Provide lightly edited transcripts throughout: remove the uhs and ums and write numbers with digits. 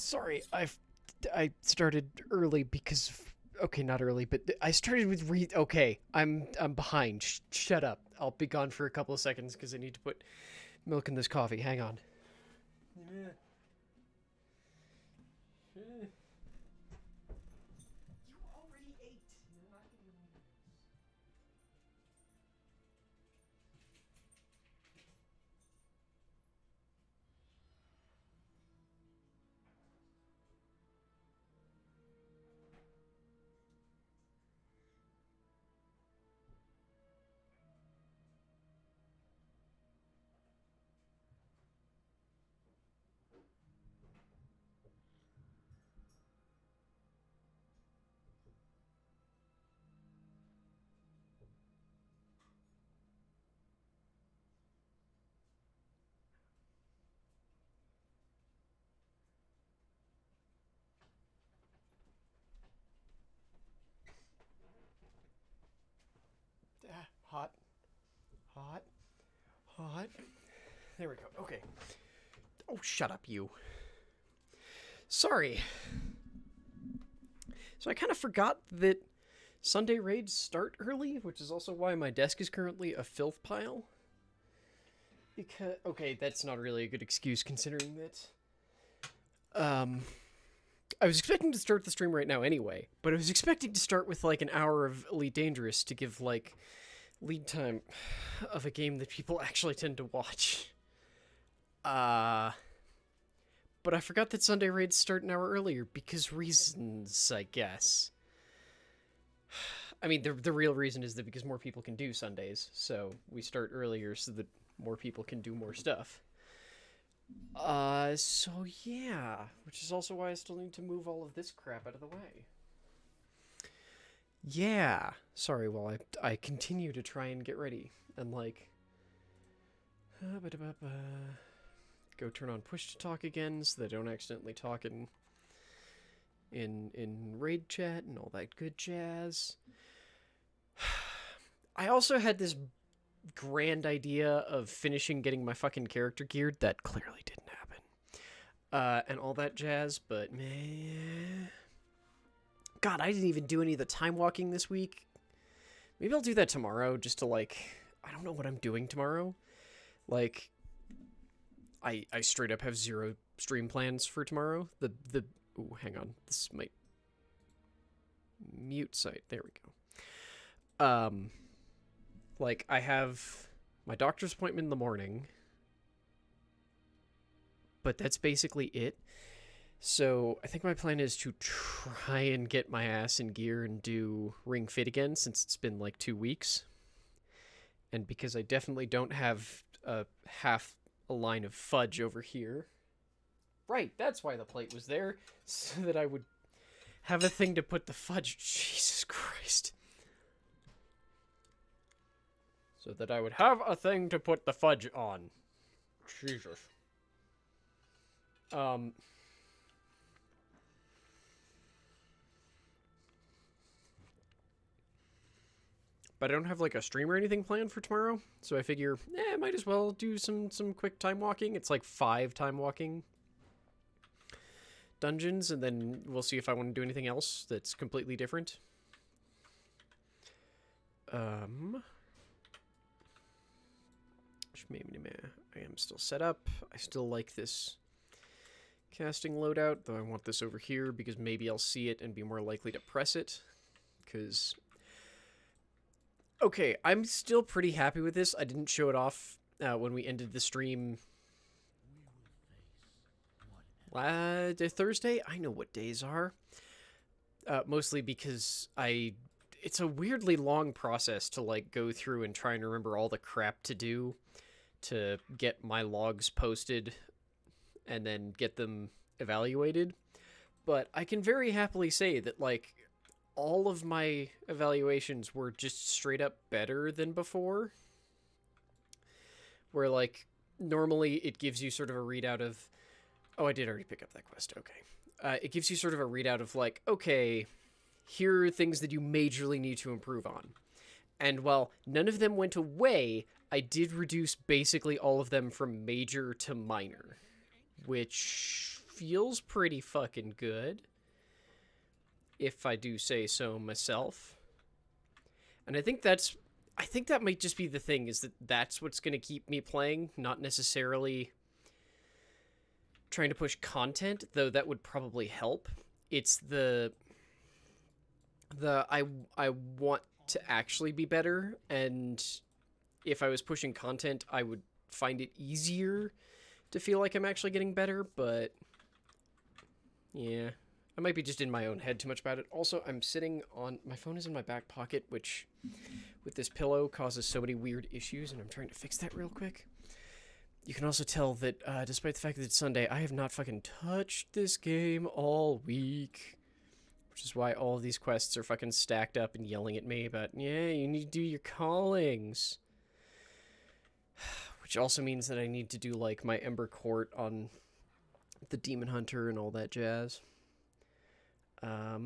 Sorry, I started early because okay, not early, but I started with okay, I'm behind. Shut up. I'll be gone for a couple of seconds because I need to put milk in this coffee. Hang on. You already ate. You're not giving me. Hot, hot, hot. There we go. Okay. Oh, shut up, you. Sorry. So I kind of forgot that Sunday raids start early, which is also why my desk is currently a filth pile. Because okay, that's not really a good excuse considering that. I was expecting to start the stream right now anyway, but I was expecting to start with like an hour of Elite Dangerous to give like lead time of a game that people actually tend to watch. But I forgot that Sunday raids start an hour earlier because reasons, I guess. I mean, the real reason is that because more people can do Sundays, so we start earlier so that more people can do more stuff. So yeah, which is also why I still need to move all of this crap out of the way. Yeah, sorry, while I continue to try and get ready, and like... Go turn on push to talk again so that I don't accidentally talk in raid chat and all that good jazz. I also had this grand idea of finishing getting my fucking character geared. That clearly didn't happen. And all that jazz, but man... God, I didn't even do any of the time walking this week. Maybe I'll do that tomorrow just to like... I don't know what I'm doing tomorrow. Like... I straight up have zero stream plans for tomorrow. Ooh, hang on. This might... Mute site. There we go. Like, I have my doctor's appointment in the morning, but that's basically it. So I think my plan is to try and get my ass in gear and do Ring Fit again, since it's been like 2 weeks. And because I definitely don't have half a line of fudge over here. Right, that's why the plate was there, so that I would have a thing to put the fudge... Jesus Christ. So that I would have a thing to put the fudge on. Jesus. But I don't have like a stream or anything planned for tomorrow, so I figure, I might as well do some quick time walking. It's like 5 time walking dungeons, and then we'll see if I want to do anything else that's completely different. I am still set up. I still like this casting loadout, though I want this over here because maybe I'll see it and be more likely to press it. Because... Okay, I'm still pretty happy with this. I didn't show it off when we ended the stream Thursday. I know what days are. Mostly because it's a weirdly long process to like go through and try and remember all the crap to do to get my logs posted and then get them evaluated. But I can very happily say that like all of my evaluations were just straight up better than before. Where like normally it gives you sort of a readout of, oh, I did already pick up that quest. Okay. It gives you sort of a readout of like, okay, here are things that you majorly need to improve on. And while none of them went away, I did reduce basically all of them from major to minor, which feels pretty fucking good, if I do say so myself. And I think that might just be the thing, is that's what's going to keep me playing, not necessarily trying to push content, though that would probably help. It's the I want to actually be better, and if I was pushing content, I would find it easier to feel like I'm actually getting better, but yeah, I might be just in my own head too much about it. Also, I'm sitting on, my phone is in my back pocket, which with this pillow causes so many weird issues, and I'm trying to fix that real quick. You can also tell that despite the fact that it's Sunday, I have not fucking touched this game all week, which is why all of these quests are fucking stacked up and yelling at me about, yeah, you need to do your callings. Which also means that I need to do, like, my Ember Court on the Demon Hunter and all that jazz. I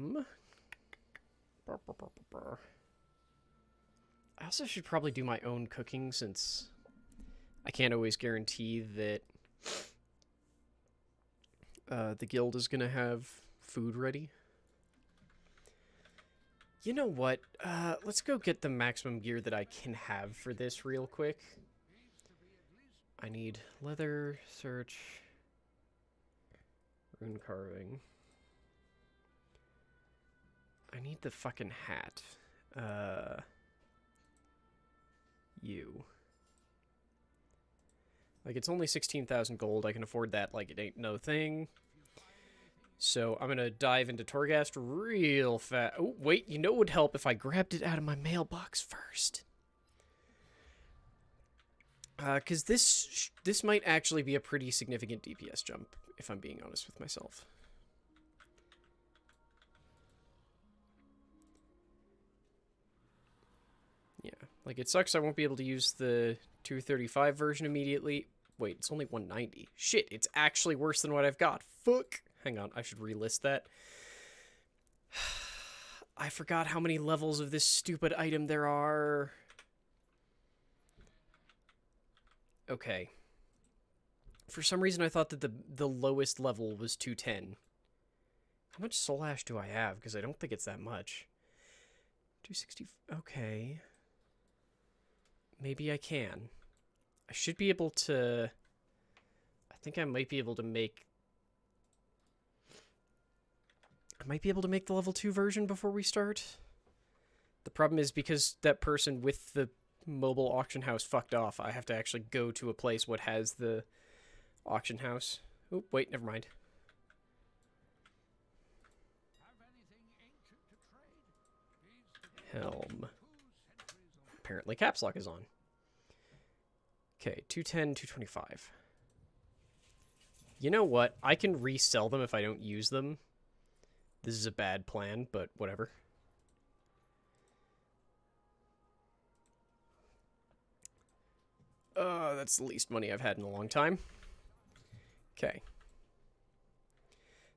also should probably do my own cooking, since I can't always guarantee that the guild is going to have food ready. You know what? Let's go get the maximum gear that I can have for this real quick. I need leather, search, rune carving. I need the fucking hat. You. Like, it's only 16,000 gold. I can afford that like it ain't no thing. So I'm gonna dive into Torghast real fast. Oh, wait, you know what would help if I grabbed it out of my mailbox first? Because this might actually be a pretty significant DPS jump, if I'm being honest with myself. Yeah, like, it sucks I won't be able to use the 235 version immediately. Wait, it's only 190. Shit, it's actually worse than what I've got. Fuck. Hang on, I should relist that. I forgot how many levels of this stupid item there are. Okay. For some reason, I thought that the lowest level was 210. How much soul ash do I have? Because I don't think it's that much. 260... Okay. Maybe I can. I should be able to... I think I might be able to make... I might be able to make the level 2 version before we start. The problem is, because that person with the mobile auction house fucked off, I have to actually go to a place what has the auction house. Oh, wait, never mind. Helm. Apparently caps lock is on. Okay, 210, 225. You know what? I can resell them if I don't use them. This is a bad plan, but whatever. That's the least money I've had in a long time. Okay.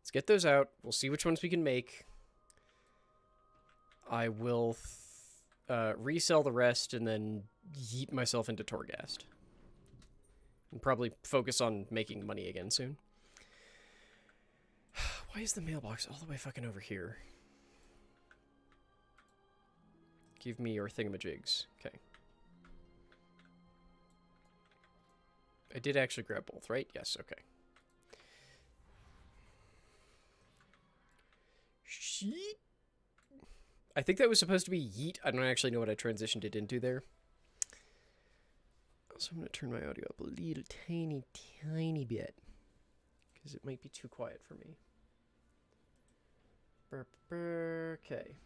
Let's get those out. We'll see which ones we can make. I will resell the rest and then yeet myself into Torghast. And probably focus on making money again soon. Why is the mailbox all the way fucking over here? Give me your thingamajigs. Okay. I did actually grab both, right? Yes, okay. Sheet. I think that was supposed to be yeet. I don't actually know what I transitioned it into there. So I'm going to turn my audio up a little tiny bit, because it might be too quiet for me. Okay.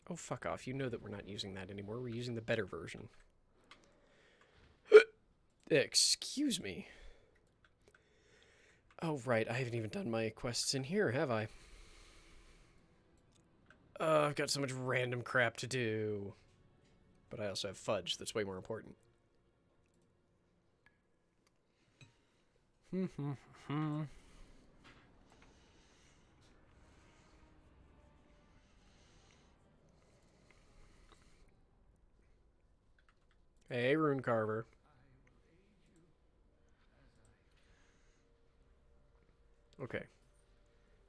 Oh, fuck off. You know that we're not using that anymore. We're using the better version. Excuse me. Oh, right. I haven't even done my quests in here, have I? I've got so much random crap to do. But I also have fudge. That's way more important. Hey, Rune Carver. Okay.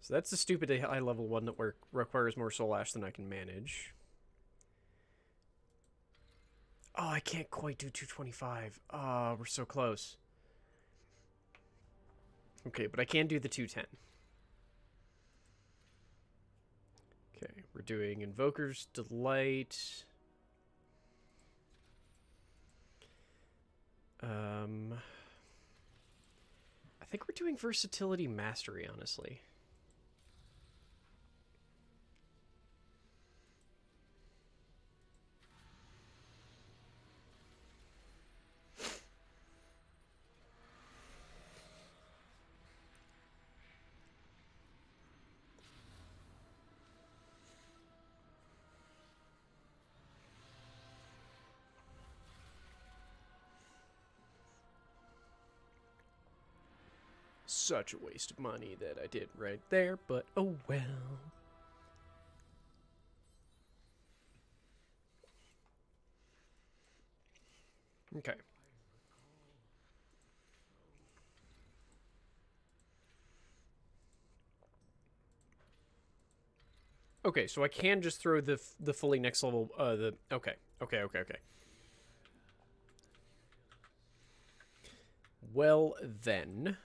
So that's the stupid high level one that requires more soul ash than I can manage. Oh, I can't quite do 225. Oh, we're so close. Okay, but I can do the 210. Okay, we're doing Invoker's Delight. I think we're doing Versatility Mastery, honestly. Such a waste of money that I did right there, but oh well. Okay. Okay, so I can just throw the fully next level, okay. Well, then.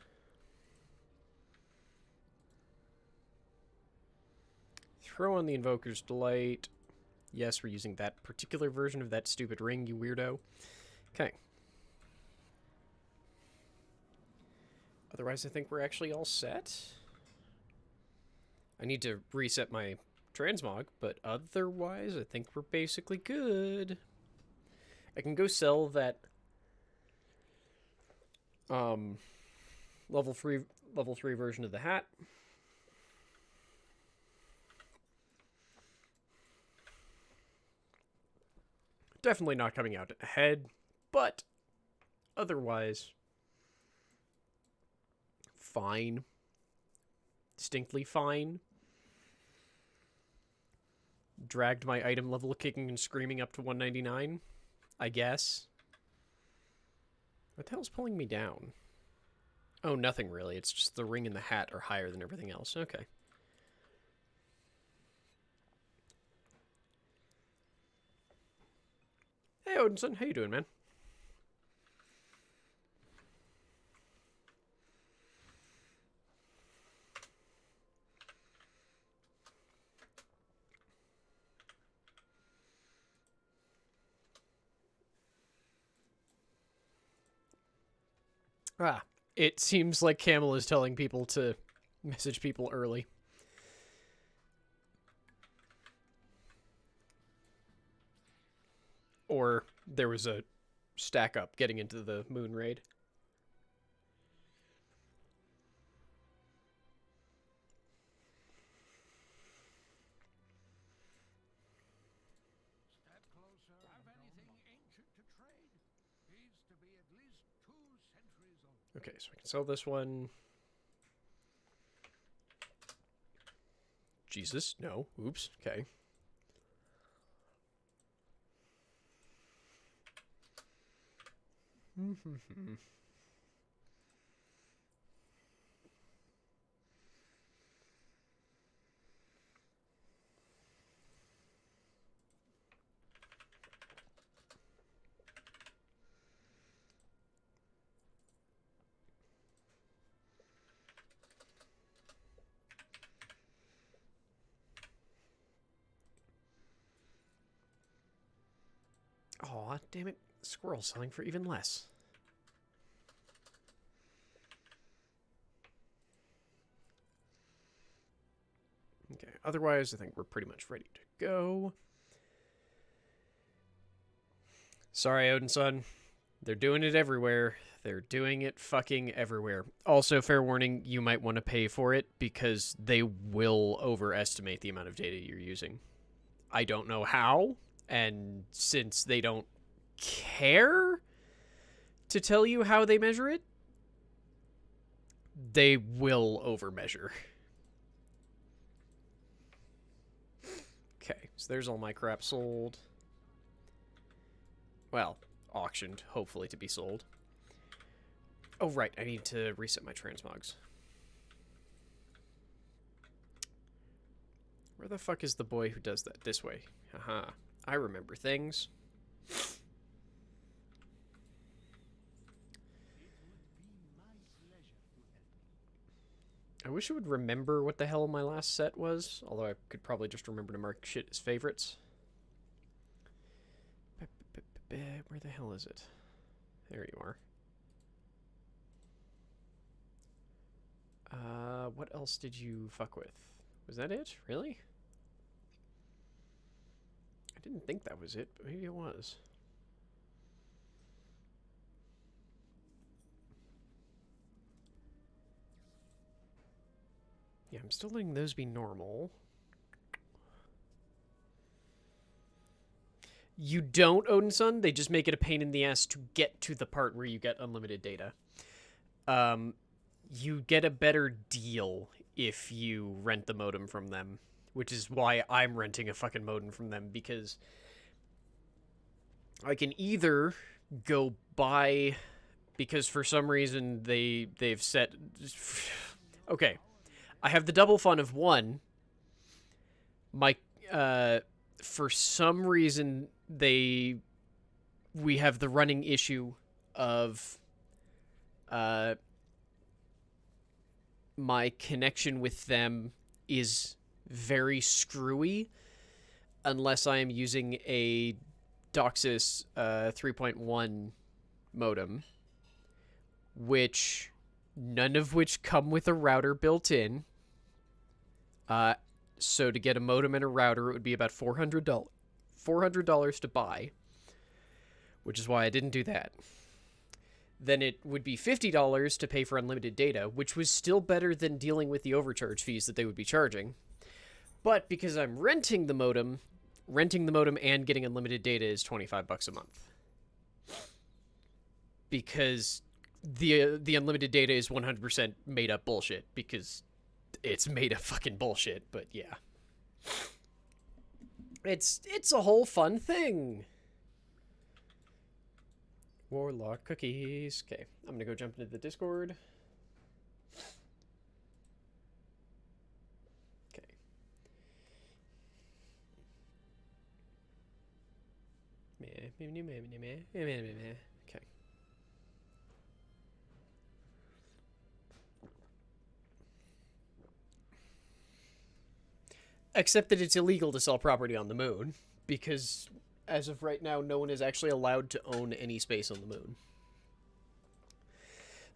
Throw on the Invoker's Delight. Yes, we're using that particular version of that stupid ring, you weirdo. Okay. Otherwise, I think we're actually all set. I need to reset my transmog, but otherwise, I think we're basically good. I can go sell that level 3 version of the hat. Definitely not coming out ahead, but otherwise fine. Distinctly fine. Dragged my item level kicking and screaming up to 199, I guess. What the hell's pulling me down? Oh, nothing really. It's just the ring and the hat are higher than everything else. Okay. Hey, Odinson. How you doing, man? Ah, it seems like Camel is telling people to message people early. Or there was a stack up getting into the moon raid. Okay, so I can sell this one. Jesus, no. Oops. Okay. Aw, damn it. Squirrel selling for even less. Okay, otherwise, I think we're pretty much ready to go. Sorry, Odinson. They're doing it everywhere. They're doing it fucking everywhere. Also, fair warning, you might want to pay for it because they will overestimate the amount of data you're using. I don't know how, and since they don't care to tell you how they measure it, they will overmeasure. Okay, so there's all my crap sold. Well, auctioned, hopefully to be sold. Oh, right, I need to reset my transmogs. Where the fuck is the boy who does that? This way. Haha. I remember things. I wish I would remember what the hell my last set was, although I could probably just remember to mark shit as favorites. Where the hell is it? There you are. What else did you fuck with? Was that it? Really? I didn't think that was it, but maybe it was. Yeah, I'm still letting those be normal. You don't, Odin-son. They just make it a pain in the ass to get to the part where you get unlimited data. You get a better deal if you rent the modem from them, which is why I'm renting a fucking modem from them, because I can either go buy, because for some reason they've set... Okay. I have the double fun of one. For some reason we have the running issue of my connection with them is very screwy unless I am using a DOCSIS 3.1 modem, none of which come with a router built in. So to get a modem and a router, it would be about $400 to buy, which is why I didn't do that. Then it would be $50 to pay for unlimited data, which was still better than dealing with the overcharge fees that they would be charging. But because I'm renting the modem and getting unlimited data is $25 a month. Because the unlimited data is 100% made up bullshit, because it's made up fucking bullshit, but yeah. It's a whole fun thing. Warlock cookies. Okay, I'm gonna go jump into the Discord. Okay. Okay. Except that it's illegal to sell property on the moon, because as of right now, no one is actually allowed to own any space on the moon.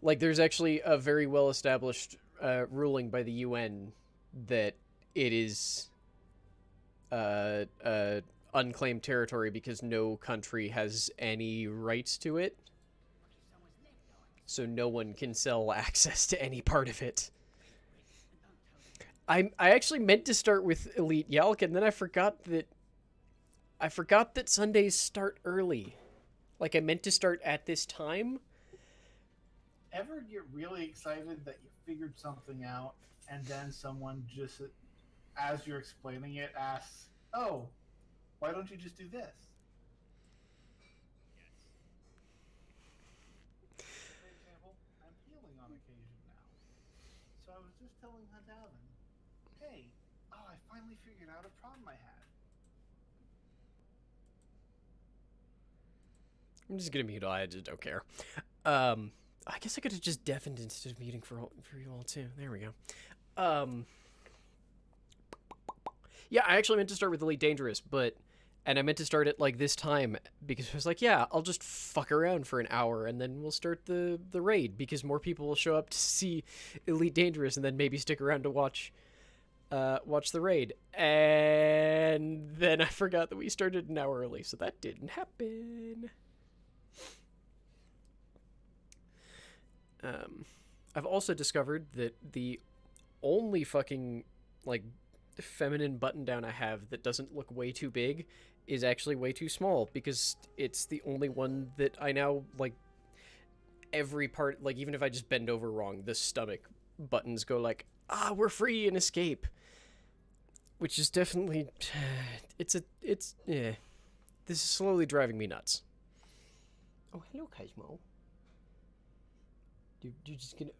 Like, there's actually a very well-established ruling by the UN that it is unclaimed territory because no country has any rights to it. So no one can sell access to any part of it. I actually meant to start with Elite Yalk, and then I forgot that Sundays start early. Like, I meant to start at this time. Ever get really excited that you figured something out, and then someone just, as you're explaining it, asks, "Oh, why don't you just do this?" For example, I'm healing on occasion now. So I was just telling Hadavin, "Hey, I finally figured out a problem I had." I'm just gonna mute all. I just don't care. I guess I could have just deafened instead of muting for you all too. There we go. Yeah, I actually meant to start with Elite Dangerous, and I meant to start it like this time because I was like, yeah, I'll just fuck around for an hour and then we'll start the raid, because more people will show up to see Elite Dangerous and then maybe stick around to watch the raid. And then I forgot that we started an hour early, so that didn't happen. I've also discovered that the only fucking, like, feminine button-down I have that doesn't look way too big is actually way too small, because it's the only one that I now, like, every part, like, even if I just bend over wrong, the stomach buttons go like, we're free and escape. Which is definitely, yeah. This is slowly driving me nuts. Oh, hello, Cosmo. You're just gonna...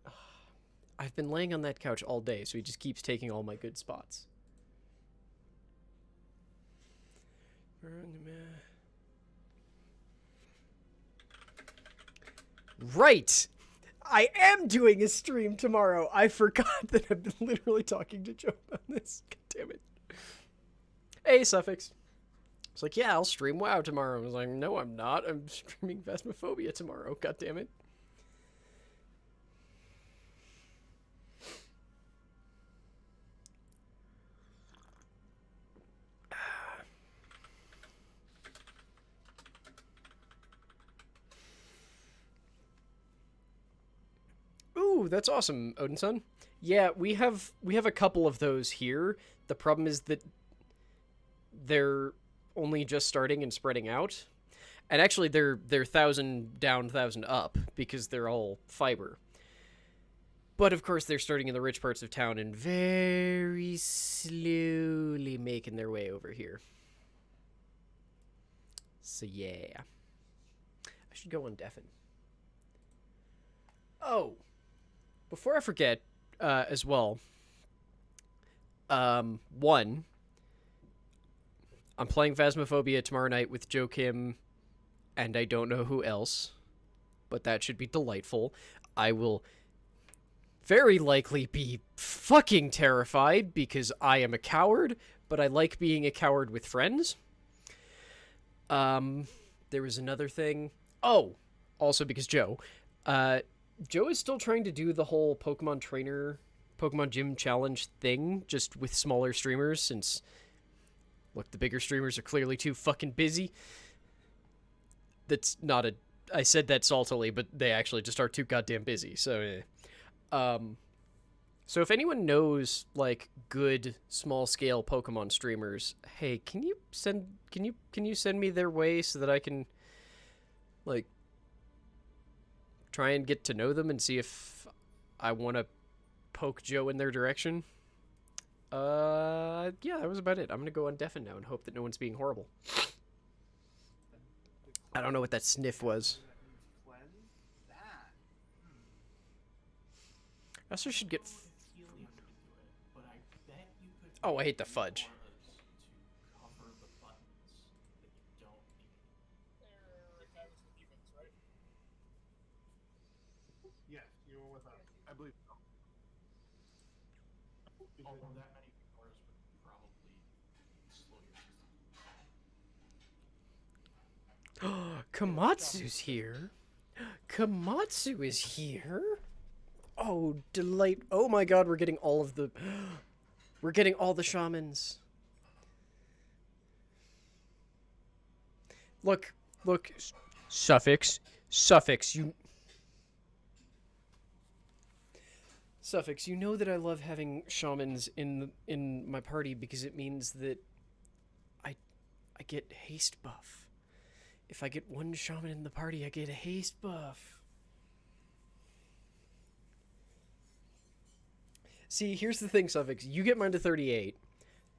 I've been laying on that couch all day, so he just keeps taking all my good spots. Right! I am doing a stream tomorrow. I forgot that I've been literally talking to Joe about this. God damn it. Hey, Suffix. It's like, yeah, I'll stream WoW tomorrow. I was like, no, I'm not. I'm streaming Phasmophobia tomorrow. God damn it. Ooh, that's awesome, Odin-san. Yeah, we have a couple of those here. The problem is that they're only just starting and spreading out. And actually they're 1,000 down, 1,000 up because they're all fiber. But of course they're starting in the rich parts of town and very slowly making their way over here. So yeah. I should go on Deafen. Oh, before I forget, as well, one, I'm playing Phasmophobia tomorrow night with Joe Kim, and I don't know who else, but that should be delightful. I will very likely be fucking terrified because I am a coward, but I like being a coward with friends. There was another thing. Oh, also because Joe is still trying to do the whole Pokemon Trainer, Pokemon Gym Challenge thing, just with smaller streamers, since, look, the bigger streamers are clearly too fucking busy. That's not a... I said that saltily, but they actually just are too goddamn busy, so... So if anyone knows, like, good small-scale Pokemon streamers, hey, can you send me their way so that I can, like, try and get to know them and see if I want to poke Joe in their direction? Yeah, that was about it. I'm gonna go on Deafen now and hope that no one's being horrible. I don't know what that sniff was. I also should get... Oh, I hate the fudge. Yes, you were with us. I believe so. Although that many cars would probably slow your system. Komatsu's here. Komatsu is here. Oh, delight. Oh my god, we're getting all of the... We're getting all the shamans. Look. Suffix, you... Suffix, you know that I love having shamans in my party because it means that I get haste buff. If I get one shaman in the party, I get a haste buff. See, here's the thing, Suffix. You get mine to 38.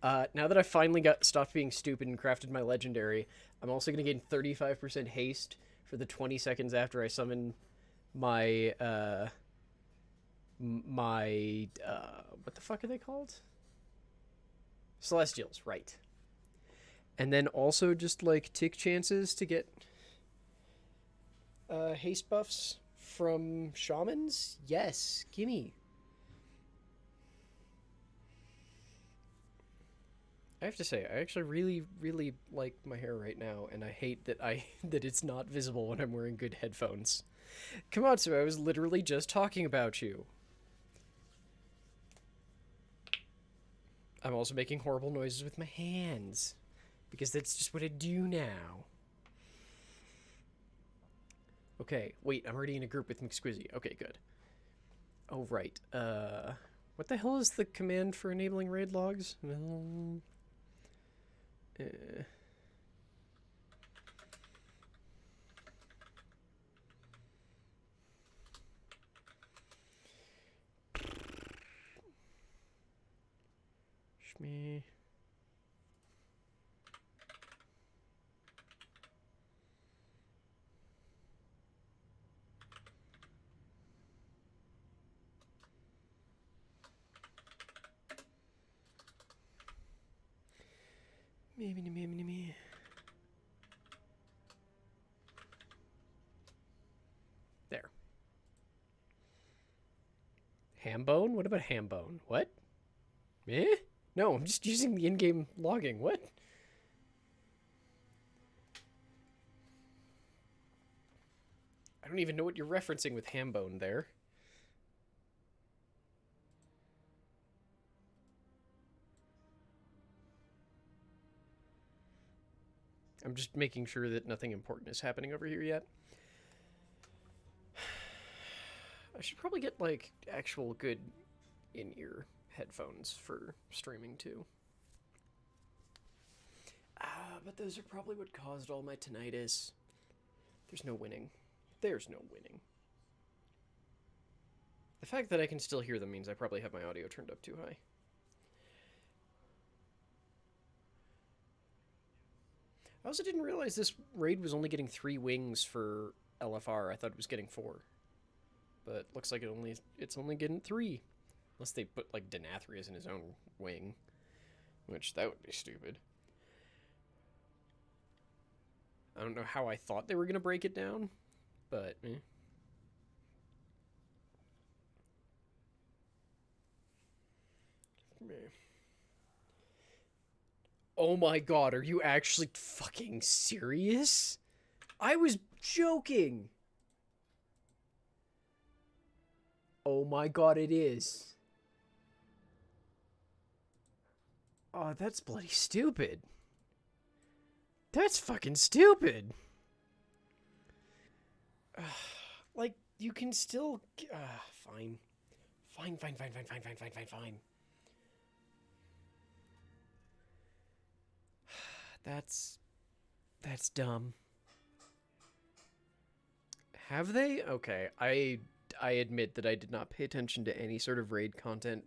Now that I finally stopped being stupid and crafted my legendary, I'm also going to gain 35% haste for the 20 seconds after I summon my, what the fuck are they called? Celestials, right. And then also just, like, tick chances to get, haste buffs from shamans? Yes, gimme. I have to say, I actually really, really like my hair right now, and I hate that that it's not visible when I'm wearing good headphones. Komatsu, I was literally just talking about you. I'm also making horrible noises with my hands, because that's just what I do now. Okay, wait, I'm already in a group with McSquizzy. Okay, good. Oh, right. What the hell is the command for enabling raid logs? Shmee. Me. There. Hambone? What about Hambone? What? Eh? No, I'm just using the in-game logging. What? I don't even know what you're referencing with Hambone there. I'm just making sure that nothing important is happening over here yet. I should probably get, like, actual good in-ear headphones for streaming, too. But those are probably what caused all my tinnitus. There's no winning. There's no winning. The fact that I can still hear them means I probably have my audio turned up too high. I also didn't realize this raid was only getting 3 wings for LFR. I thought it was getting 4. But looks like it's only getting 3. Unless they put, like, Denathrius in his own wing. Which, that would be stupid. I don't know how I thought they were going to break it down. But, eh. Oh my god, are you actually fucking serious? I was joking! Oh my god, it is. Oh, that's bloody stupid. That's fucking stupid. Like, you can still... fine. Fine. That's dumb. Have they? Okay, I admit that I did not pay attention to any sort of raid content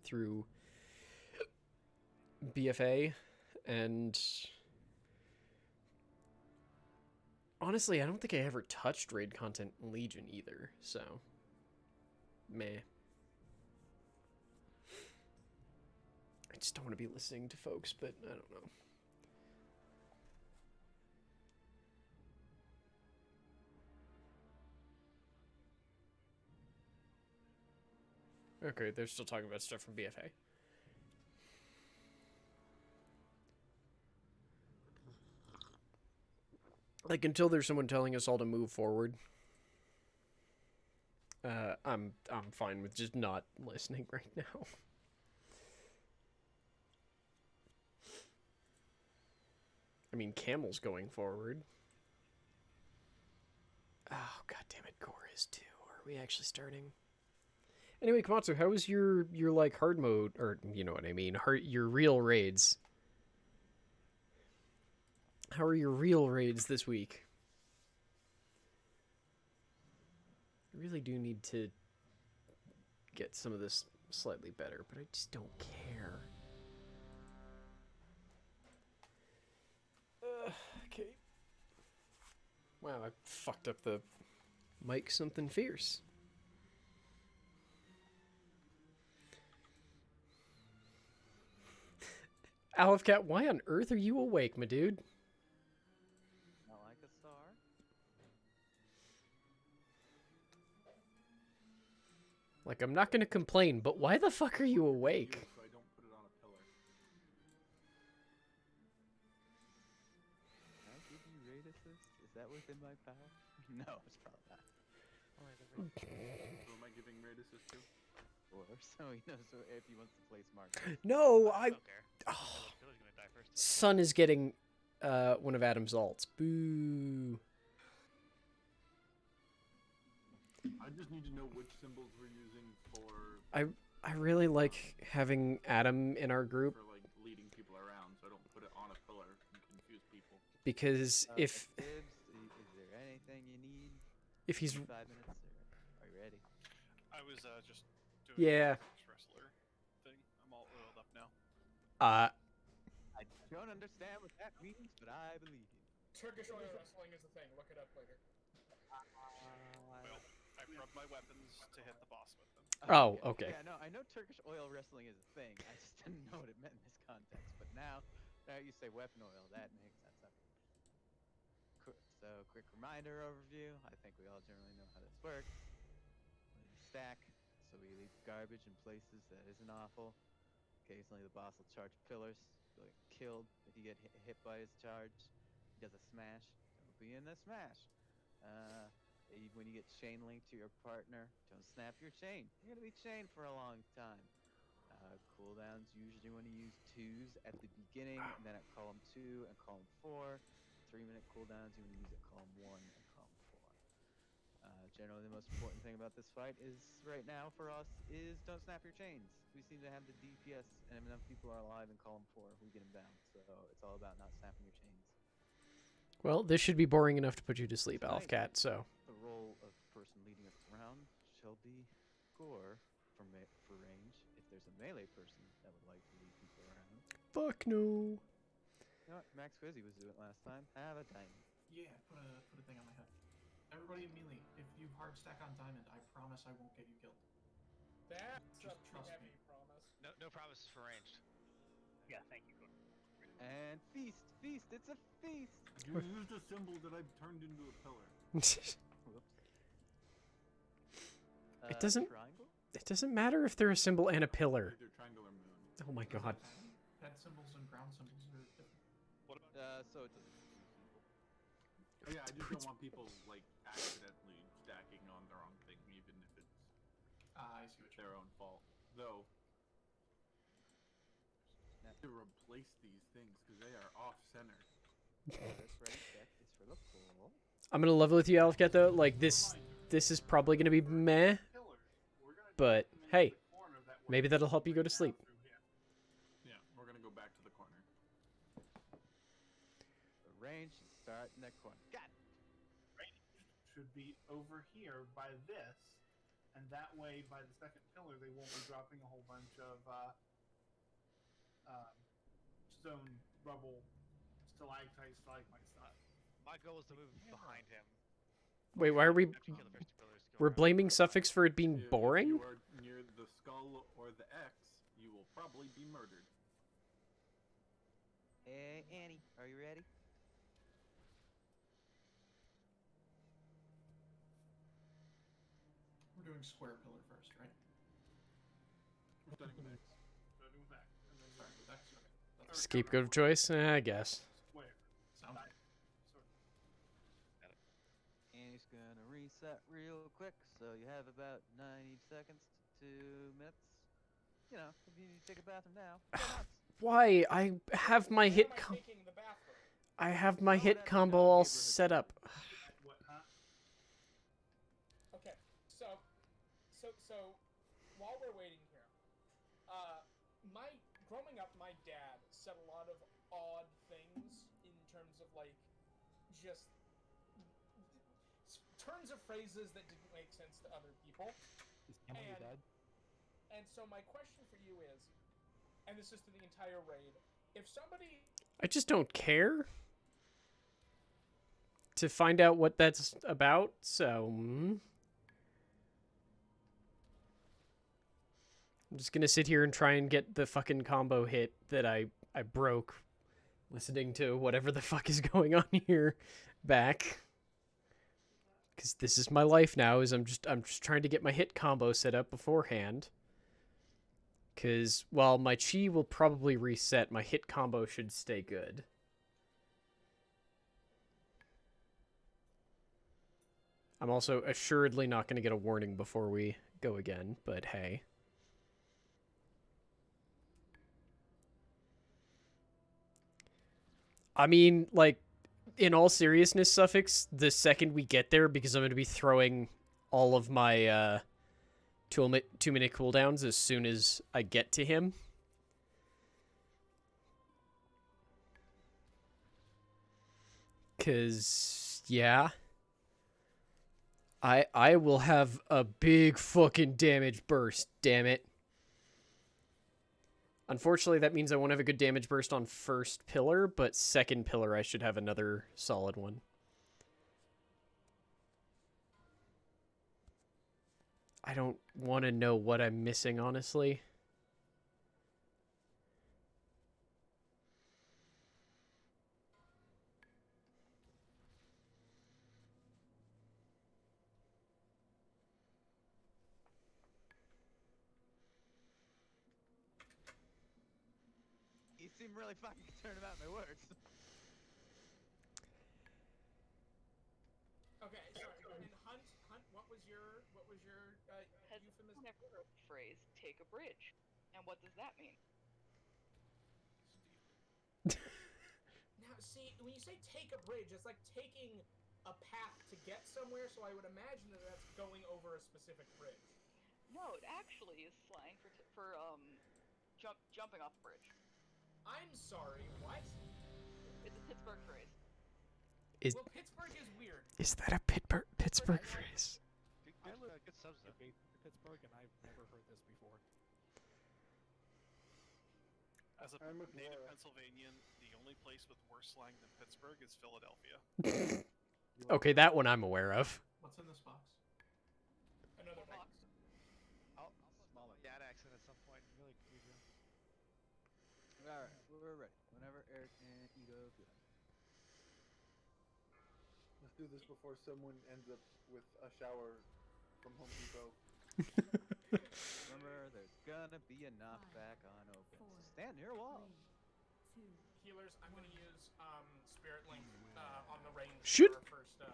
through BFA, and honestly, I don't think I ever touched raid content in Legion either, so meh. I just don't want to be listening to folks, but I don't know. Okay, they're still talking about stuff from BFA. Like, until there's someone telling us all to move forward, I'm fine with just not listening right now. I mean, Camel's going forward. Oh, god damn it, Gore is too. Are we actually starting? Anyway, Komatsu, how was your like hard mode, or you know what I mean, your real raids? How are your real raids this week? I really do need to get some of this slightly better, but I just don't care. Okay. Wow, I fucked up the mic something fierce. Aleph Cat, why on earth are you awake, my dude? Not like a star. Like, I'm not gonna complain, but why the fuck are you awake? So I don't put it on a pillar. Can I give you raid assist? Is that within my power? No, it's probably not. Who am I giving raid assist to? Or so he knows if he wants to play smart. No, I... don't care. Oh, Pillar's gonna die first. Sun is getting one of Adam's alts. Boo. I just need to know which symbols we're using for I really like having Adam in our group for like leading people around, so I don't put it on a pillar and confuse people. because if Gibbs, is there anything you need? if he's 5 minutes, or are you ready? I was just doing Yeah. the Turkish wrestler thing. I'm all oiled up now. I don't understand what that means, but I believe you. Turkish oil wrestling is a thing. Look it up later. Well, I rub my weapons to hit the boss with them. Oh, okay. Yeah, no, I know Turkish oil wrestling is a thing. I just didn't know what it meant in this context. But now You say weapon oil. That makes sense. Okay. So, quick reminder overview. I think we all generally know how this works. We stack, so we leave garbage in places that isn't awful. Occasionally, the boss will charge pillars. You'll get killed if you get hit by his charge. He does a smash. Don't be in the smash. When you get chain linked to your partner, don't snap your chain. You're gonna be chained for a long time. Cooldowns usually when you use 2s at the beginning, and then at column 2 and column 4. 3-minute cooldowns you want to use at column 1 and column 4. Generally, the most important thing about this fight is right now for us is don't snap your chains. We seem to have the DPS, and if enough people are alive in column 4, we get them down. So it's all about not snapping your chains. Well, this should be boring enough to put you to sleep, Tonight, Alfcat, so. The role of the person leading us around shall be Gore for range. If there's a melee person that would like to lead people around. Fuck no. You know what? Max Quizzy was doing it last time. Have a diamond. Yeah, put a thing on my head. Everybody immediately, if you hard stack on diamond, I promise I won't get you killed. That's Just a trust heavy me. promise. No promises for ranged. Yeah, thank you. And feast! Feast! It's a feast! You used a symbol that I've turned into a pillar. Whoops. It doesn't- Triangle? It doesn't matter if they're a symbol and a pillar. Either triangle or moon. Oh my god. Pet symbols and ground symbols are different. What about So it doesn't. Oh, yeah, I just don't want people like accidentally stacking on the wrong thing, even if it's I see what you're their own fault. Though, to replace these things because they are off center. This right check is for the pool. I'm gonna level with you, Alfcat, though. Like, this is probably gonna be meh. But, hey, maybe that'll help you go to sleep. Yeah, we're gonna go back to the corner. The range should start in that corner. Got it. Should be over here by this, and that way, by the second pillar, they won't be dropping a whole bunch of stone, rubble, stalactites, stalagmites stuff. my goal is to move behind him. Wait, why are we... After you kill the first two pillars, go We're around. blaming Suffix for it being If boring? you are near the skull or the X, you will probably be murdered. Hey, Annie, are you ready? We're doing square pillar first, right? We're starting with X. Starting with that, and then Sorry, with X. Okay. That's Scapegoat of choice? I guess. square. sounds good. Sort of. Annie's gonna reset real quick, so you have about 90 seconds to 2 minutes. You know, if you need to take a bathroom now, go nuts. Why? I have my hit Where am I com- taking the bathroom? I have my hit combo all set up. What, huh? Okay, so while we're waiting here, growing up, my dad said a lot of odd things in terms of like just turns of phrases that didn't make sense to other people. And so my question for you is, and this is to the entire raid, if somebody I just don't care to find out what that's about, so... I'm just gonna sit here and try and get the fucking combo hit that I broke listening to whatever the fuck is going on here back. Because this is my life now, is I'm just trying to get my hit combo set up beforehand. Because while my chi will probably reset, my hit combo should stay good. I'm also assuredly not going to get a warning before we go again, but hey. I mean, like, in all seriousness, Suffix, the second we get there, because I'm going to be throwing all of my 2-minute cooldowns as soon as I get to him. Because, yeah. I will have a big fucking damage burst, damn it. Unfortunately, that means I won't have a good damage burst on first pillar, but second pillar I should have another solid one. I don't want to know what I'm missing, honestly. seem really fucking concerned about my words. Okay, sorry. And Hunt, what was your Has euphemism? never heard the phrase "take a bridge," and what does that mean? Now, see, when you say take a bridge, it's like taking a path to get somewhere. So I would imagine that that's going over a specific bridge. No, it actually is slang for jumping off a bridge. I'm sorry, what? It's a Pittsburgh phrase. Is Well, Pittsburgh is weird. that a Pittsburgh phrase? Good subs though. Pittsburgh, and I've never heard this before. As a I'm with native Laura. Pennsylvanian, the only place with worse slang than Pittsburgh is Philadelphia. Okay, that one I'm aware of. What's in this box? Another box. I'll smaller. Dad accent at some point. Really creepy. Alright, we're ready. Whenever Eric and Ito feel like. Let's do this before someone ends up with a shower from Home Depot. Remember, there's gonna be a knockback on open. So stand near a wall. Healers, I'm going to use Spirit Link on the range Shoot. for our first thing.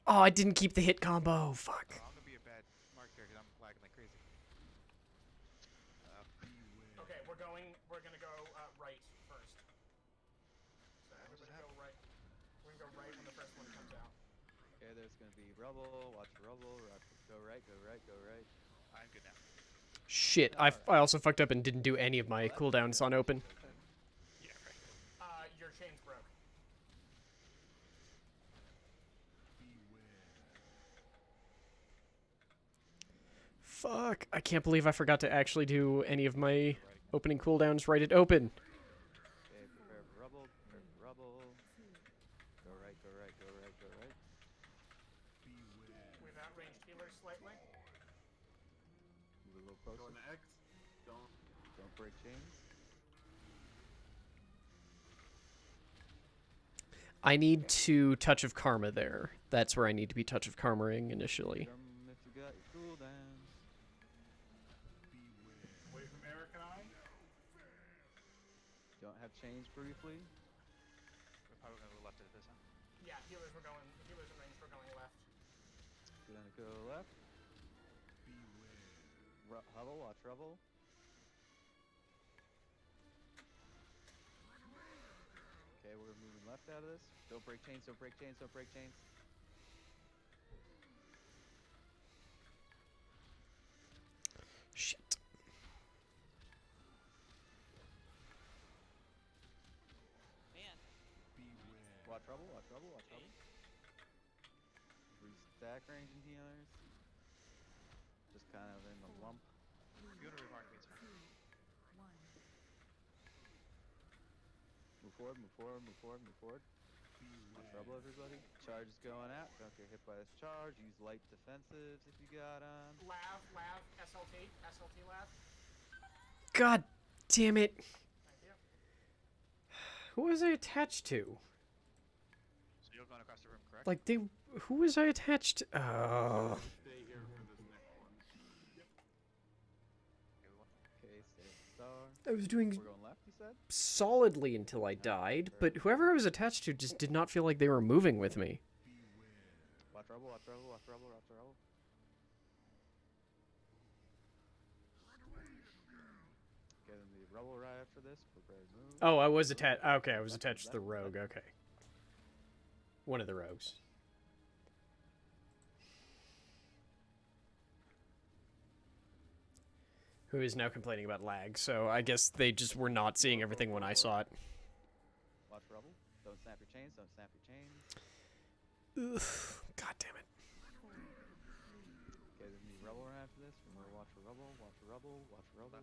Oh, I didn't keep the hit combo. Fuck. Oh, I'm gonna be a bad mark here because I'm lagging like crazy. Okay, we're gonna go right first. So everybody go right. We're gonna go right when the first one comes out. Okay, there's gonna be rubble. Watch rubble. Go right. Go right. Go right. I'm good now. Shit, I also fucked up and didn't do any of my cooldowns on open. Yeah, right. Your chains broke. Fuck, I can't believe I forgot to actually do any of my opening cooldowns right at open. Okay, prepare for rubble. Prepare for rubble. Go right. Go right. Go right. Go right. We've outranged healers slightly. Move a little closer. Going to X. Don't break chains. I need to Touch of Karma there. That's where I need to be Touch of Karma-ing initially. If you got your cooldown. Away from Eric and I. Don't have chains briefly. We're probably gonna go left at this, huh? Yeah, healers in range. We're going left. Gonna go left. Hubble, watch rubble. Okay, we're moving left out of this. Don't break chains, don't break chains, don't break chains. Shit. Man, Watch rubble, watch rubble, watch rubble. Restack range and healers. Just kind of in the lump. You wanna remark me, sir? Move forward, move forward, move forward, move forward. Watch rubble, everybody. Charge is going out. Don't get hit by this charge. Use light defensives if you got on. Lav, SLT lav. God damn it. Thank you. Who was I attached to? So you're going across the room, correct? Like, who was I attached to? Oh. Stay here for this next one. Okay, we won. Okay, stay star. I was doing We're going left, you said? solidly until I died, but whoever I was attached to just did not feel like they were moving with me. Watch rubble, watch rubble, watch rubble, watch rubble. Okay, then the rubble right after this. Prepare to move. Oh, I was attached. Okay, I was attached to the rogue. Okay. One of the rogues. Who is now complaining about lag, so I guess they just were not seeing everything when I saw it. Watch rubble. Don't snap your chains, don't snap your chains. Ugh, God damn it. Okay, then the rubble right after this. Remember, watch for rubble, watch for rubble, watch for rubble.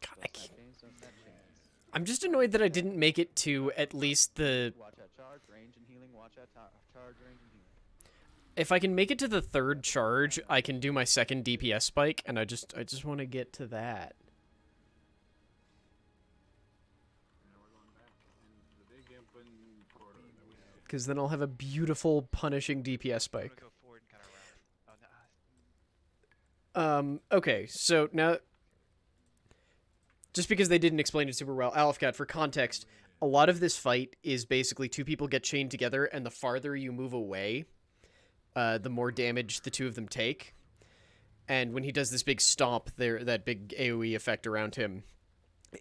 God, I Don't can't. snap chains, don't snap chains. I'm just annoyed that I didn't make it to at least the... Watch out charge, range and healing, watch out charge, range and healing. If I can make it to the third charge, I can do my second DPS spike, and I just want to get to that. Now we're going back into the big open corridor that we have. Because then I'll have a beautiful, punishing DPS I'm spike. gonna go forward and kind of around. Oh, no. Okay, so now just because they didn't explain it super well. Alfcat, for context, a lot of this fight is basically two people get chained together, and the farther you move away, the more damage the two of them take. And when he does this big stomp, that big AoE effect around him,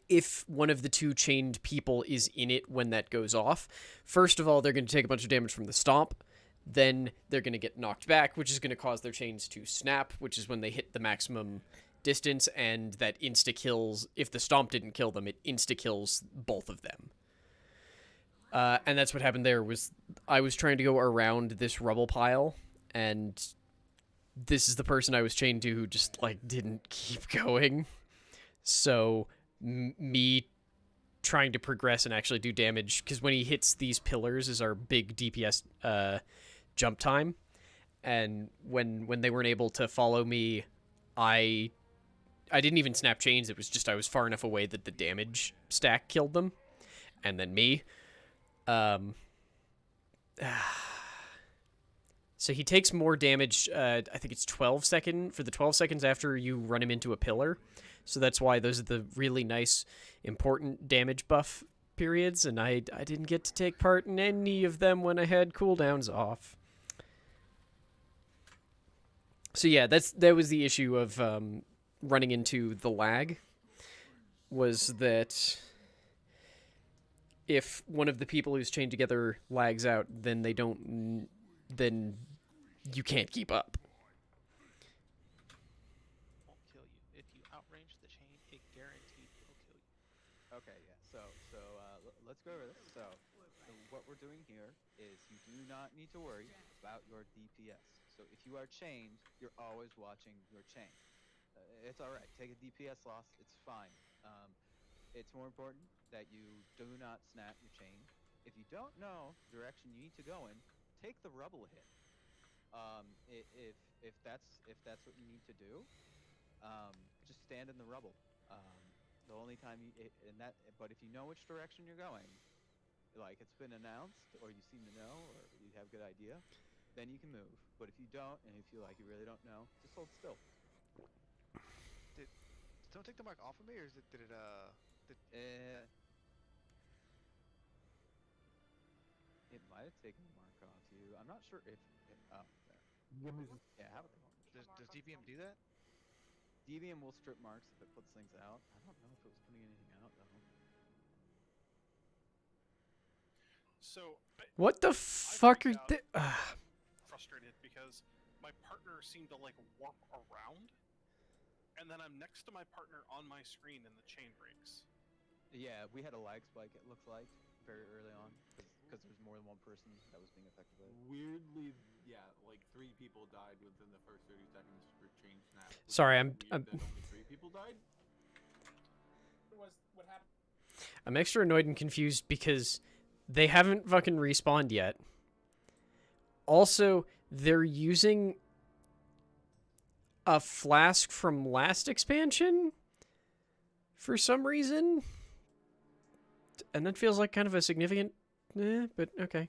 if one of the two chained people is in it when that goes off, first of all, they're going to take a bunch of damage from the stomp. Then they're going to get knocked back, which is going to cause their chains to snap, which is when they hit the maximum distance, and that insta-kills, if the stomp didn't kill them, it insta-kills both of them. And that's what happened there. Was I was trying to go around this rubble pile, and this is the person I was chained to who just, like, didn't keep going. So, me trying to progress and actually do damage, because when he hits these pillars is our big DPS jump time, and when they weren't able to follow me, I didn't even snap chains. It was just I was far enough away that the damage stack killed them, and then me. So he takes more damage, I think it's 12 seconds after you run him into a pillar. So that's why those are the really nice, important damage buff periods, and I didn't get to take part in any of them when I had cooldowns off. So yeah, that was the issue of running into the lag, was that if one of the people who's chained together lags out, then then you can't keep up. Won't kill you. If you outrange the chain, it guaranteed will kill you. Okay, yeah. Let's go over this. So what we're doing here is you do not need to worry about your DPS. So if you are chained, you're always watching your chain. It's all right. Take a DPS loss. It's fine. It's more important that you do not snap your chain. If you don't know the direction you need to go in, take the rubble hit. If that's what you need to do, just stand in the rubble. The only time but if you know which direction you're going, like it's been announced, or you seem to know, or you have a good idea, then you can move. But if you don't, and you feel like you really don't know, just hold still. Did someone take the mark off of me, or did it It might have taken the mark off you. I'm not sure if oh, there. Yeah, how about does DBM do that? DVM will strip marks if it puts things out. I don't know if it was putting anything out though. So What the fuck are they? Frustrated because my partner seemed to like warp around, and then I'm next to my partner on my screen and the chain breaks. Yeah, we had a lag spike, it looks like, very early on, because there's more than one person that was being affected by it. Weirdly, yeah, like 3 people died within the first 30 seconds for chain snap. Sorry, I'm that only 3 people died. What happened? I'm extra annoyed and confused because they haven't fucking respawned yet. Also, they're using a flask from last expansion for some reason. And that feels like kind of a significant... but okay.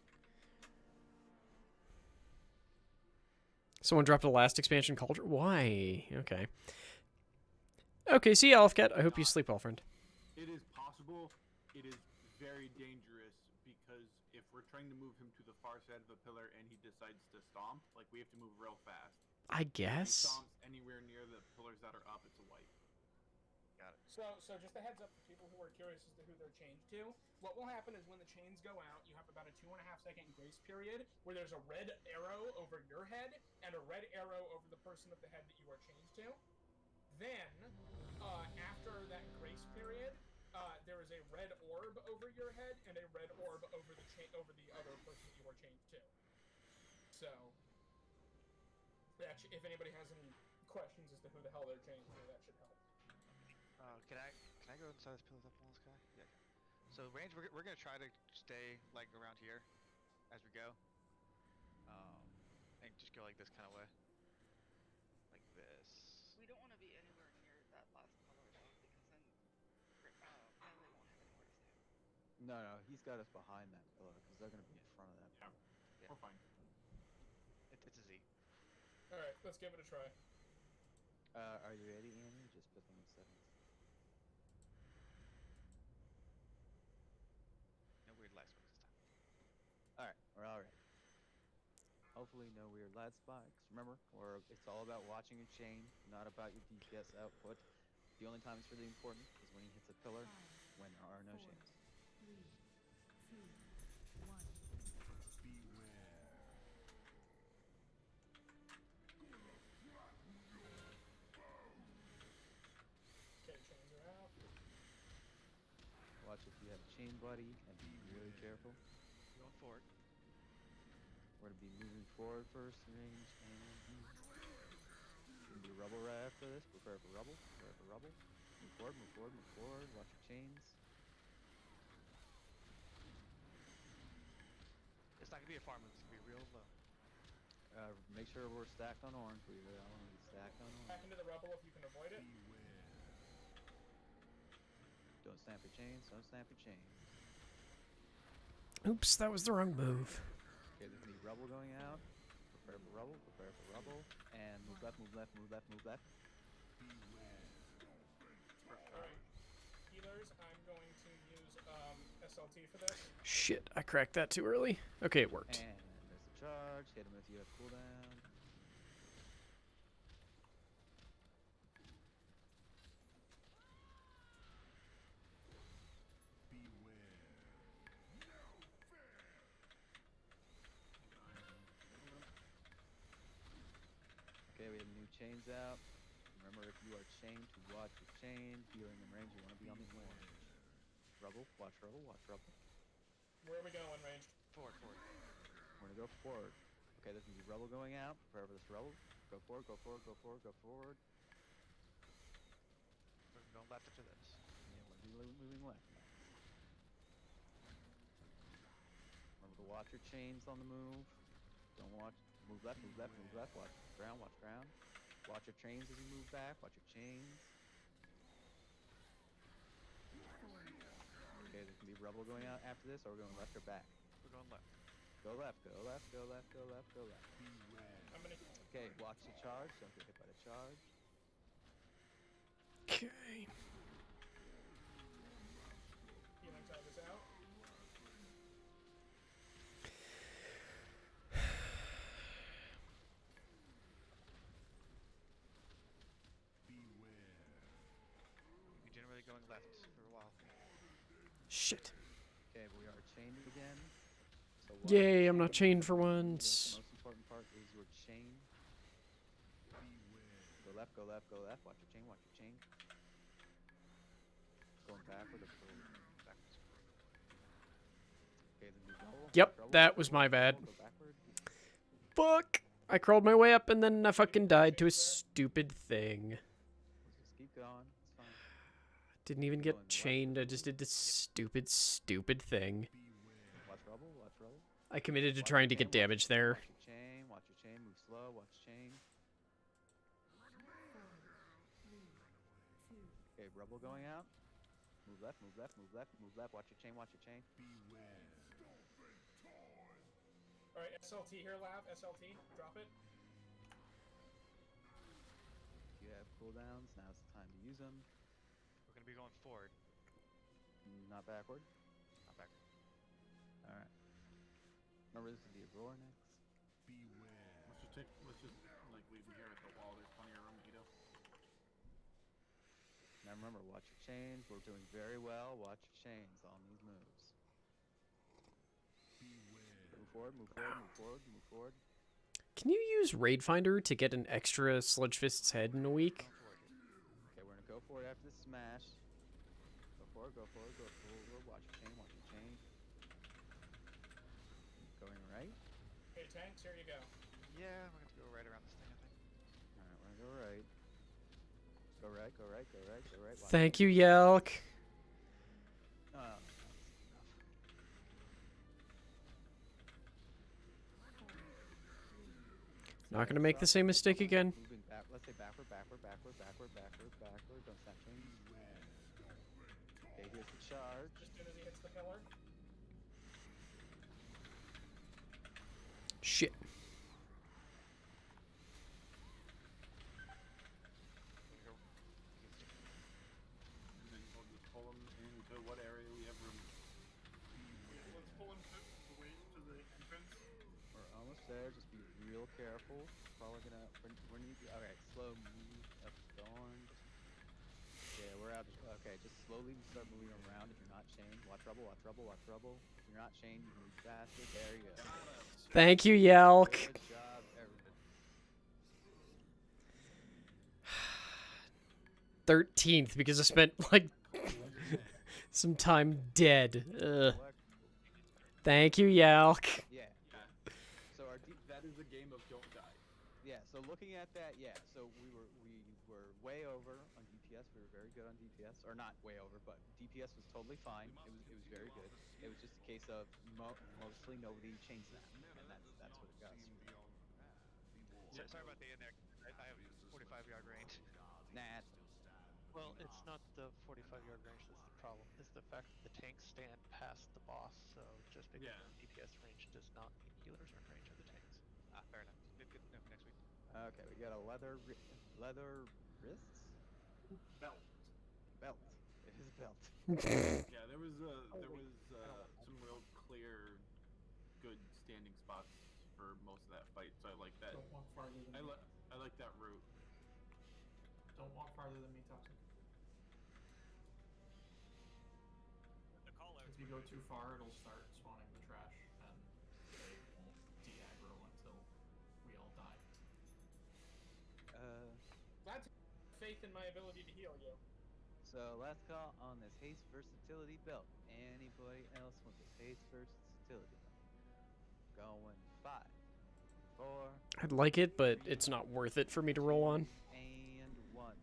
Someone dropped a last expansion cauldron? Why? Okay. Okay, see you, Alfcat. I hope you sleep well, friend. It is possible. It is very dangerous, because if we're trying to move him to the far side of the pillar and he decides to stomp, like, we have to move real fast. I If he guess. stomps anywhere near the pillars that are up, it's a wipe. Got it. So just a heads up for people who are curious as to who they're chained to. What will happen is when the chains go out, you have about a 2.5 second grace period where there's a red arrow over your head and a red arrow over the person of the head that you are chained to. Then, after that grace period, there is a red orb over your head and a red orb over the other person you are chained to. So, if anybody has any questions as to who the hell they're chained to, that should help. Can I go inside this pillar up on this guy? Yeah. So range, we're gonna try to stay like around here as we go, and just go like this kind of way, like this. We don't want to be anywhere near that last pillar though, because then Melee won't have anywhere to stand. No, he's got us behind that pillar, because they're going to be in front of that pillar. Yeah. We're fine. It's a Z. Alright, let's give it a try. Are you ready, Annie? Just put them in settings. Hopefully, no weird lag spikes. Remember, it's all about watching your chain, not about your DPS output. The only time it's really important is when he hits a pillar, when there are no chains. 3, 2, 1. Okay, chains are out. Watch if you have a chain buddy, and be really careful. Going forward. We're gonna be moving forward first in range, and gonna be rubble right after this. Prepare for rubble. Prepare for rubble. Move forward. Move forward. Move forward. Watch your chains. It's not gonna be a farm move. It's gonna be real low. Make sure we're stacked on orange. We all want to be stacked on Back orange. into the rubble if you can avoid it. Don't snap your chains. Don't snap your chains. Oops, that was the wrong move. Okay, there's gonna be rubble going out. Prepare for rubble. Prepare for rubble. And move left. Move left. Move left. Move left. Alright. Healers, I'm going to use SLT for this. Shit, I cracked that too early. Okay, it worked. And there's the charge. Hit him if you have cooldown. Okay, we have new chains out. Remember, if you are chained, to watch your chain. Healing in range, you want to be on the orange. Rubble, watch rubble, watch rubble. Where are we going, ranged? Forward. We're gonna go forward. Okay, there's gonna be rubble going out. Prepare for this rubble. Go forward, go forward, go forward, go forward. We're going left after this. Yeah, we're gonna be moving left now. Remember to watch your chains on the move. Don't watch. Move left, move left, move left. Watch ground, watch ground. Watch your chains as you move back. Watch your chains. Okay, there's gonna be rubble going out after this, or we're going left or back. We're going left. Go left, go left, go left, go left, go left. I'm gonna. Okay, watch the charge. Don't get hit by the charge. Okay. Healing tag is out. You're generally going left for a while. Shit. Okay, we are chained again. So Yay, I'm not chained for once. The most important part is your chain. Go left, go left, go left. Watch your chain, watch your chain. Going backward or forward? Backwards. Okay, then we roll. Yep, Roll, that roll, was roll, my roll, bad. Go backward. Fuck! I crawled my way up and then I fucking died to a stupid thing. Let's just keep going. It's fine. Didn't even Going get left. chained, I just did this stupid thing. Watch rubble, watch rubble. I committed to Watch trying to your get chain, damage there. Watch your chain, watch your chain. Move slow, watch chain. Okay, rubble going out. Move left, move left, move left, move left. Watch your chain, watch your chain. Alright, SLT here, Lav. SLT. Drop it. If you have cooldowns, now's the time to use them. We're gonna be going forward, Not backward. not backward. Alright. Remember, this is the roar next. Let's just like leave him here at the wall. There's plenty of room, Ito. Now remember, watch your chains. We're doing very well. Watch your chains on these moves. Move forward, move forward, move forward, move forward. Can you use Raid Finder to get an extra Sludge Fist's head in a week? Going forward. Okay, we're gonna go forward after this smash. Go forward, go forward, go forward. Watch your chain, watch your chain. Going right. Okay, tanks, here you go. Yeah, we're gonna go right around this thing, I think. Alright, we're gonna go right. Go right, go right, go right, go right. Watch Thank you, Yelk. enough. Not gonna make the same mistake again. Moving back. Let's say backward, backward, backward, backward, backward, backward. Don't snap chains. Okay, here's the charge. As soon as he hits the pillar. Shit. We're gonna go. And then we'll just pull him into what area we have room. Let's pull him to the entrance. We're almost there. Just be real careful. Probably gonna we're need okay. Slow move up Thorn. Yeah, we're out. Okay, just slowly start moving around. If you're not chained, watch trouble, watch trouble, watch trouble. If you're not chained, you can move faster. There you go. Thank you, Yelk. Good job, everyone. 13th because I spent like some time dead. Thank you, Yelk. Yeah. So that is a game of don't die. Yeah. So looking at that, yeah. So we were way over on DPS. We were very good on DPS, or not way over, but DPS was totally fine. It was very good. It was just a case of mostly nobody chain snap, and that's what it goes. Sorry about the in there. I have 45-yard range. Nah. Well, it's not the 45-yard range that's the problem. It's the fact that the tanks stand past the boss, so just because DPS range does not mean healers are in range of the tanks. Ah, fair enough. Good to know for next week. Okay, we got a leather wrists. Belt. Belt. It is a belt. Yeah, there was some real clear, good standing spots for most of that fight. So I like that. Don't walk farther than me. I like that route. Don't walk farther than me, Toxic. If you go too far, it'll start spawning the trash, and they won't de-aggro until we all die. That's faith in my ability to heal you. So last call on this haste versatility belt. Anybody else want this haste versatility belt? Going 5, 4. I'd like it, but it's not worth it for me to roll on. And 1.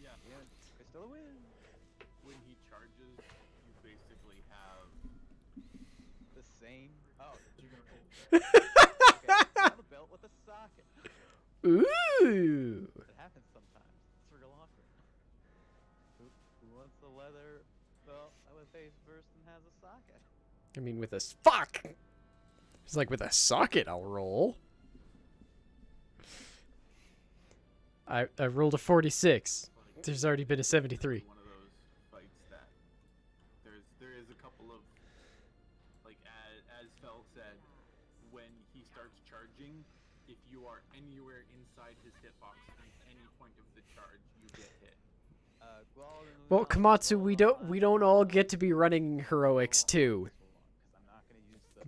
Yeah. Crystal win. When he charges, you basically have the same. Oh, you're gonna pull. Okay, the belt with a socket. Ooh. It happens sometimes. It's real awkward. Who wants the leather belt with face first and has a socket? I mean, with a fuck. It's like with a socket, I'll roll. I rolled a 46. There's already been a 73. One of those fights that there is a couple of, like as Fel said, when he starts charging, if you are anywhere inside his hitbox at any point of the charge, you get hit. Well, Komatsu, we don't all get to be running heroics too. I'm not gonna use the.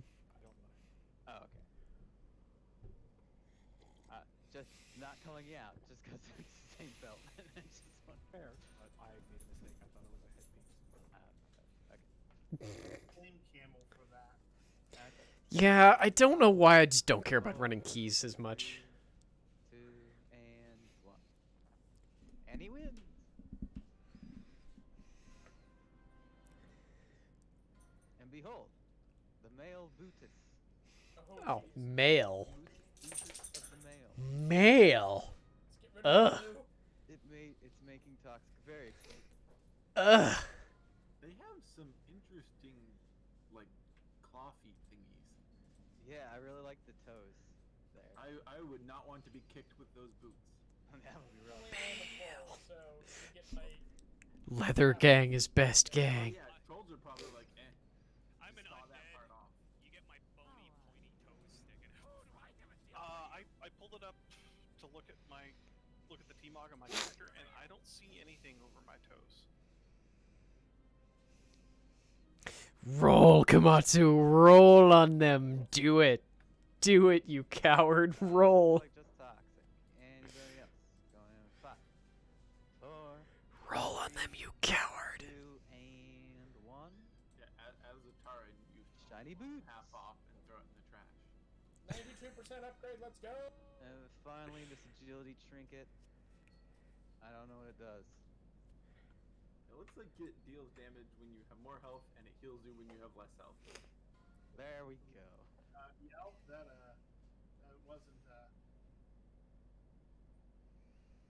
Oh, okay. Just not calling you out, just because it's the same belt. It's just one pair. I made a mistake. I thought it was a headpiece. Okay. Blame Camel for that. Okay. Yeah, I don't know why I just don't care about running keys as much. 2 and 1. And he wins. And behold, the male Bootus. Oh, male. Bootus of the male. Male. Ugh. It's making Toxic very excited. Ugh. They have some interesting, like, claw feet thingies. Yeah, I really like the toes there. I would not want to be kicked with those boots. That would be rough. So you get my. Leather gang is best gang. Yeah, trolls are probably like, eh. I'm an saw that undead. part off. You get my bony, pointy toes sticking out. I pulled it up to look at the T-Mog on my character, and I don't see anything over my toes. Roll, Komatsu. Roll on them. Do it. Do it, you coward. Roll. Like just Toxic. Anybody else? Going in 5, 4. Roll on them, you coward. 2 and 1. Yeah, as a Taran, you Shiny boots. half off and throw it in the trash. 92% upgrade. Let's go. And finally, this agility trinket. I don't know what it does. It looks like it deals damage when you have more health, and it heals you when you have less health. There we go. Yelp, that wasn't.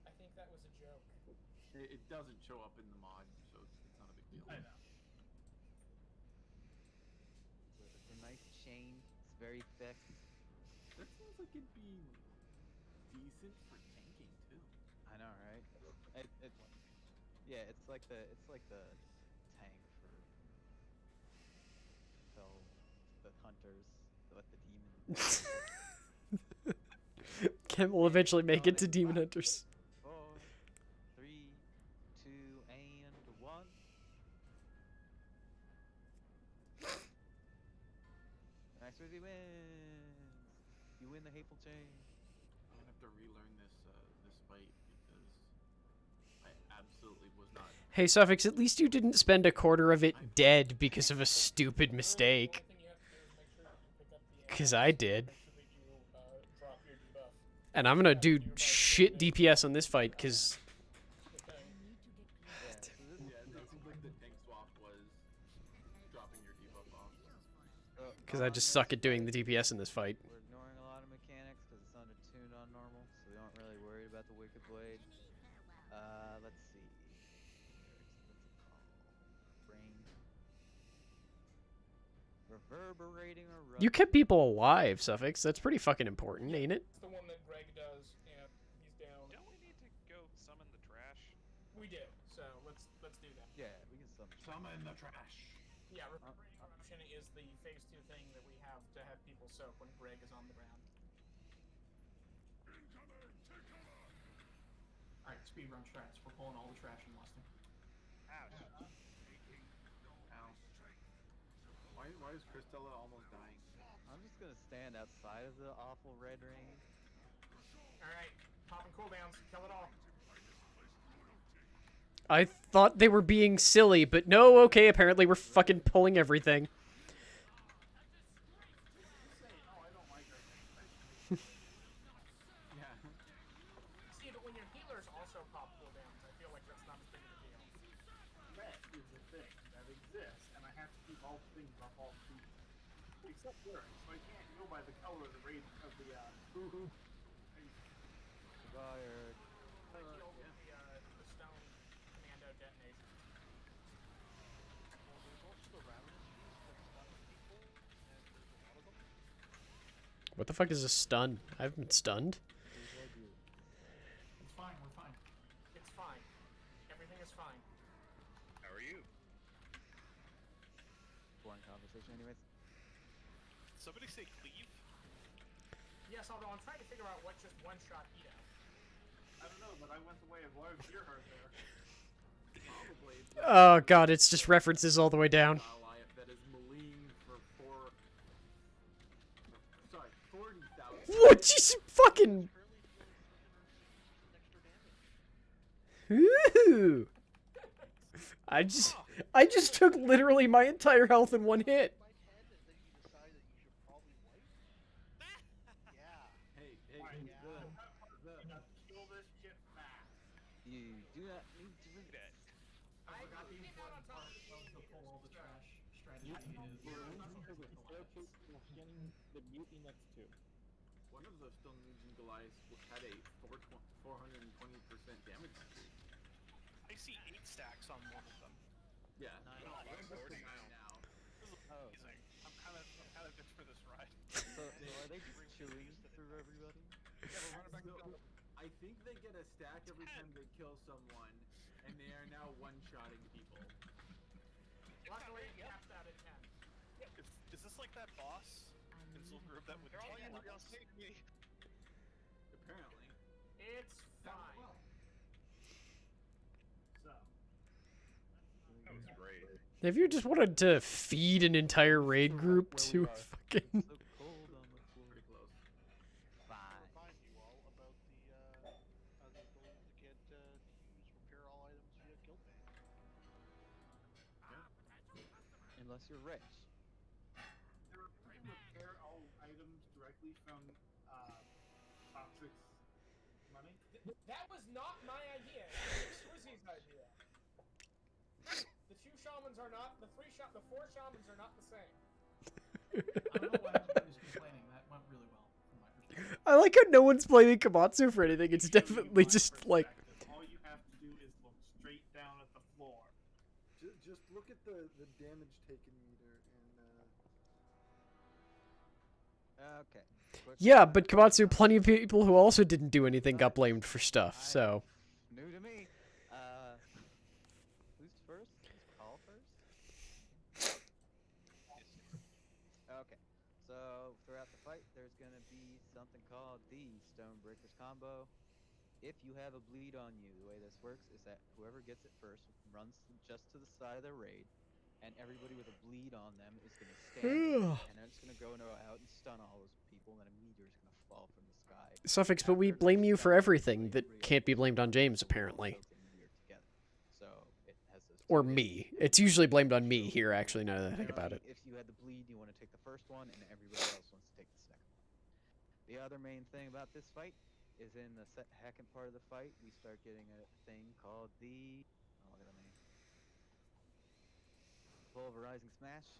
I think that was a joke. It doesn't show up in the mod, so it's not a big deal. I know. It's a nice chain. It's very thick. That seems like it'd be decent for tanking too. I know, right? Yeah, it's like the tank for the hunters, the demons. and we'll eventually make it to Demon Hunters. 4, 3, 2, and 1. Max Wizzy wins. You win the hateful chain. I'm gonna have to relearn this this fight because I absolutely was not. Hey, Suffix, at least you didn't spend a quarter of it dead because of a stupid mistake. Because I did. And I'm gonna do shit DPS on this fight, because... Yeah, it seems like the tank swap was dropping your debuff off. Because I just suck at doing the DPS in this fight. We're ignoring a lot of mechanics because it's undertuned on normal, so we aren't really worried about the Wicked Blade. Let's see. What's it called? Brain. Reverberating or You kept people alive, Suffix. That's pretty fucking important, ain't it? It's the one that Greg does. Yeah, he's down. Don't we need to go summon the trash? We do. So let's do that. Yeah, we can Summon the trash. Yeah, reverberating eruption is the phase 2 thing that we have to have people soak when Greg is on the ground. Alright, speedrun strats. We're pulling all the trash in Weston. Ouch. Ow. Why is Christella almost dying? I'm just gonna stand outside of the awful red rain. Alright, popping cooldowns. Kill it all. I thought they were being silly, but no, okay, apparently we're fucking pulling everything. Yeah. See, but when your healers also pop cooldowns, I feel like that's not as big of a deal. That is the thing that exists, and I have to keep all things off all speed. Except wearing, so I can't go by the color of the raid of the Fired. I killed with the stone commando detonation. Well, there's also the Ravenous Beast that stuns people, and there's a lot of them. What the fuck is a stun? I haven't been stunned. It's fine, we're fine. It's fine. Everything is fine. How are you? Boring conversation, anyways. Somebody say cleave? Yes, although I'm trying to figure out what just one-shot Ito. I don't know, but I went the way of Lord Gearhart there. Probably. Oh god, it's just references all the way down. Goliath that is malign for 40,000. What? Just fucking... Ooh. I just took literally my entire health in one hit. Hey, Kill this shit fast. You do not need to do that. I forgot the important part of the pull all the trash strategy is one of the Stone Legion Goliaths had a 420% damage streak. I see 8 stacks on one of them. Yeah. Nine. No, I'm just Forty. now. This is amazing. I'm kind of itched for this ride. So are they just chewing through everybody? I think they get a stack every time they kill someone, and they are now one-shotting people. Luckily, it capped out at 10. Is this like that boss in Zul'Gurub that would They're all take you, levels? they'll take me. Apparently. It's fine. so. That was great. Have you just wanted to feed an entire raid group to a fucking... So cold on the floor. Pretty close. Fine. Remind you all about the ability to get to use repair all items via guild bank. Unless you're rich. You can repair all items directly from Toxic's money. That was not my idea. It was Swizzy's idea. The 2 shamans are not the 4 shamans are not the same. I don't know why everybody's complaining. That went really well from my perspective. I like how no one's blaming Komatsu for anything. It's definitely just like... All you have to do is look straight down at the floor. Just look at the damage taken meter and Okay. Quick Yeah, but Komatsu, plenty of people who also didn't do anything got blamed for stuff, so... New to me. Who's first? Is Paul first? Okay. So throughout the fight, there's gonna be something called the Stonebreakers combo. If you have a bleed on you, the way this works is that whoever gets it first runs just to the side of the raid, and everybody with a bleed on them is gonna stand in it, and then it's gonna go out and stun all those people, and then a meteor is gonna fall from the sky. Suffix, but we After blame you it's for stunned, everything everybody that can't be blamed on James, apparently. soaked in meteor together. So it has those Or two me. hits, It's and usually blamed on so me here, actually, now that I think about it. if you had the bleed, you want to take the first one, and everybody else wants to take the second one. The other main thing about this fight is in the second part of the fight, we start getting a thing called the look at the name. Pulverizing smash.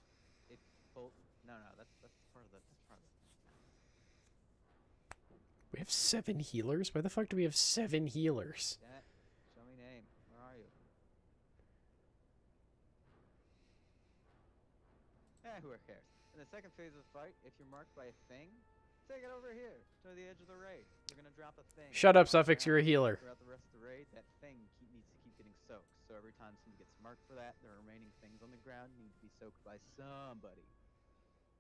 It no, that's part of the We have 7 healers? Why the fuck do we have 7 healers? Damn it. Show me name. Where are you? Who cares? In the second phase of the fight, if you're marked by a thing, take it over here to the edge of the raid. You're gonna drop a thing. Shut up, Suffix, you're a healer. Throughout the rest of the raid, that thing needs to keep getting soaked. So every time somebody gets marked for that, the remaining things on the ground need to be soaked by somebody.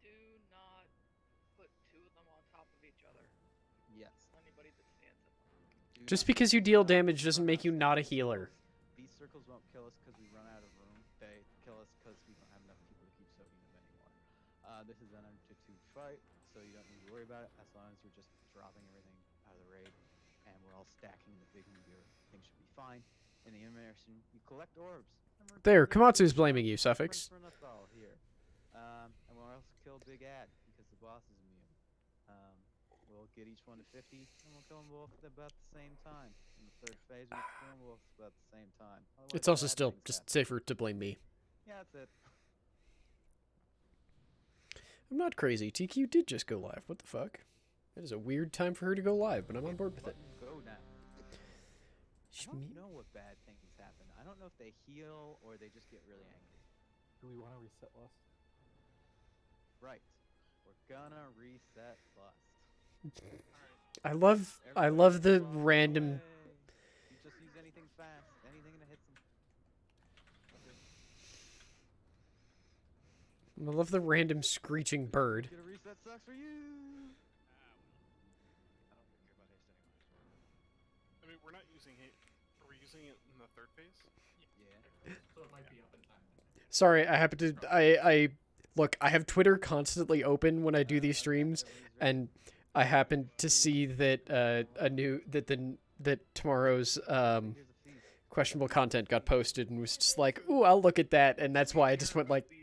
Do not put 2 of them on top of each other. Yes. Anybody that stands in them. Just because you deal damage doesn't make you not a healer. These circles won't kill us because we run out of room. They kill us because we don't have enough people to keep soaking them anymore. This is an under 2 fight, so you don't need to worry about it as long as you're just dropping everything out of the raid, and we're all stacking the big meteor. Things should be fine. In the intermission, you collect orbs. There, Komatsu's blaming you, Suffix. Here. And we'll also kill Big Ad because the boss is immune. We'll get each one to 50, and we'll kill them both at about the same time. In the third phase, we'll kill them both about the same time. Otherwise, It's also bad still things just happen. safer to blame me. Yeah, that's it. I'm not crazy. TQ did just go live. What the fuck? That is a weird time for her to go live, but I'm on board with it. Go now. I don't know what bad things happen. I don't know if they heal or they just get really angry. Do we want to reset Lust? Right. We're gonna reset Lust. I love the random. You just use anything fast, anything that hits them. I love the random screeching bird. Gonna reset sucks for you. I don't really care about haste anymore. I mean, we're not using it. Are we using it in the third phase? Yeah. So it might be up in time. Sorry, I happen to. I look. I have Twitter constantly open when I do these streams, and I happened to see that that tomorrow's questionable content got posted, and was just like, ooh, I'll look at that, and that's why I just went like. The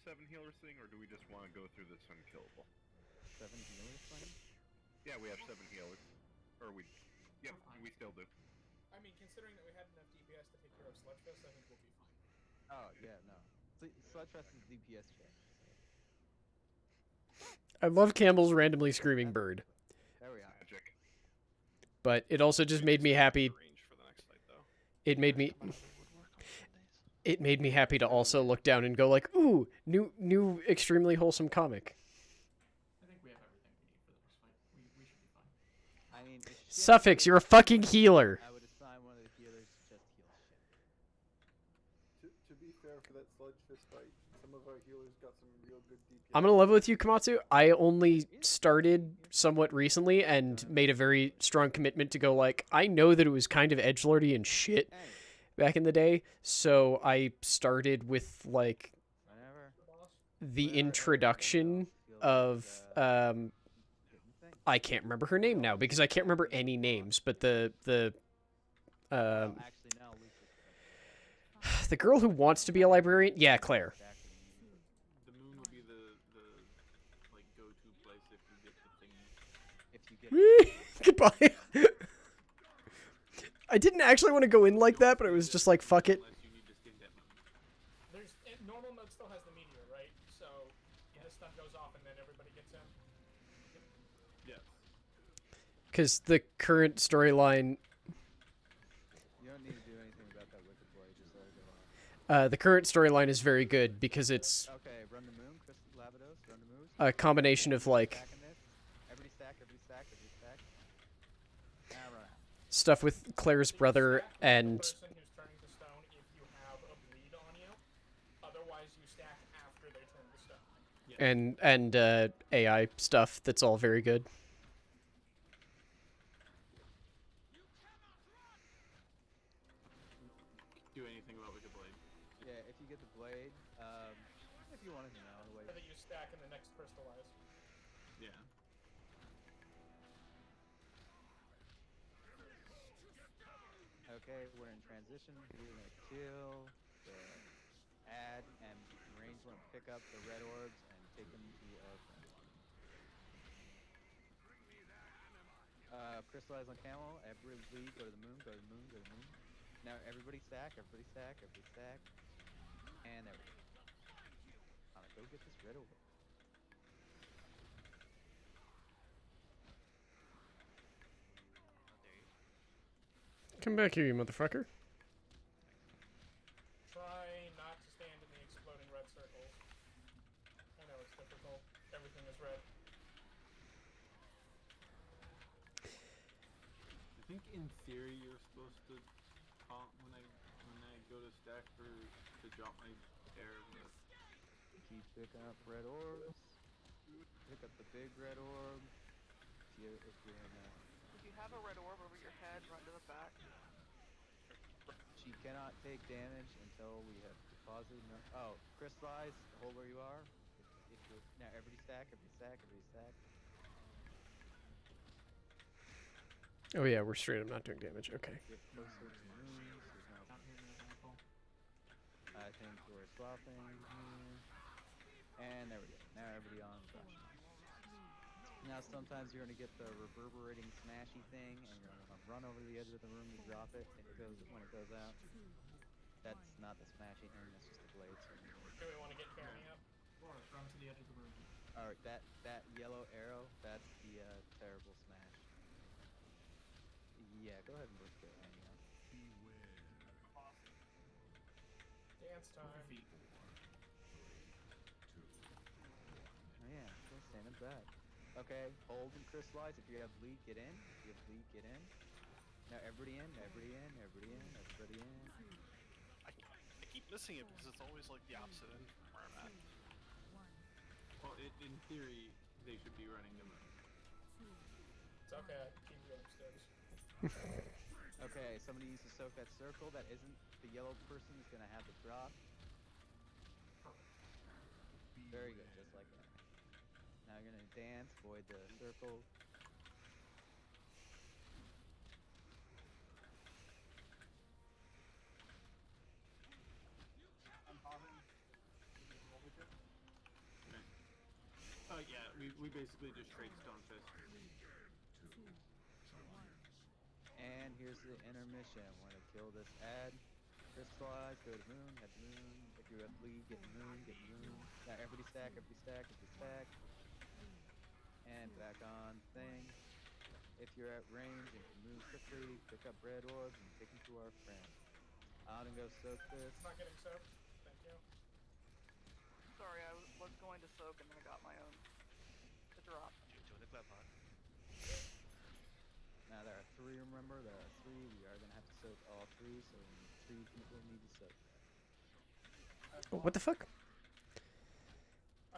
7 healers thing, or do we just want to go through this unkillable? 7 healers thing? Yeah, we have 7 healers. Or we. Yep, we still do. I mean, considering that we had enough DPS to take care of Sludgefest, I think we'll be fine. Oh yeah, no. Sludgefest is DPS check. I love Campbell's randomly screaming bird, There we are. Magic. but it also just made me happy. Range for the next fight, though. It made me. Would work on Sundays. It made me happy to also look down and go like, ooh, new extremely wholesome comic. I think we have everything we need for the next fight. We should be fine. I mean, if shit Suffix, you're a fucking healer. I would assign one of the healers to just heal shit. To be fair, for that sludge fist fight, some of our healers got some real good DPS. I'm gonna level with you, Komatsu. I only started somewhat recently and made a very strong commitment to go like, I know that it was kind of edgelordy and shit Hey, back in the day, so I started with like whenever. the introduction of Hidden thing. I can't remember her name now because I can't remember any names, but the Well, actually, now Lucius. the girl who wants to be a librarian, yeah, Claire. The moon will be the like go-to place if you get the thing. If you get Goodbye. I didn't actually want to go in like that, but it was just like, fuck it. Unless you need to skin that moon. Normal mode still has the meteor, right? So this stuff goes off and then everybody gets in. Yes. Because the current storyline, You don't need to do anything about that wicked boy. Just let it go on. the current storyline is very good because it's Okay, run the moon, Crystal Lavados, run the moves. a combination of like Stacking this. Everybody stack, everybody stack, everybody stack. Now run out. stuff with Claire's brother Stack with the and person who's turning to stone if you have a bleed on you. Otherwise, you stack after they turn to stone. Yes. and AI stuff that's all very good. Do anything about Wicked Blade. Yeah, if you get the blade, if you wanted to know the way. Or that you stack in the next crystallize. Yeah. Okay, we're in transition. We're gonna kill the ad, and range one pick up the red orbs and take them to our friend. Crystallize on camel. Everybody go to the moon. Go to the moon. Go to the moon. Now everybody stack. Everybody stack. Everybody stack. And there we go. Go get this red orb. Come back here, you motherfucker. Try not to stand in the exploding red circles. I know it's difficult. Everything is red. I think in theory you're supposed to taunt when I go to stack to drop my air. Keep picking up red orbs. Pick up the big red orb. If you're in a... If you have a red orb over your head, run to the back. She cannot take damage until we have deposited. Oh, crystallize. Hold where you are. If you're now, everybody stack. Everybody stack. Everybody stack. Oh yeah, we're straight up not doing damage. Okay. Get closer to the moon. I think we're swapping here. And there we go. Now everybody on brush. Now sometimes you're gonna get the reverberating smashy thing, and you're gonna run over to the edge of the room to drop it. When it goes out. That's not the smashy thing. That's just the blade. So Do we want to get Cammy up? Or run to the edge of the room. all right, that yellow arrow. That's the terrible smash. Yeah, go ahead and work it. Dance time. Oh yeah, still standing back. Okay, hold and crystallize. If you have bleed, get in. If you have bleed, get in. Now everybody in, everybody in, everybody in, everybody in. I keep missing it because it's always like the opposite end from where I'm at. Well, in theory, they should be running the moon. It's okay, I can keep you upstairs. Okay, somebody needs to soak that circle. That isn't the yellow person is gonna have the drop. Very good, just like that. Now you're gonna dance, void the circle. I'm pausing. Yeah, we basically just trade Stone Fist. And here's the intermission. We're gonna kill this ad. Crystallize, go to moon, head to moon. If you have bleed, get the moon, get the moon. Now everybody stack, everybody stack, everybody stack. And back on thing. If you're at range and can move quickly, pick up red orbs and take them to our friend. Out and go soak this. It's not getting soaked. Thank you. Sorry, I was going to soak and then I got my own to drop. Join the club, huh? Now there are three, remember? There are three. We are going to have to soak all three, so three people need to soak that. Oh, what the fuck?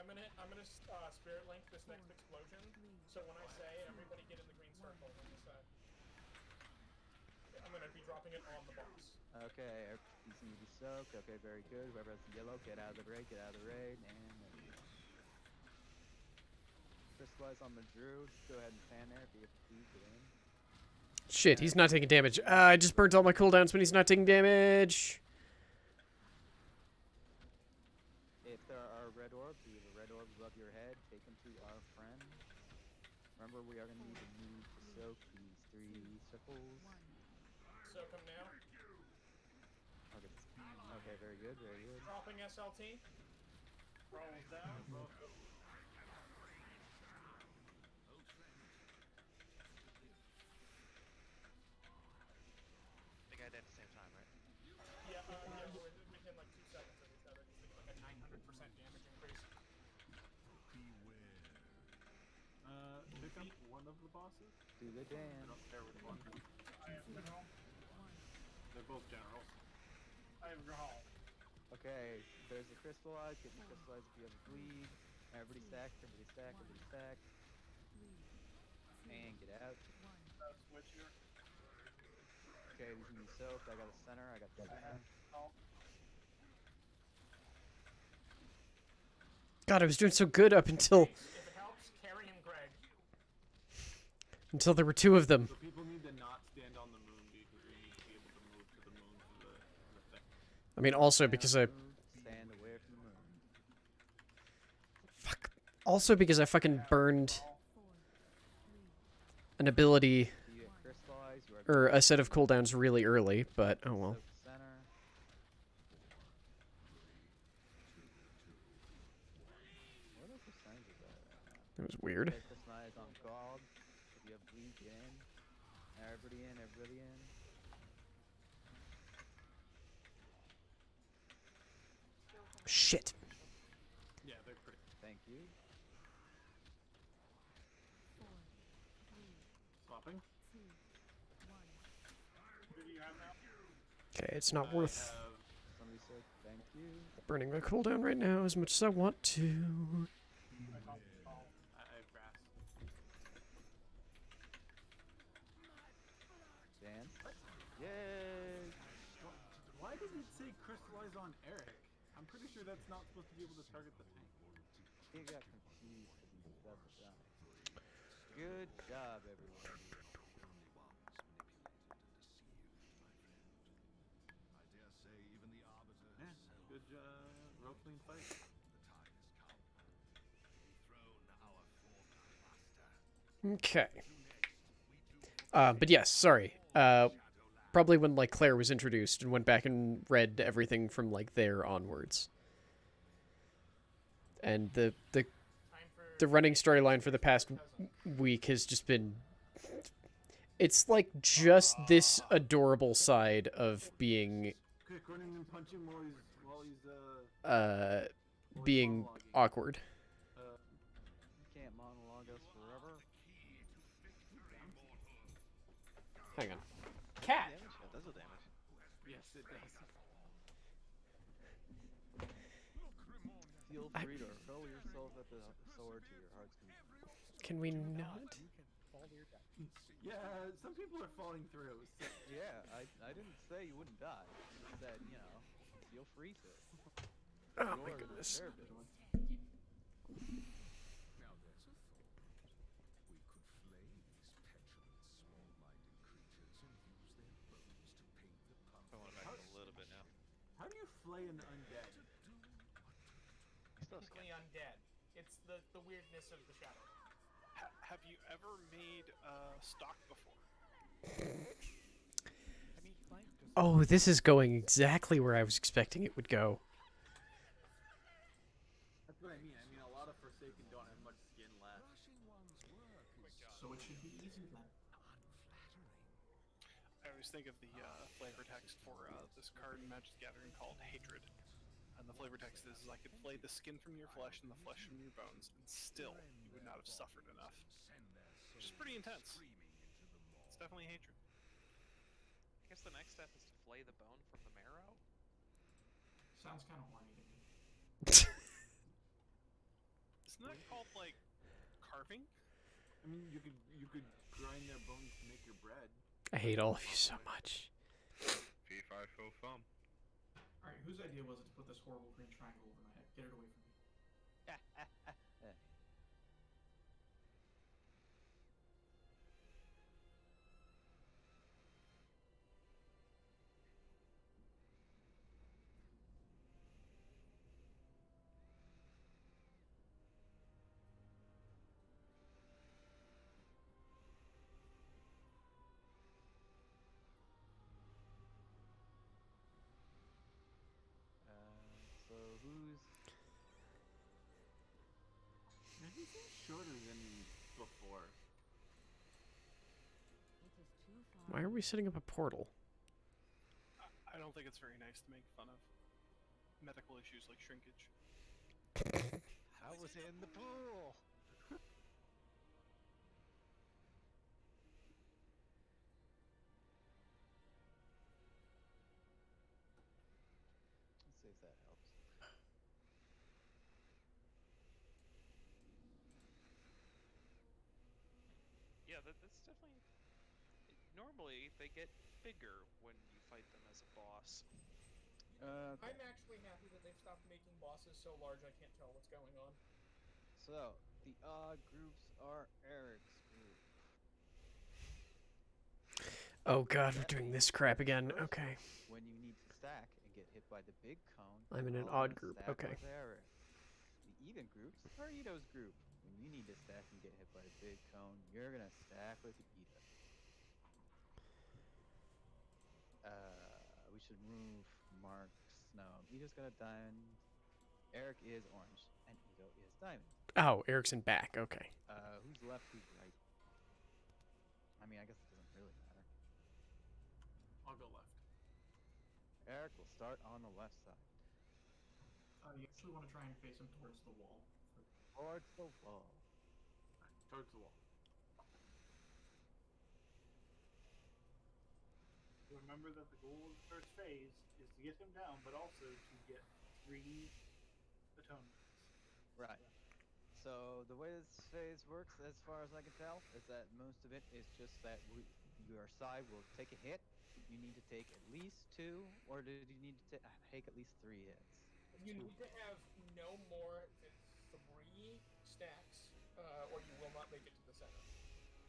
I'm gonna spirit link this next explosion. So when I say everybody get in the green circle, when you say, I'm gonna be dropping it on the boss. Okay, these need to be soaked. Okay, very good. Whoever has the yellow, get out of the raid, get out of the raid, and there we go. Crystallize on the Drew. Just go ahead and stand there if you have to get in. Shit, he's not taking damage. I just burnt all my cooldowns when he's not taking damage. If there are red orbs, you have a red orb above your head, take them to our friend. Remember, we are going to need to move to soak these three circles. Soak them now. Okay, very good, very good. Dropping SLT. Rolls down. They got it at the same time, right? Yeah, we're within like 2 seconds of each other. These things like a 900% damage increase. Pick up one of the bosses. Do the I dance. don't care which one. I am general. They're both generals. I am Grahal. Okay, there's the crystallize. Get me crystallize if you have a bleed. Everybody stack, everybody stack, everybody stack. And get out. Switch here. Okay, these can be soaked. I got a center, I got the center. God, I was doing so good up until If it helps, Carrie and Greg. there were two of them. So people need to not stand on the moon because we need to be able to move to the moon for the thing. I mean, also because I Stand away from the moon. also because I fucking burned an ability So you get crystallize, you are or a set of cooldowns really early, but oh well. soak the center. What are the percentages at right now? That was weird. Okay, crystallize on gold. If you have bleed, get in. Everybody in, everybody in. Shit. Yeah, they're pretty. Thank you. Swapping? Who do you have now? Okay, it's not worth Somebody said thank you. burning my cooldown right now as much as I want to. I have grass. Dance. Yay! Why did it say crystallize on Eric? I'm pretty sure that's not supposed to be able to target the tank. He got confused because he's about to die. Good job, everyone. Yeah, good real clean fight. Okay. But yes, sorry. Probably when like Claire was introduced and went back and read everything from like there onwards. And the running storyline for the past week has just been, it's like just this adorable side of being Quick, running and punching while he's being monologuing. awkward. You can't monologue us forever. Hang on. Cat. Damage? Yeah, does the damage. Yes, it does. Feel free to hurl yourself at the sword to your heart's content. Can we not? You can fall to your death. Yeah, some people are falling through. So. Yeah, I didn't say you wouldn't die. I just said, you know, feel free to. Oh my Yours goodness. deserved it. I want to back up a little bit now. How do you flay an undead? He's still Technically undead. It's the weirdness of the shadow. Have you ever made stock before? Oh, this is going exactly where I was expecting it would go. That's what I mean. I mean, a lot of Forsaken don't have much skin left. So it should be easy then. I always think of the flavor text for this card in Magic the Gathering called Hatred. And the flavor text is I could flay the skin from your flesh and the flesh from your bones, and still you would not have suffered enough. Which is pretty intense. It's definitely hatred. I guess the next step is to flay the bone from the marrow. Sounds kind of horny to me. Isn't that called like carving? I mean, you could grind their bones to make your bread. I hate all of you so much. Fee fi fo fum. Alright, whose idea was it to put this horrible green triangle over my head? Get it away from me. So who's... He seems shorter than before. Why are we setting up a portal? I don't think it's very nice to make fun of medical issues like shrinkage. I was in the pool! Let's see if that helps. that's definitely. Normally, they get bigger when you fight them as a boss. Okay. I'm actually happy that they've stopped making bosses so large I can't tell what's going on. So the odd groups are Eric's group. Oh god, we're That doing means this crap again. first, Okay. when you need to stack and get hit by the big cone, I'm in you're an all odd gonna group. stack Okay. with Eric. The even groups are Ito's group. When you need to stack and get hit by the big cone, you're gonna stack with Ito. We should move Mark's. No, Ito's got a diamond. Eric is orange, and Ito is diamond. Oh, Erickson back. Okay. Who's left? Who's right? I mean, I guess it doesn't really matter. I'll go left. Eric will start on the left side. You actually want to try and face him towards the wall. Towards the wall. Towards the wall. Remember that the goal of the first phase is to get him down, but also to get 3 atonements. Right. So the way this phase works, as far as I can tell, is that most of it is just that your side will take a hit. You need to take at least 2, or did you need to take at least 3 hits? You need to have no more than 3 stacks, or you will not make it to the center.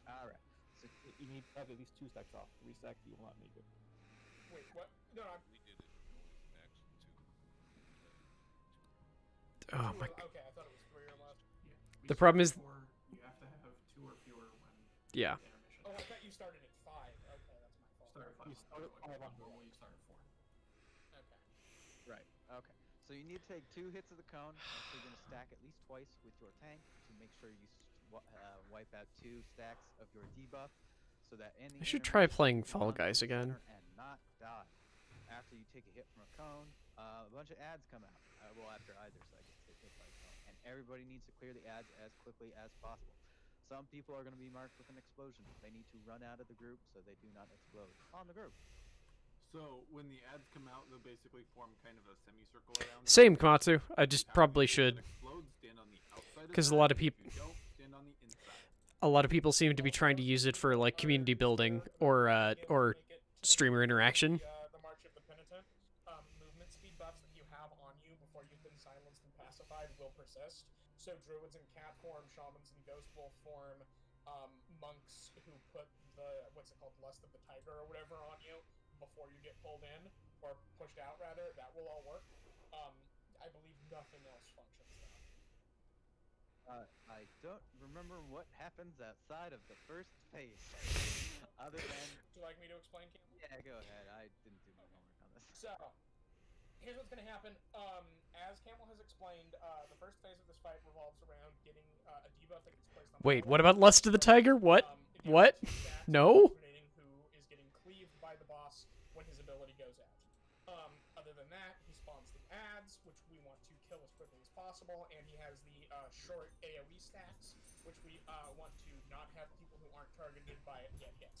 All right. So You need to have at least 2 stacks off. 3 stacks, you will not make it. Wait, what? No, I'm. We did it. It was actually 2. Oh my. Okay, I thought it was 3 or less. Yeah. The problem is. You have to have 2 or fewer when Yeah. intermission. Oh, I thought you started at 5. Okay, that's my fault. Start at 5. You start at 5 on Normally you start at 4. Okay. Right. Okay. So you need to take 2 hits of the cone. So you're gonna stack at least twice with your tank to make sure you wipe out 2 stacks of your debuff, so that in the I should try intermission, playing you Fall run to Guys the again. center and not die. After you take a hit from a cone, a bunch of ads come out. Well, after either side gets hit by a cone, and everybody needs to clear the ads as quickly as possible. Some people are going to be marked with an explosion. They need to run out of the group so they do not explode on the group. So when the ads come out, they'll basically form kind of a semicircle around. Same, Komatsu. I just probably should. Because a lot of people. A lot of people seem to be trying to use it for like community building or streamer interaction. The March of the Penitent, movement speed buffs that you have on you before you've been silenced and pacified will persist. So druids in cat form, shamans in ghost wolf form, monks who put the Lust of the Tiger or whatever on you before you get pulled in or pushed out rather, that will all work. I believe nothing else functions though. I don't remember what happens outside of the first phase. Other than... Would you like me to explain, Campbell? Yeah, go ahead. I didn't do my homework on this. So, here's what's going to happen. As Campbell has explained, the first phase of this fight revolves around getting a debuff that gets placed on the Wait, wall. what about Lust of the Tiger? What? What? No? Who is getting cleaved by the boss when his ability goes out. Other than that, he spawns the ads, which we want to kill as quickly as possible, and he has the short AoE stacks, which we want to not have people who aren't targeted by it get hit.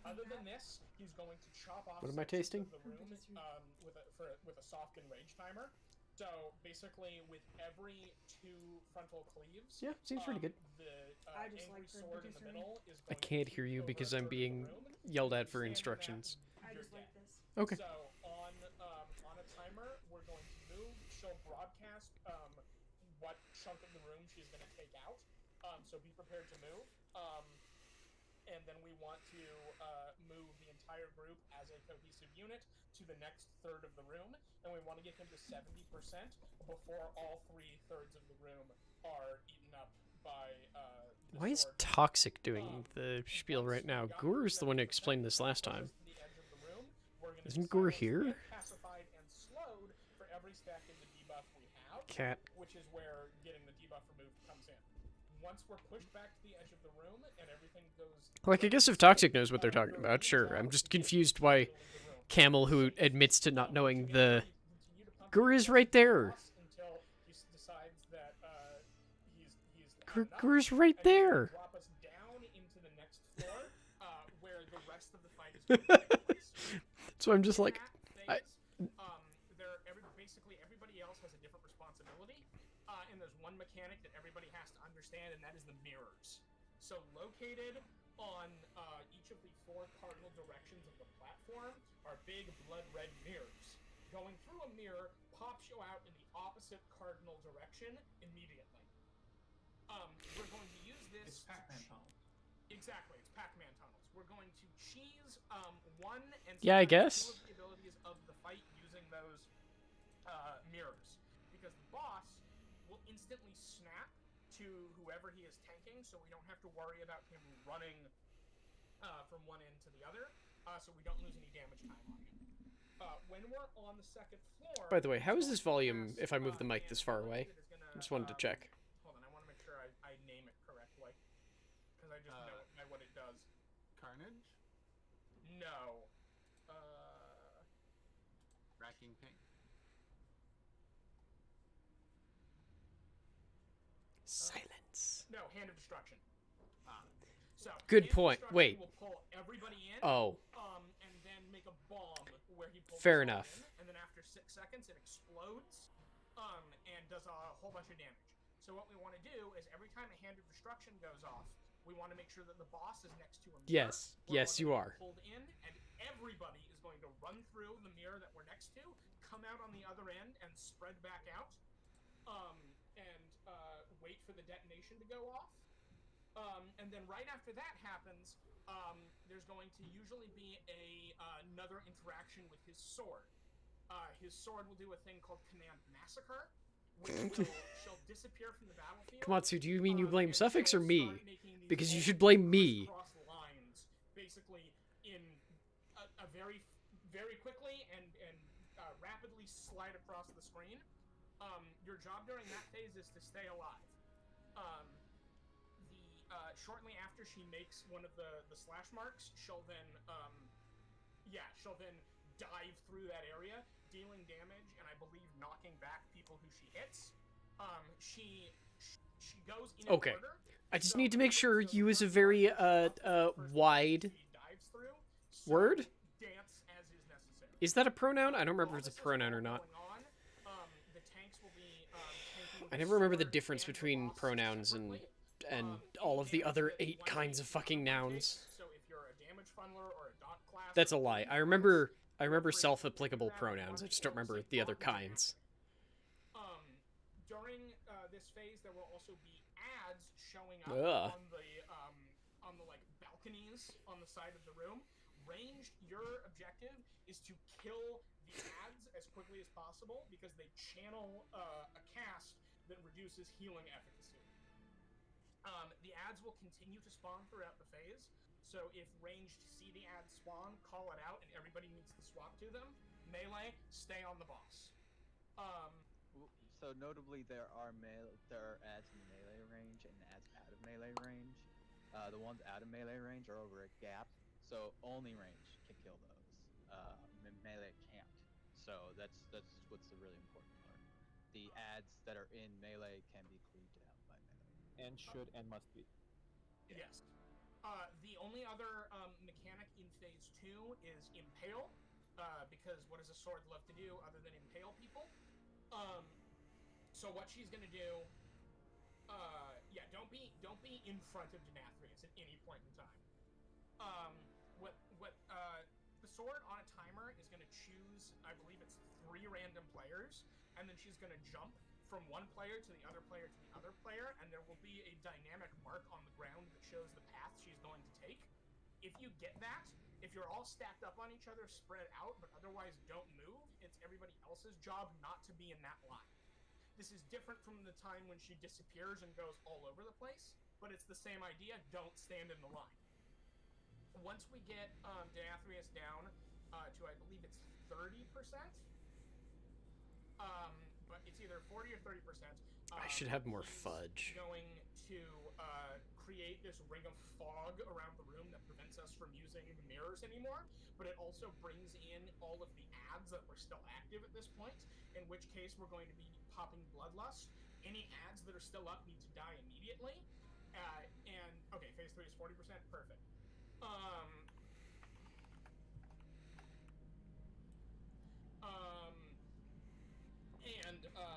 Other than this, he's going to chop off What am I tasting? the room with a soft and rage timer. So basically, with every 2 frontal cleaves, Yeah, seems pretty good. The I just angry like the sword in the patisserie. middle is I going can't to hear you over because a I'm third of the being room. yelled at If for you stand in that, instructions. I you're just dead. like this. Okay. So on a timer, we're going to move. She'll broadcast what chunk of the room she's going to take out. So be prepared to move. And then we want to move the entire group as a cohesive unit to the next third of the room, and we want to get him to 70% before all 3/3 of the room are eaten up by. Why is Toxic doing the spiel right now? Guru's the one who explained this last time. Isn't Guru here? Pacified and slowed for every stack in the debuff we have. Cat. Which is where getting the debuff removed comes in. Once we're pushed back to the edge of the room and everything goes. Like, I guess if Toxic knows what they're talking about, sure. I'm just confused why Camel, who admits to not knowing the... Guru's right there. Until he decides that Guru's right there. Drop us down into the next floor, where the rest of the fight is going to take place. So I'm just like... Basically everybody else has a different responsibility, and there's one mechanic that everybody has to understand, and that is the mirrors. So located on each of the 4 cardinal directions of the platform are big blood red mirrors. Going through a mirror pops you out in the opposite cardinal direction immediately. We're going to use this. It's Pac-Man tunnel. Exactly, it's Pac-Man tunnels. We're going to cheese one and Yeah, I sometimes guess. 2 of the abilities of the fight using those mirrors, because the boss will instantly snap to whoever he is tanking, so we don't have to worry about him running from one end to the other, so we don't lose any damage time on him. When we're on the 2nd floor... By the way, how is this volume if I move the mic this far away? I just wanted to check. Hold on, I want to make sure I name it correctly, because I just know what it does. Carnage? No. Racking Pain? Silence. No, Hand of Destruction. So, Good Hand of point. Destruction Wait. will pull everybody in, Oh. and then make a bomb where he pulls Fair us all enough. in, and then after 6 seconds it explodes, and does a whole bunch of damage. So what we want to do is every time a Hand of Destruction goes off, we want to make sure that the boss is next to a mirror. Yes. Yes, you are. Pulled in, and everybody is going to run through the mirror that we're next to, come out on the other end, and spread back out, and wait for the detonation to go off. And then right after that happens, there's going to usually be another interaction with his sword. His sword will do a thing called Command Massacre, which shall disappear from the battlefield. Kamatsu, do you mean you blame Suffix or me? Start making these Because you whole should blame me. crisscross lines, basically in a very, very quickly and rapidly slide across the screen. Your job during that phase is to stay alive. Shortly after she makes one of the slash marks, she'll then dive through that area, dealing damage and I believe knocking back people who she hits. She goes in Okay. order. I just need to make sure you use a very wide word. Dance as is necessary. Is that a pronoun? I don't remember if it's a pronoun or not. The tanks will be I never remember the difference between pronouns and all of the other 8 kinds of fucking nouns. So if you're a damage funneler or a dot class, That's a lie. I remember self-applicable pronouns. I just don't remember the other kinds. During this phase, there will also be ads showing up on the like balconies on the side of the room. Ranged, your objective is to kill the ads as quickly as possible because they channel a cast that reduces healing efficacy. The ads will continue to spawn throughout the phase, so if ranged see the ads spawn, call it out, and everybody needs to swap to them. Melee, stay on the boss. So notably, there are ads in melee range and ads out of melee range. The ones out of melee range are over a gap, so only range can kill those. Melee can't. So that's what's the really important part. The ads that are in melee can be cleaved out by melee. And should and must be. Yes. The only other mechanic in phase 2 is impale, because what does a sword love to do other than impale people? So what she's gonna do, don't be in front of Denathrius at any point in time. The sword on a timer is gonna choose, I believe it's 3 random players, and then she's gonna jump from one player to the other player to the other player, and there will be a dynamic mark on the ground that shows the path she's going to take. If you get that, if you're all stacked up on each other, spread out, but otherwise don't move, it's everybody else's job not to be in that line. This is different from the time when she disappears and goes all over the place, but it's the same idea, don't stand in the line. Once we get Denathrius down to, I believe it's 30%, but it's either 40 or 30%. I should have more fudge. Going to create this ring of fog around the room that prevents us from using the mirrors anymore, but it also brings in all of the ads that were still active at this point, in which case we're going to be popping Bloodlust. Any ads that are still up need to die immediately. And, okay, phase 3 is 40%, perfect.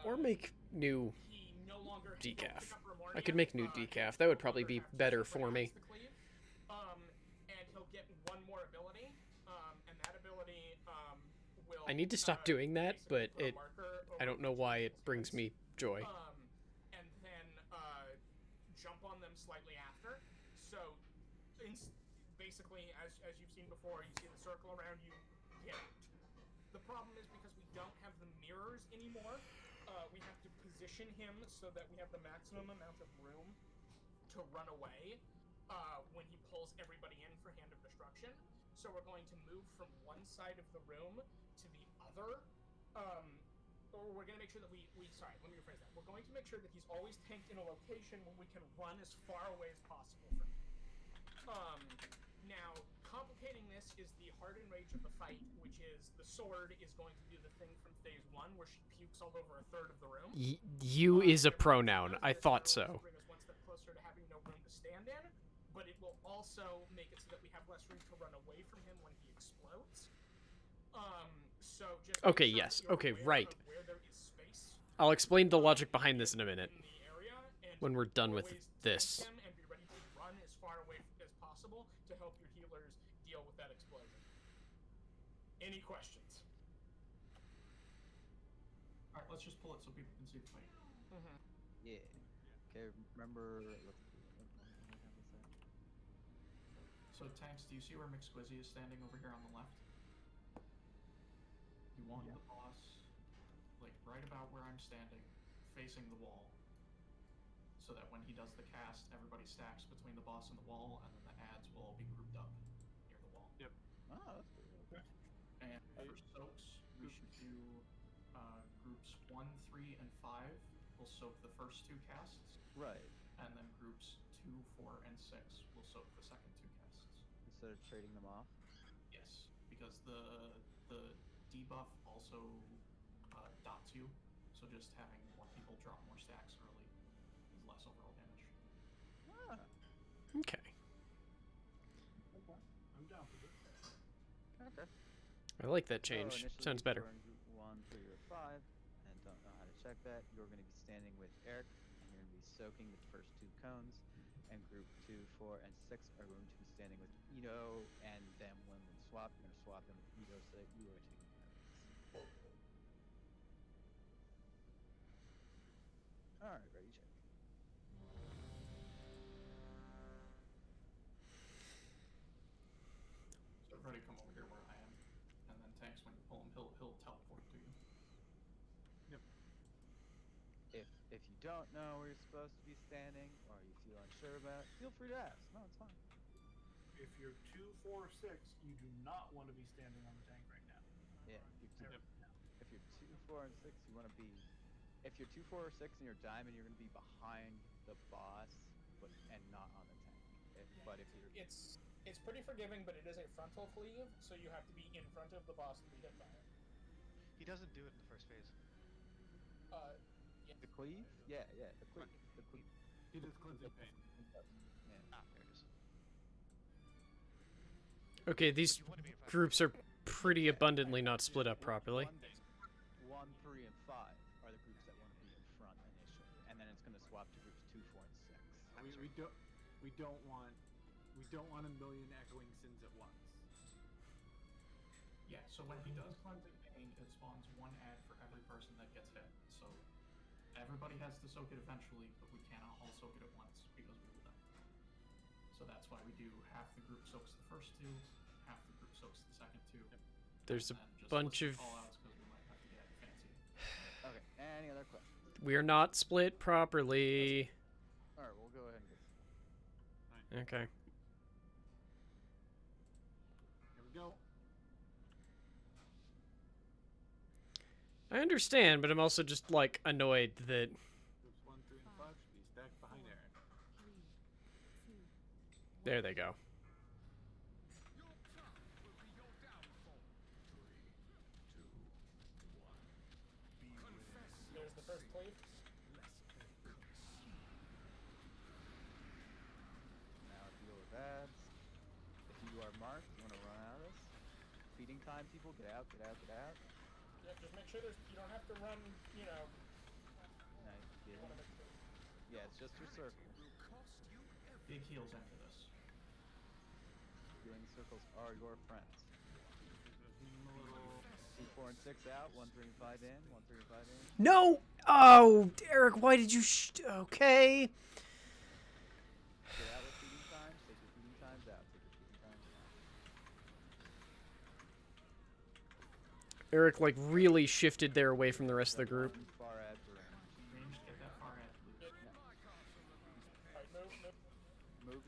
Or make new he no longer decaf. pick up I could make new decaf. That would probably be better for me. I need to stop doing that, but basically put a it marker I over don't know each why it people's brings heads, me joy. and then jump on them slightly after. So, basically, as you've seen before, you see the circle around you, get out. The problem is because we don't have the mirrors anymore, we have to position him so that we have the maximum amount of room to run away when he pulls everybody in for Hand of Destruction. So we're going to move from one side of the room to the other, or we're going to make sure that sorry, let me rephrase that. We're going to make sure that he's always tanked in a location where we can run as far away as possible from him. Now, complicating this is the hardened rage of the fight, which is the sword is going to do the thing from phase 1 where she pukes all over a third of the room. You is a pronoun. I thought so. Bring us one step closer to having no room to stand in, but it will also make it so that we have less room to run away from him when he explodes. So just Okay, make sure yes. that you're Okay, aware right. of where there is space I'll explain the logic behind this in a minute in the area, and when we're done with always this. tank him and be ready to run as far away as possible to help your healers deal with that explosion. Any questions? Alright, let's just pull it so people can see the fight. Yeah. Okay, remember, what do I have to say? So, Tanks, do you see where McSquizzy is standing over here on the left? You want the boss, like, right about where I'm standing, facing the wall. So that when he does the cast, everybody stacks between the boss and the wall, and then the ads will all be grouped up near the wall. Yep. Oh, that's pretty good. And for soaks, we should do groups 1, 3, and 5 will soak the first 2 casts. Right. And then groups 2, 4, and 6 will soak the second 2 casts. Instead of trading them off? Yes, because the debuff also dots you, so just having more people drop more stacks early is less overall damage. Ah. Okay. Okay. I'm down for this. Okay. I like that So change. initially, Sounds if better. you're in group 1, 3, or 5, and don't know how to check that, you're going to be standing with Eric, and you're going to be soaking the first 2 cones. And group 2, 4, and 6 are going to be standing with Ito, and then when we swap, you're going to swap in with Ito so that you are taking care of this. Alright, ready, check. So everybody come over here where I am, and then Tanks, when you pull him, he'll teleport to you. Yep. If you don't know where you're supposed to be standing, or you feel unsure about it, feel free to ask. No, it's fine. If you're 2, 4, or 6, you do not want to be standing on the tank right now. Yeah, if you're 2, 4, and 6, you want to be. If you're 2, 4, or 6, and you're diamond, you're going to be behind the boss, and not on the tank. But if you're It's pretty forgiving, but it is a frontal cleave, so you have to be in front of the boss to be hit by it. He doesn't do it in the first phase. The cleave? Yeah, the cleave. The cleave. He does cleansing pain. Yeah. Ah, there it is. Okay, these groups are pretty abundantly not split up properly. 1, 3, and 5 are the groups that want to be in front initially, and then it's going to swap to groups 2, 4, and 6. We don't want a million echoing sins at once. Yeah, so when he does Cleansing Pain, it spawns 1 ad for every person that gets hit. So everybody has to soak it eventually, but we cannot all soak it at once because we will die. So that's why we do half the group soaks the first 2, half the group soaks the second 2. There's a bunch of... We might have to get fancy. Okay, any other questions? We're not split properly. Alright, we'll go ahead and get started. Okay. Here we go. I understand, but I'm also just, like, annoyed that... Groups 1, 3, and 5 should be stacked behind Aaron. There they go. There's the first cleave. Now deal with ads. If you are marked, you want to run out of this. Feeding time, people, get out, get out, get out. Yeah, just make sure you don't have to run, you know. Nice, yeah, it's just your circle. Big heals into this. Healing circles are your friends. 2, 4, and 6 out. 1, 3, and 5 in. 1, 3, and 5 in. No! Oh, Eric, why did you okay. Get out with feeding times. Take your feeding times out. Take your feeding times out. Eric, like, really shifted there away from the rest of the group. Far ad for range. Range, get that far ahead, please. Move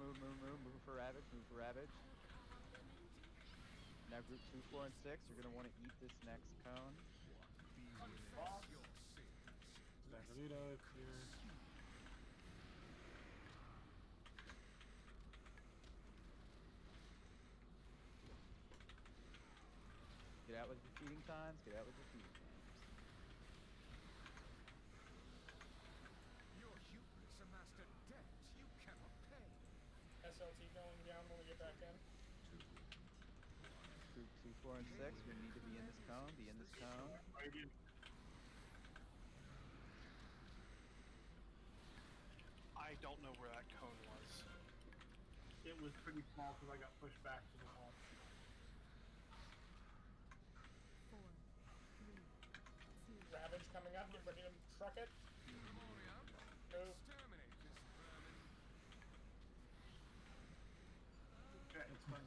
for ravage. Move for ravage. Now group 2, 4, and 6. You're gonna want to eat this next cone. Zagarito, it's here. Get out with your feeding times. Get out with your feeding times. Your hubris amassed a debt you cannot pay. SLT going down when we get back in. Group 2, 4, and 6. We need to be in this cone. Be in this cone. I don't know where that cone was. It was pretty small because I got pushed back to the wall. 4, 3, 2. Ravage coming up. Get ready to truck it. Move. Okay, it's fine.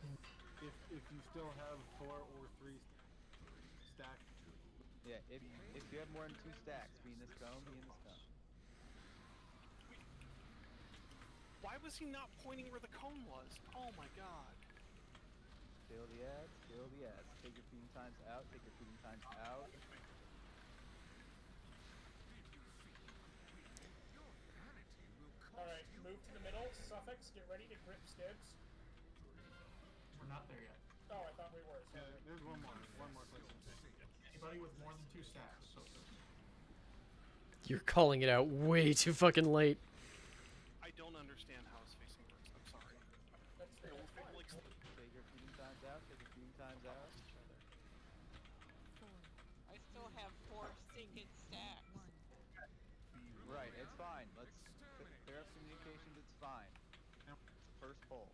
If you still have 4 or 3 stacked. Yeah, if you have more than 2 stacks, be in this cone. Be in this cone. Why was he not pointing where the cone was? Oh my god. Kill the ads. Kill the ads. Take your feeding times out. Take your feeding times out. Alright, move to the middle. Suffix, get ready to grip skids. We're not there yet. Oh, I thought we were. Yeah, Sorry. there's one more place. Anybody with more than 2 stacks, so You're calling it out way too fucking late. I don't understand how his facing works. I'm sorry. That's fair. That's fine. Take your feeding times out. Take your feeding times out. 4, I still have 4 stinking stacks. 1. Right, it's fine. Let's clear up communications. It's fine. Yep. First poll.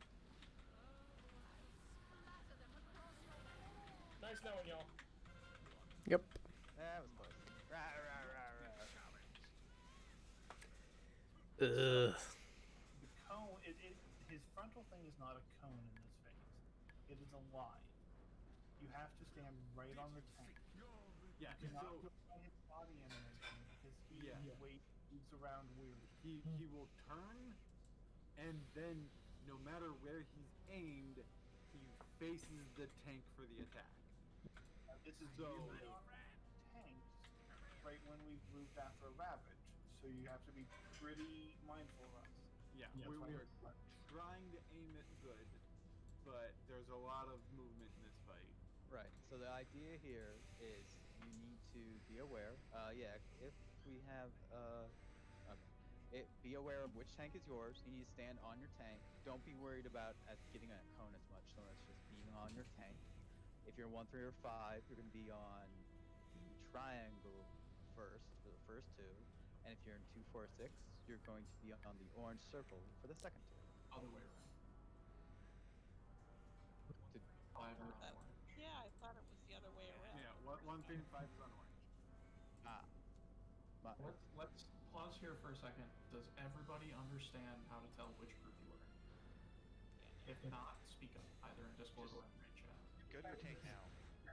Nice knowing y'all. Yep. That was close. Rah, rah, rah, rah. Ugh. The cone, his frontal thing is not a cone in this phase. It is a line. You have to stand right on the tank. Yeah, Do not so put on his body animation because he Yeah. moves around weird. he will turn, and then no matter where he's aimed, he faces the tank for the attack. This is So- usually tanks right when we've moved after a ravage, so you have to be pretty mindful of us. Yeah, Yeah, we fine. are trying to aim it good, but there's a lot of movement in this fight. Right. So the idea here is you need to be aware. Yeah. If we have be aware of which tank is yours. You need to stand on your tank. Don't be worried about getting a cone as much. So that's just being on your tank. If you're 1, 3, or 5, you're going to be on the triangle first for the first 2, and if you're in 2, 4, 6, you're going to be on the orange circle for the second 2. Other way around. 5 are on orange. Yeah, I thought it was the other way around. Yeah, 1, 3, and 5 is on orange. Let's pause here for a second. Does everybody understand how to tell which group you are in? If not, speak up, either in Discord or in raid chat. Go to your tank now.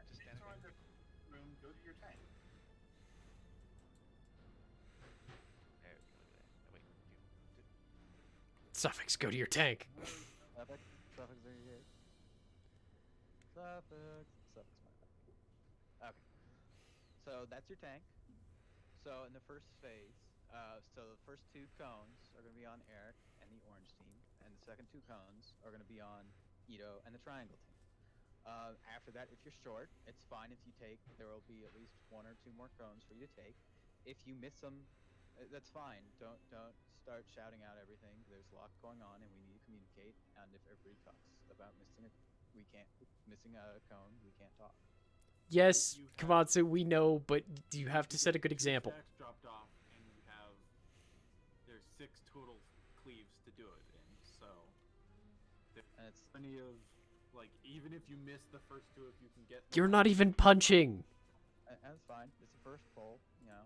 Just stand Enter there. the room, go to your tank. There we go. Oh, wait. You, Suffix, go to your tank. Suffix are you here? Suffix, my bad. Okay. So that's your tank. So in the first phase, so the first 2 cones are going to be on Eric and the orange team, and the second 2 cones are going to be on Ito and the triangle team. After that, if you're short, it's fine if you take. There will be at least 1 or 2 more cones for you to take. If you miss them, that's fine. Don't start shouting out everything. There's a lot going on, and we need to communicate. And if everybody talks about missing a cone, we can't talk. Yes, Kamatsu, we know, but you have to set a good example. Stacks dropped off, and you have there's 6 total cleaves to do it in. So And it's plenty of like even if you miss the first 2, if you can get. You're not even punching. That's fine. It's the first pull, you know.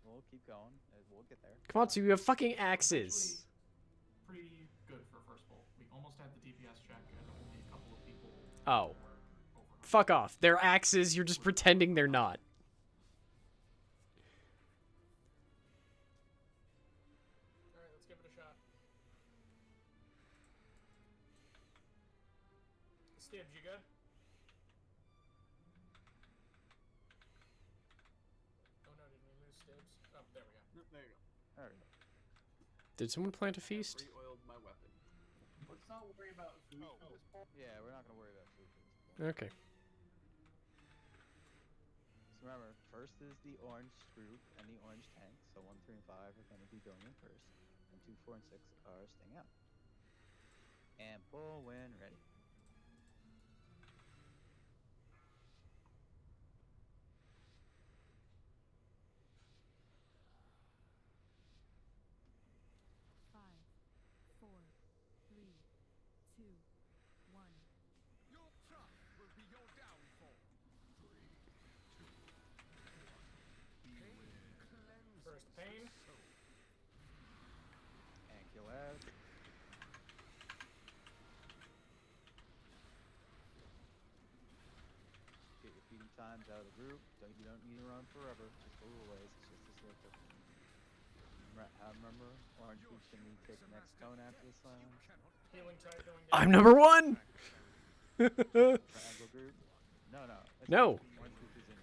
We'll keep going. We'll get there. Come on, so you have fucking axes. Pretty good for first pull. We almost had the DPS check, and only a couple of people Oh. were over. Fuck off. They're axes, you're just pretending they're not. Alright, let's give it a shot. Stibbs, you good? Oh no, did we lose Stibbs? Oh, there we go. Nope, there you go. There we go. Did someone plant a feast? Re-oiled my weapon. Let's not worry about food for this point. Yeah, we're not gonna worry about food for this point. Okay. So remember, first is the orange group and the orange tank. So 1, 3, and 5 are gonna be going in first, and 2, 4, and 6 are staying out. And pull when ready. Five, four, three, two, one. Your trust will be your downfall. 3, 2, 1. First pain. And kill out. Get your feeding times out of the group. You don't need to run forever. Just a little ways. It's just a circle. Remember, orange group's gonna need to take the next cone after this one. Healing tide going down. I'm number 1! Triangle group. No. No. Orange group is in.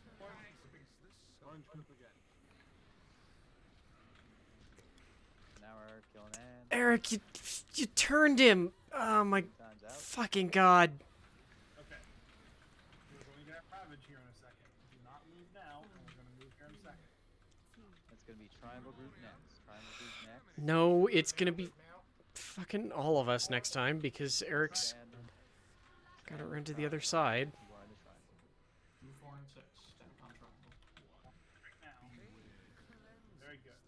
Orange group again. Now we're killing Ann. Eric, you turned him! Oh my Times out. fucking god. Okay. We're going to have Ravage here in a second. Do not move now, and we're going to move here in a second. It's gonna be triangle group next. Triangle group next. No, it's gonna be fucking all of us next time because Eric's And gotta run to the other side. you are in the triangle group. 2, 4, and 6. Stack on triangle. Right now. Very good.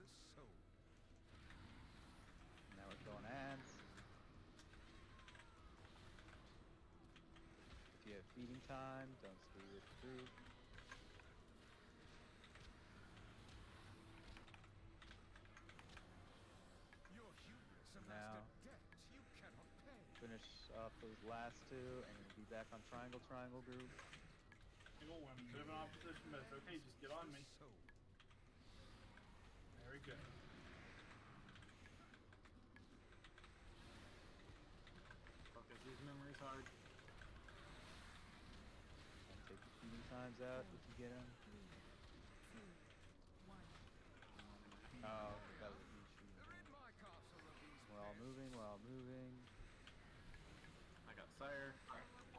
Now we're killing ants. If you have feeding time, don't stay with the group. Your hubris Now. amassed a debt you cannot pay. Finish off those last two, and then be back on triangle group. Single one. Bit of an opposition, but it's okay. Just get on me. Very good. Focus these memories hard. And take the feeding times out if you get them. Three, two, one. Oh, that was a huge feeding time. Rid my castle of these We're all moving. I got Sire.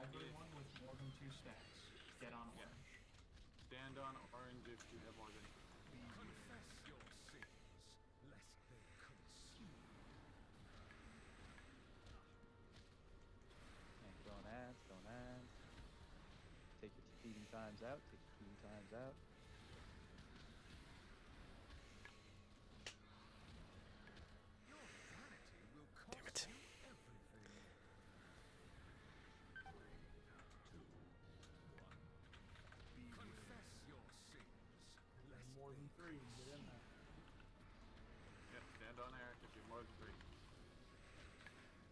Everyone with more than 2 stacks, get on Yeah. orange. Stand on orange if you have more than. confess your sins, lest they consume. And going ants. Take your feeding times out. Your vanity will cost Damn it. you everything. 3, 2, 1. Confess your sins, lest More than 3. Get in there. Yep, stand on Eric if you have more than 3.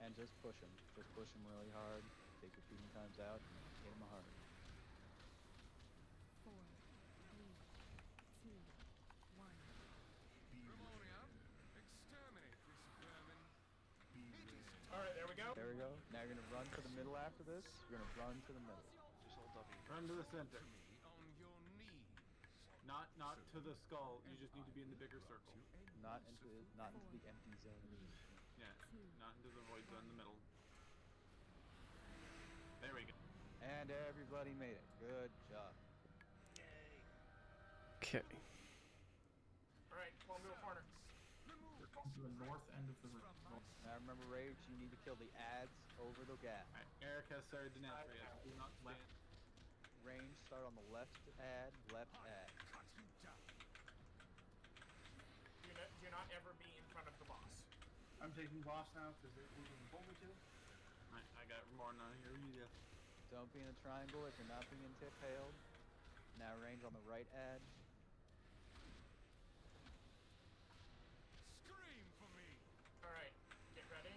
And just push them. Really hard. Take your feeding times out. Hit them hard. 4, 3, 2, 1. Ramonium, exterminate this vermin. Alright, there we go. There we go. Now you're gonna run to the middle after this. You're gonna run to the middle. Just hold W. Run to the center. On your knees. Not to the skull. You just need to be in the bigger circle. Not into the empty zone. Yeah. Not into the void zone in the middle. There we go. And everybody made it. Good job. Okay. Alright, come on, to a corner. We're going to the north end of the room. Now remember, Rage, you need to kill the ads over the gas. Alright, Eric has Sire Nathria. Do not stand. Range, start on the left ad. Cut you down. Do not ever be in front of the boss. I'm taking boss now because they're told me to. I got more on here. Yeah. Don't be in a triangle if you're not being impaled. Now range on the right edge. Scream for me. All right, get ready.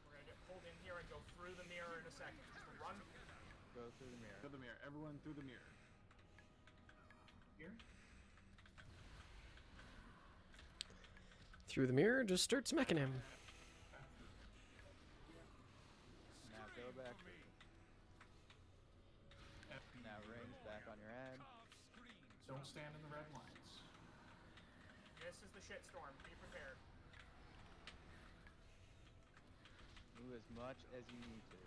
We're gonna get pulled in here and go through the mirror in a second. Just run. Go through the mirror. Through the mirror. Everyone through the mirror. Here. Through the mirror, just start smacking him. Now go back. Now range back on your edge. Don't stand in the red lines. This is the shitstorm. Be prepared. Move as much as you need to.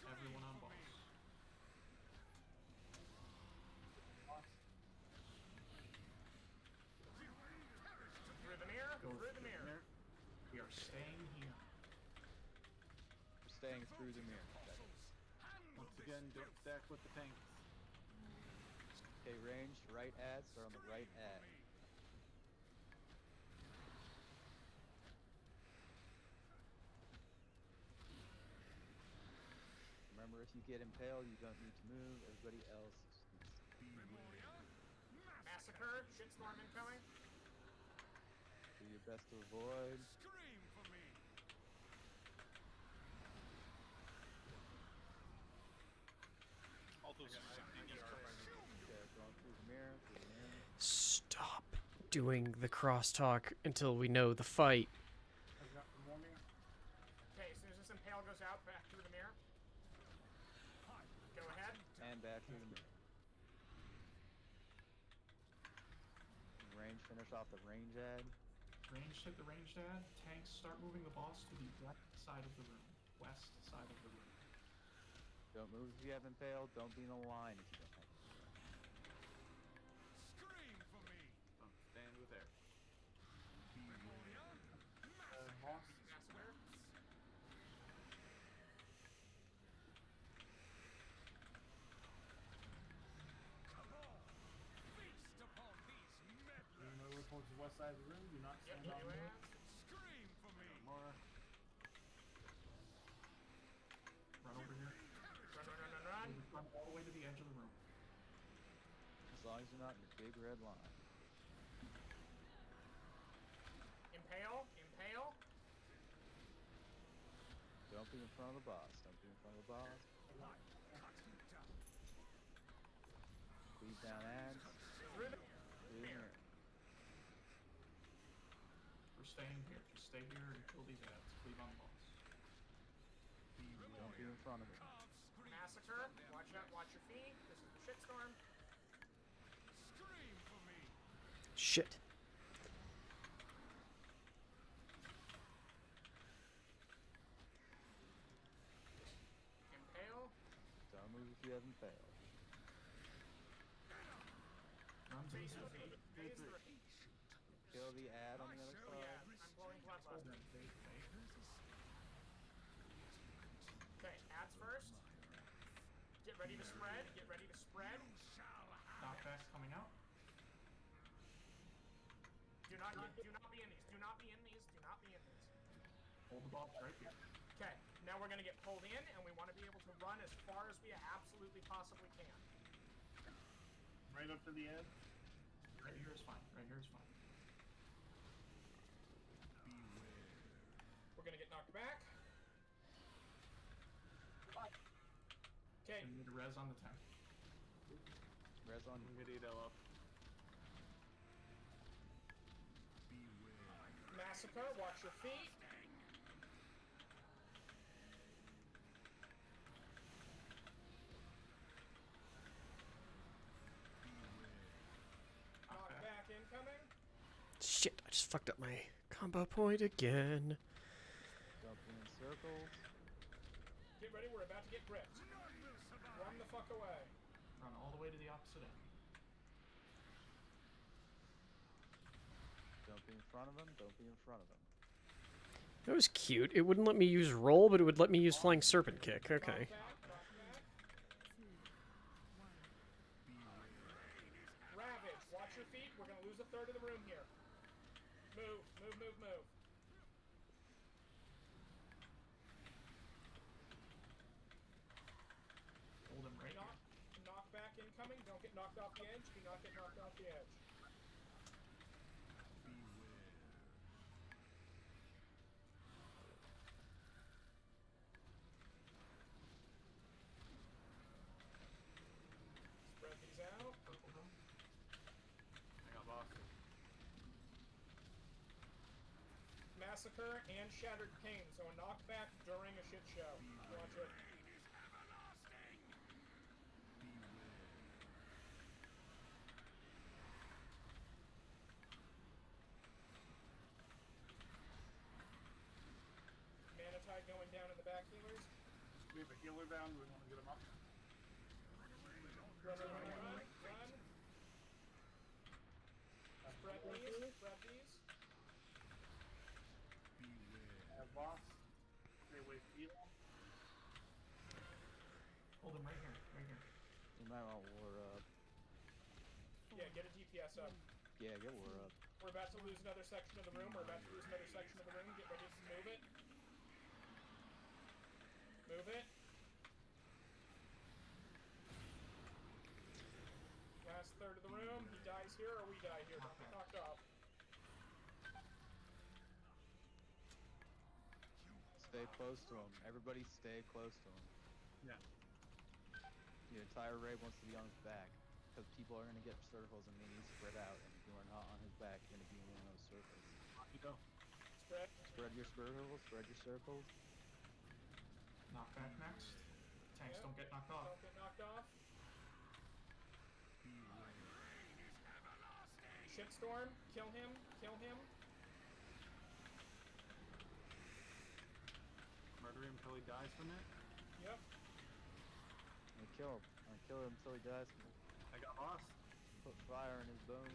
Everyone on boss. Through the mirror. Go Through the mirror. We are staying here. We're staying through the mirror. Once again, don't stack with the tanks. Okay, ranged right ads are on the right ad. Remember, if you get impaled, you don't need to move. Everybody else needs to Massacre. Shitstorm incoming. do your best to avoid. Scream for me. All those Okay, going through the mirror, through the mirror. Stop doing the crosstalk until we know the fight. I've got one more mirror. Okay, as soon as this impale goes out, back through the mirror. Go ahead. And back through the mirror. Range, finish off the range ad. Range, hit the ranged ad. Tanks, start moving the boss to the west side of the room. West side of the room. Don't move if you have impaled. Don't be in a line if you don't have impaled. Scream for me. Don't stand with air. Boss. Massacre. Feast upon these meddlers. Moving over towards the west side of the room. Do not Yep, stand on do the it. Scream for me. More. Run over here. Run. Run all the way to the edge of the room. As long as you're not in the big red line. Impale. Impale. Don't be in front of the boss. Don't be in front of the boss. Lead down ads. Through the Through the mirror. We're staying here. Just stay here and kill these ads. Leave on the boss. Don't be in front of it. Massacre. Watch out. Watch your feet. This is the shitstorm. Scream for me. Shit. Impale. Don't move if you haven't failed. Run to the Phase side. 3. Phase 3. Kill the ad on the other Oh yeah, side. I'm blowing Hold bloodlust. them. Okay, ads first. Get ready to spread. Get ready to spread. Knockback coming out. Do not be in these. Do not be in these. Do not be in these. Hold the boss right here. Okay, now we're gonna get pulled in, and we want to be able to run as far as we absolutely possibly can. Right up to the edge. Right here is fine. Right here is fine. We're gonna get knocked back. Okay, And need a res on the tank. Res on. Get Adel up. Massacre. Watch your feet. Knockback incoming. Shit, I just fucked up my combo point again. Don't be in circles. Get ready. We're about to get gripped. Run the fuck away. Run all the way to the opposite end. Don't be in front of them. Don't be in front of them. That was cute. It wouldn't let me use roll, but it would let me use flying serpent kick. Okay. Ravage, watch your feet. We're gonna lose a third of the room here. Move, move, move, move. knocked off the edge? Do not get knocked off the edge. Spread these out. I got boss. Massacre and Shattered Pain, so a knockback during a shit show. Watch it. Mana Tide going down in the back healers. We have a healer down. Do we want to get him up? Run. Spread these. Spread these. Boss. Stay away from heal. Hold him right here. Right here. You might want war up. Yeah, get a DPS up. Yeah, get war up. We're about to lose another section of the room. Get ready to move it. Move it. Last third of the room. He dies here or we die here. Don't get knocked off. Stay close to him. Everybody stay close to him. Yeah. The entire raid wants to be on his back. Because people are going to get circles and they need to spread out. And if you are not on his back, you're going to be in one of those circles. You go. Spread. Spread your circles. Spread your circles. Knockback next. Tanks don't get knocked off. Don't get knocked off. Shitstorm. Kill him. Kill him. Murder him until he dies from it. Yep. I'm gonna kill him. I'm gonna kill him until he dies. I got boss. Put fire in his bones.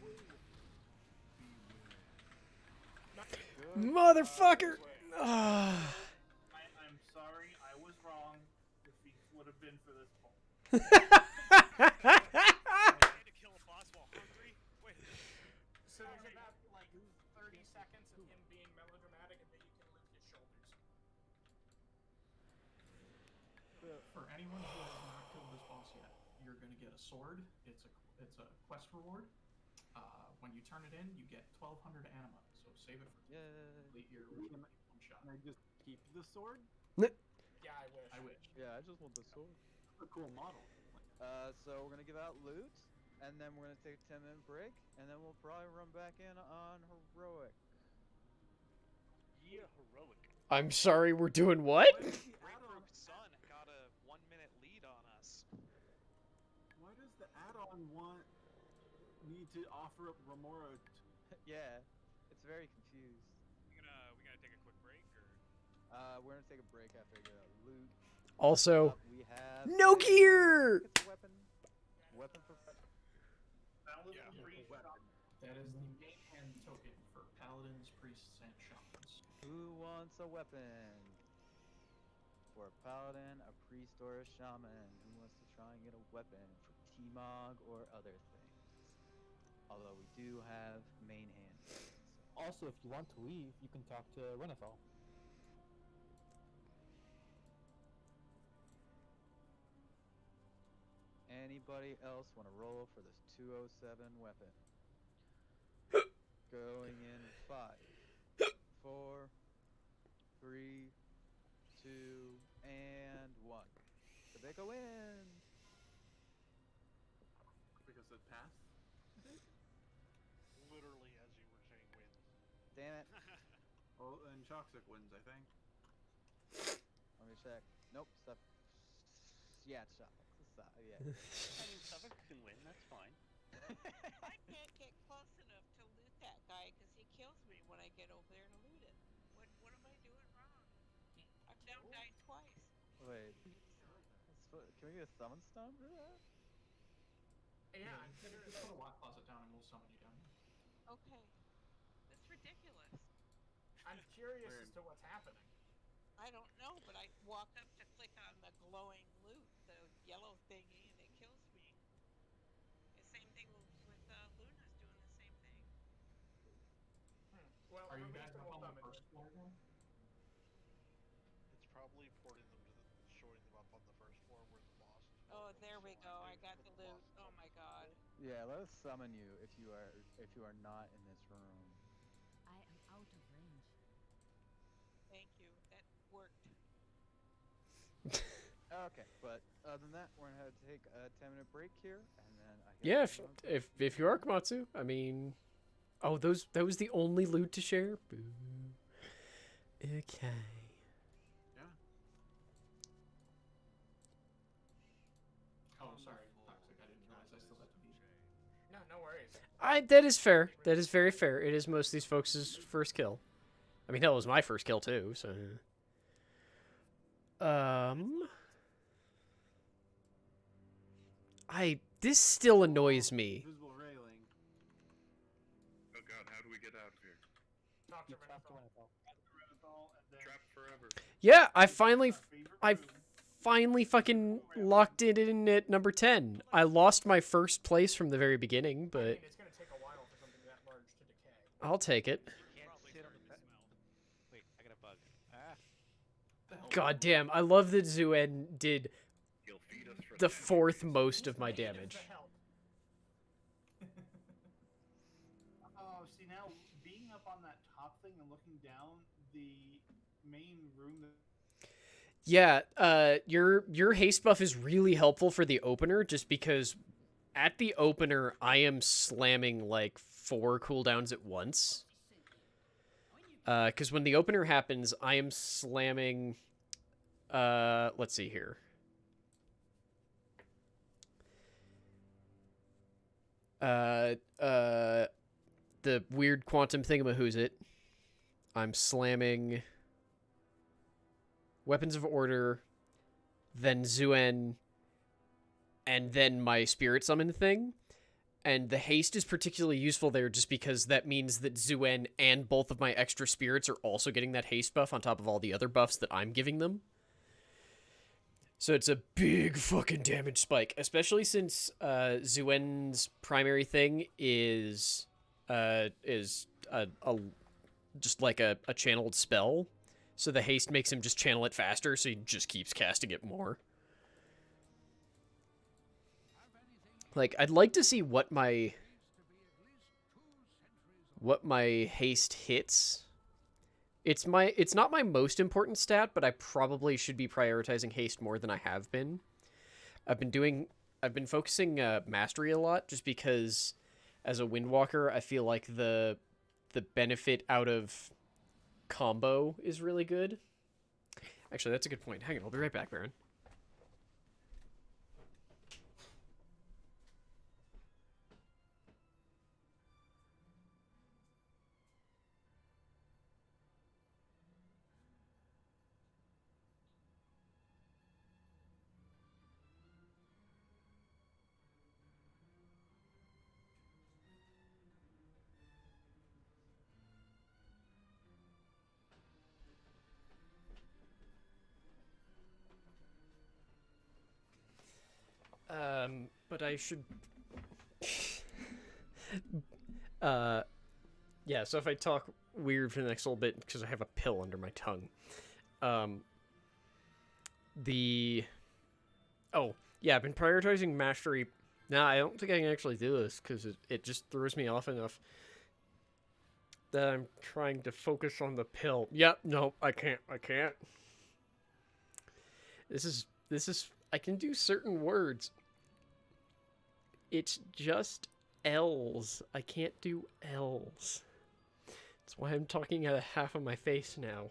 Motherfucker! I'm sorry, I was wrong. The feast would have been for this poll. To kill a boss while hungry? Wait. So there's about like 30 seconds of him being melodramatic, and then you can lift his shoulders. For anyone who has not killed this boss yet, you're gonna get a sword. It's a quest reward. When you turn it in, you get 1,200 anima. So save it for complete your one shot. Can I just keep the sword? Yeah, I wish. I wish. Yeah, I just want the sword. That's a cool model. So we're gonna give out loot, and then we're gonna take a 10-minute break, and then we'll probably run back in on heroic. Yeah, heroic. I'm sorry, we're doing what? Rainproof Sun got a 1-minute lead on us. Why does the add-on need to offer up Remora? Yeah, it's very confused. We gonna take a quick break, or? We're gonna take a break after I get out loot. Also, we have no gear! Weapon for That is the main hand token for paladins, priests, and shamans. Who wants a weapon? For a paladin, a priest, or a shaman? Who wants to try and get a weapon for T-Mog or other things? Although we do have main hand. Also, if you want to leave, you can talk to Renethal. Anybody else want to roll for this 207 weapon? Going in 5, 4, 3, 2, and 1. Tobacco wins! Because it passed? Literally as you were saying wins. Damn it. Oh, and Choxic wins, I think. Let me check. Nope, stuff. Yeah, it's Suffolk. Yeah. I mean, Suffolk can win, that's fine. I can't get close enough to loot that guy because he kills me when I get over there to loot it. What am I doing wrong? I've now died twice. Wait. Can we get a summon stone for that? Yeah, just put a lock closet down and we'll summon you down here. Okay. That's ridiculous. I'm curious as to what's happening. I don't know, but I walk up to click on the glowing loot, the yellow thingy, and it kills me. The same thing with Luna's doing the same thing. Well, are you guys up on the first floor then? It's probably porting them to showing them up on the first floor where the boss is. Oh, there we go. I got the loot. Oh my god. Yeah, let us summon you if you are not in this room. I am out of range. Thank you. That worked. Okay, but other than that, we're gonna have to take a 10-minute break here, and then I guess Yeah, we'll go if you are Komatsu, I mean, oh, that was the only loot to share. Boo. Okay. Yeah. Oh, sorry, Toxic. I didn't realize I still had to be. No, no worries. That is fair. That is very fair. It is most of these folks' first kill. I mean, hell, it was my first kill too. So, this still annoys me. Visible railing. Oh god, how do we get out of here? Talk to You trapped Renethal. Renethal. Trapped forever. Yeah, I finally fucking locked it in at number 10. I lost my first place from the very beginning, I but mean, it's gonna take a while for something that large to decay. I'll take it. You can't sit on the Wait, I got a bug. Ah. God damn, I love that Zuen did He'll feed us for the fourth most of my damage. Oh, see now, being up on that top thing and looking down, the main room that Yeah, your haste buff is really helpful for the opener, just because at the opener I am slamming like 4 cooldowns at once. Because when the opener happens, I am slamming. Let's see here. The weird quantum thingamahoosit. I'm slamming Weapons of Order, then Zuen, and then my Spirit Summon thing. And the haste is particularly useful there just because that means that Zuen and both of my extra spirits are also getting that haste buff on top of all the other buffs that I'm giving them. So it's a big fucking damage spike, especially since Zuen's primary thing is just like a channeled spell. So the haste makes him just channel it faster, so he just keeps casting it more. Like, I'd like to see what my haste hits. It's not my most important stat, but I probably should be prioritizing haste more than I have been. I've been focusing mastery a lot, just because as a Windwalker, I feel like the benefit out of combo is really good. Actually, that's a good point. Hang on, I'll be right back, Baron. But I should... yeah, so if I talk weird for the next little bit, because I have a pill under my tongue. Oh, yeah, I've been prioritizing mastery. Nah, I don't think I can actually do this, because it just throws me off enough that I'm trying to focus on the pill. Yep, no, I can't. This is... I can do certain words. It's just L's. I can't do L's. That's why I'm talking out of half of my face now.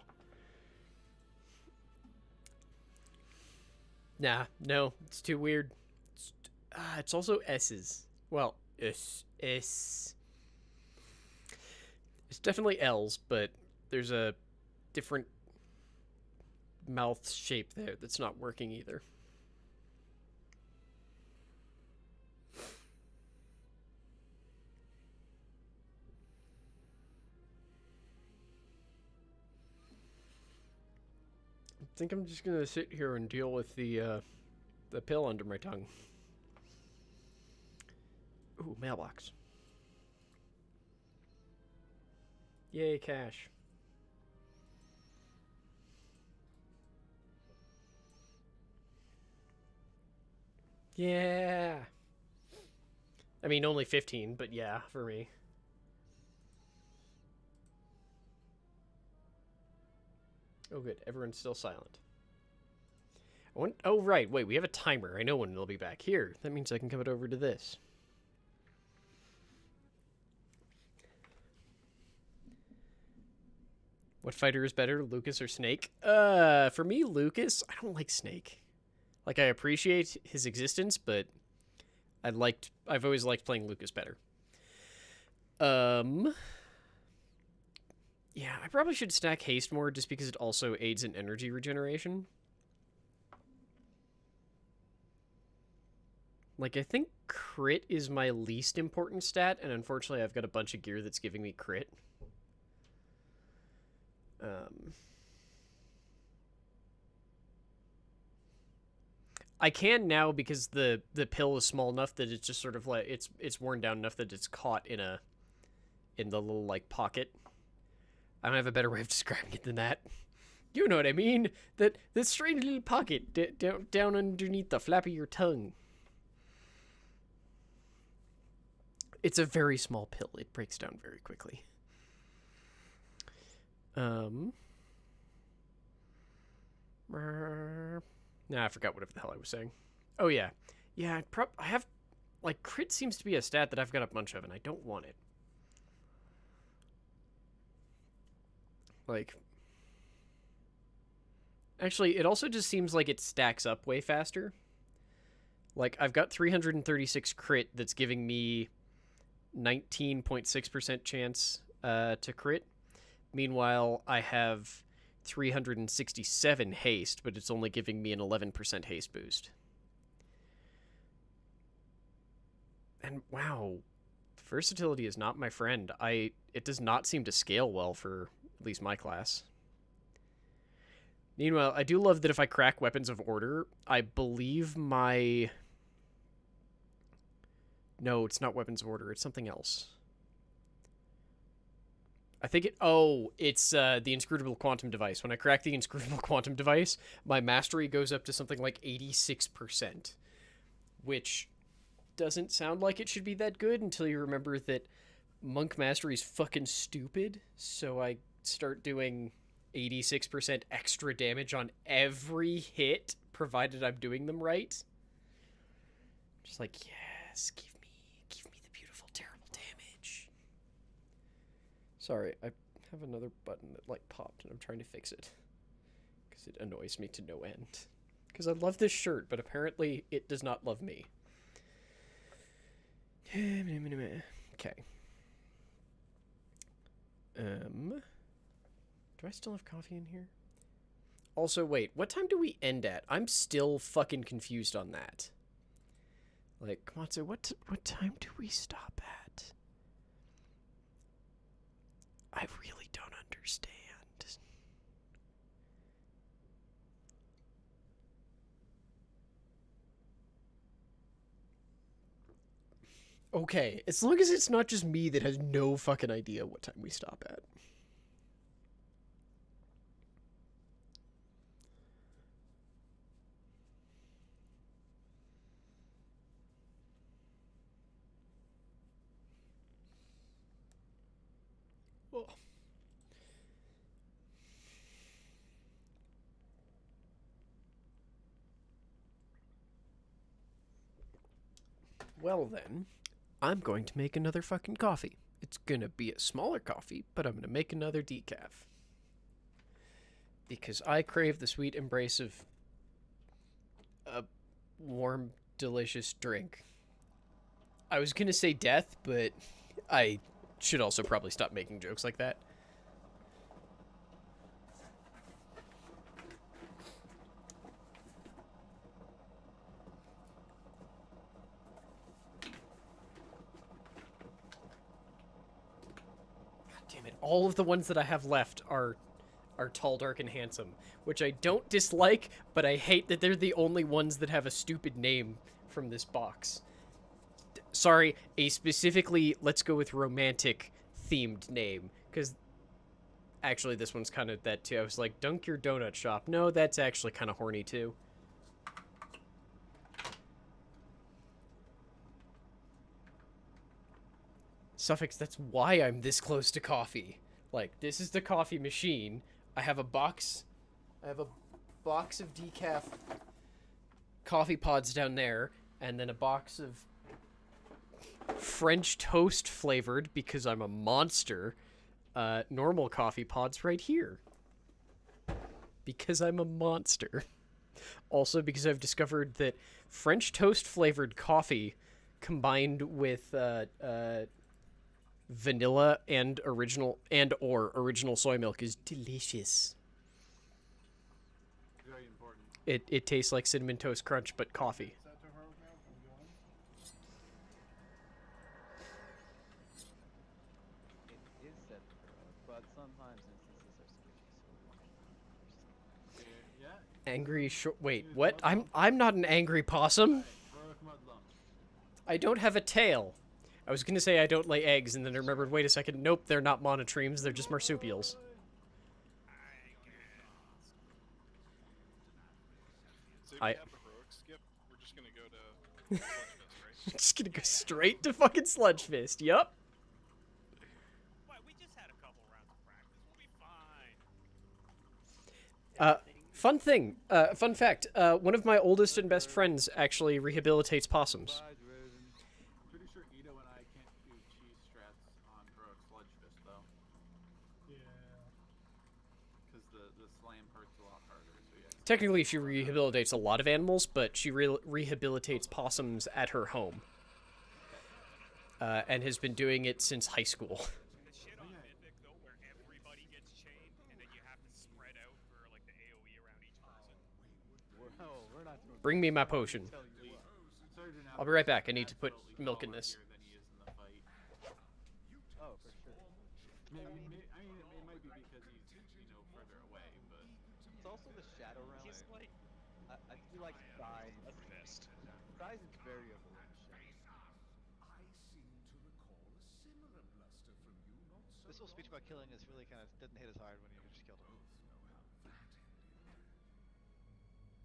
Nah, no, it's too weird. It's also S's. Well, S. It's definitely L's, but there's a different mouth shape there that's not working either. I think I'm just gonna sit here and deal with the pill under my tongue. Ooh, mailbox. Yay, cash. Yeah. I mean, only 15, but yeah, for me. Oh, good. Everyone's still silent. Oh, right. Wait, we have a timer. I know when it'll be back. Here. That means I can come it over to this. What fighter is better, Lucas or Snake? For me, Lucas. I don't like Snake. Like, I appreciate his existence, but I've always liked playing Lucas better. Yeah, I probably should stack haste more just because it also aids in energy regeneration. Like, I think crit is my least important stat, and unfortunately I've got a bunch of gear that's giving me crit. I can now because the pill is small enough that it's just sort of like it's worn down enough that it's caught in the little like pocket. I don't have a better way of describing it than that. You know what I mean? That strange little pocket down underneath the flap of your tongue. It's a very small pill. It breaks down very quickly. Nah, I forgot whatever the hell I was saying. Oh, yeah. Yeah, I have... Like, crit seems to be a stat that I've got a bunch of, and I don't want it. Like... Actually, it also just seems like it stacks up way faster. Like, I've got 336 crit that's giving me 19.6% chance to crit. Meanwhile, I have 367 haste, but it's only giving me an 11% haste boost. And wow, versatility is not my friend. It does not seem to scale well for at least my class. Meanwhile, I do love that if I crack Weapons of Order, I believe my... No, it's not Weapons of Order, it's something else. I think it's the Inscrutable Quantum Device. When I crack the Inscrutable Quantum Device, my mastery goes up to something like 86%, which doesn't sound like it should be that good until you remember that Monk Mastery is fucking stupid, so I start doing 86% extra damage on every hit, provided I'm doing them right. Just like, yes, give me the beautiful, terrible damage. Sorry, I have another button that, like, popped, and I'm trying to fix it. Because it annoys me to no end. Because I love this shirt, but apparently it does not love me. Okay. Do I still have coffee in here? Also, wait, what time do we end at? I'm still fucking confused on that. Like, come on, so what time do we stop at? I really don't understand. Okay, as long as it's not just me that has no fucking idea what time we stop at. Oh. Well then, I'm going to make another fucking coffee. It's gonna be a smaller coffee, but I'm gonna make another decaf. Because I crave the sweet embrace of a warm, delicious drink. I was gonna say death, but I should also probably stop making jokes like that. God damn it. All of the ones that I have left are tall, dark, and handsome, which I don't dislike, but I hate that they're the only ones that have a stupid name from this box. Sorry, a specifically, let's go with romantic themed name, because actually this one's kind of that too. I was like, Dunk Your Donut Shop. No, that's actually kind of horny too. Suffix, that's why I'm this close to coffee. Like, this is the coffee machine. I have a box of decaf coffee pods down there, and then a box of French toast flavored, because I'm a monster, normal coffee pods right here. Because I'm a monster. Also because I've discovered that French toast flavored coffee combined with vanilla and or original soy milk is delicious. Very important. It tastes like Cinnamon Toast Crunch, but coffee. It is set to heroic, but sometimes instances are squishy, so we want to Angry wait, what? I'm not an angry possum. Heroic Mudlum. I don't have a tail. I was gonna say I don't lay eggs, and then I remembered, wait a second, nope, they're not monotremes, they're just marsupials. So if you have the heroic skip, we're just gonna go to Sludge Fist, right? Just gonna go straight to fucking Sludge Fist, yup. We just had a couple rounds of practice. We'll be fine. Fun fact, one of my oldest and best friends actually rehabilitates possums. Pretty sure Ito and I can't do cheese strats on heroic Sludge Fist though. Yeah. Because the slam hurts a lot harder. So yeah. Technically, she rehabilitates a lot of animals, but she rehabilitates possums at her home. And has been doing it since high school. The shit on Mythic though, where everybody gets chained and then you have to spread out for like the AoE around each person. No, we're not doing Bring me my potion. I'll be right back. I need to put milk in this. Oh, for sure. Maybe, I mean, it might be because he's, further away, but... It's also the Shadow Realm. He's like I feel like size is variable in Shadow. This whole speech about killing is really kind of didn't hit as hard when you just killed him.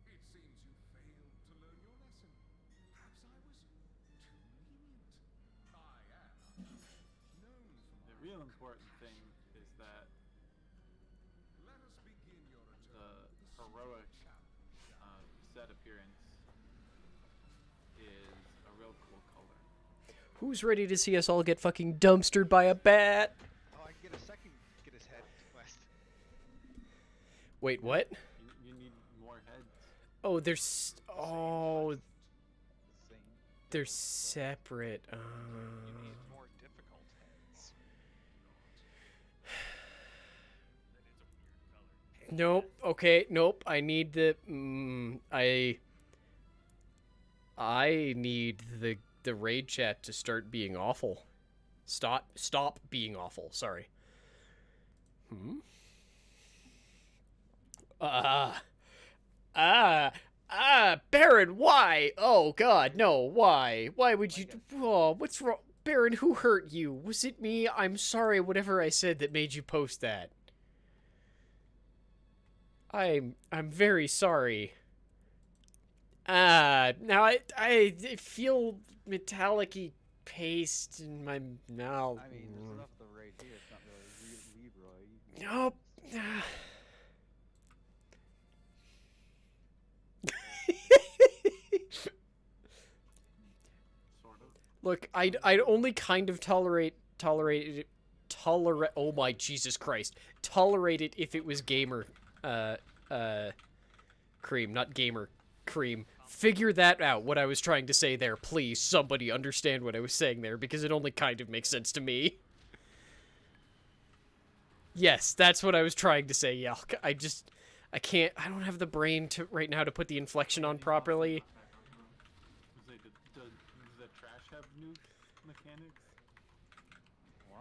It seems you failed to learn your lesson. Perhaps I was too lenient. I am known for The real important thing is that Let us begin your the heroic set appearance is a real cool color. Who's ready to see us all get fucking dumpstered by a bat? Oh, I can get a second get his head quest. Wait, what? You need more heads. Oh, oh, The same. they're separate. More difficult heads. Nope. Okay. Nope. I need the. I need the raid chat to start being awful. Stop being awful. Sorry. Baron, why? Oh God, no. Why? Why would you? Oh, what's wrong, Baron? Who hurt you? Was it me? I'm sorry. Whatever I said that made you post that. I'm very sorry. Now I feel metallic-y paste in my mouth. I mean, there's enough of the raid here. It's not really Leroy. Nope. Sort of. Look, I'd only kind of tolerate it. Oh my Jesus Christ! Tolerate it if it was gamer, cream, not gamer cream. Figure that out. What I was trying to say there, please. Somebody understand what I was saying there, because it only kind of makes sense to me. Yes, that's what I was trying to say. Yeah, I can't. I don't have the brain to right now to put the inflection on properly. Does the trash have new mechanics? Why?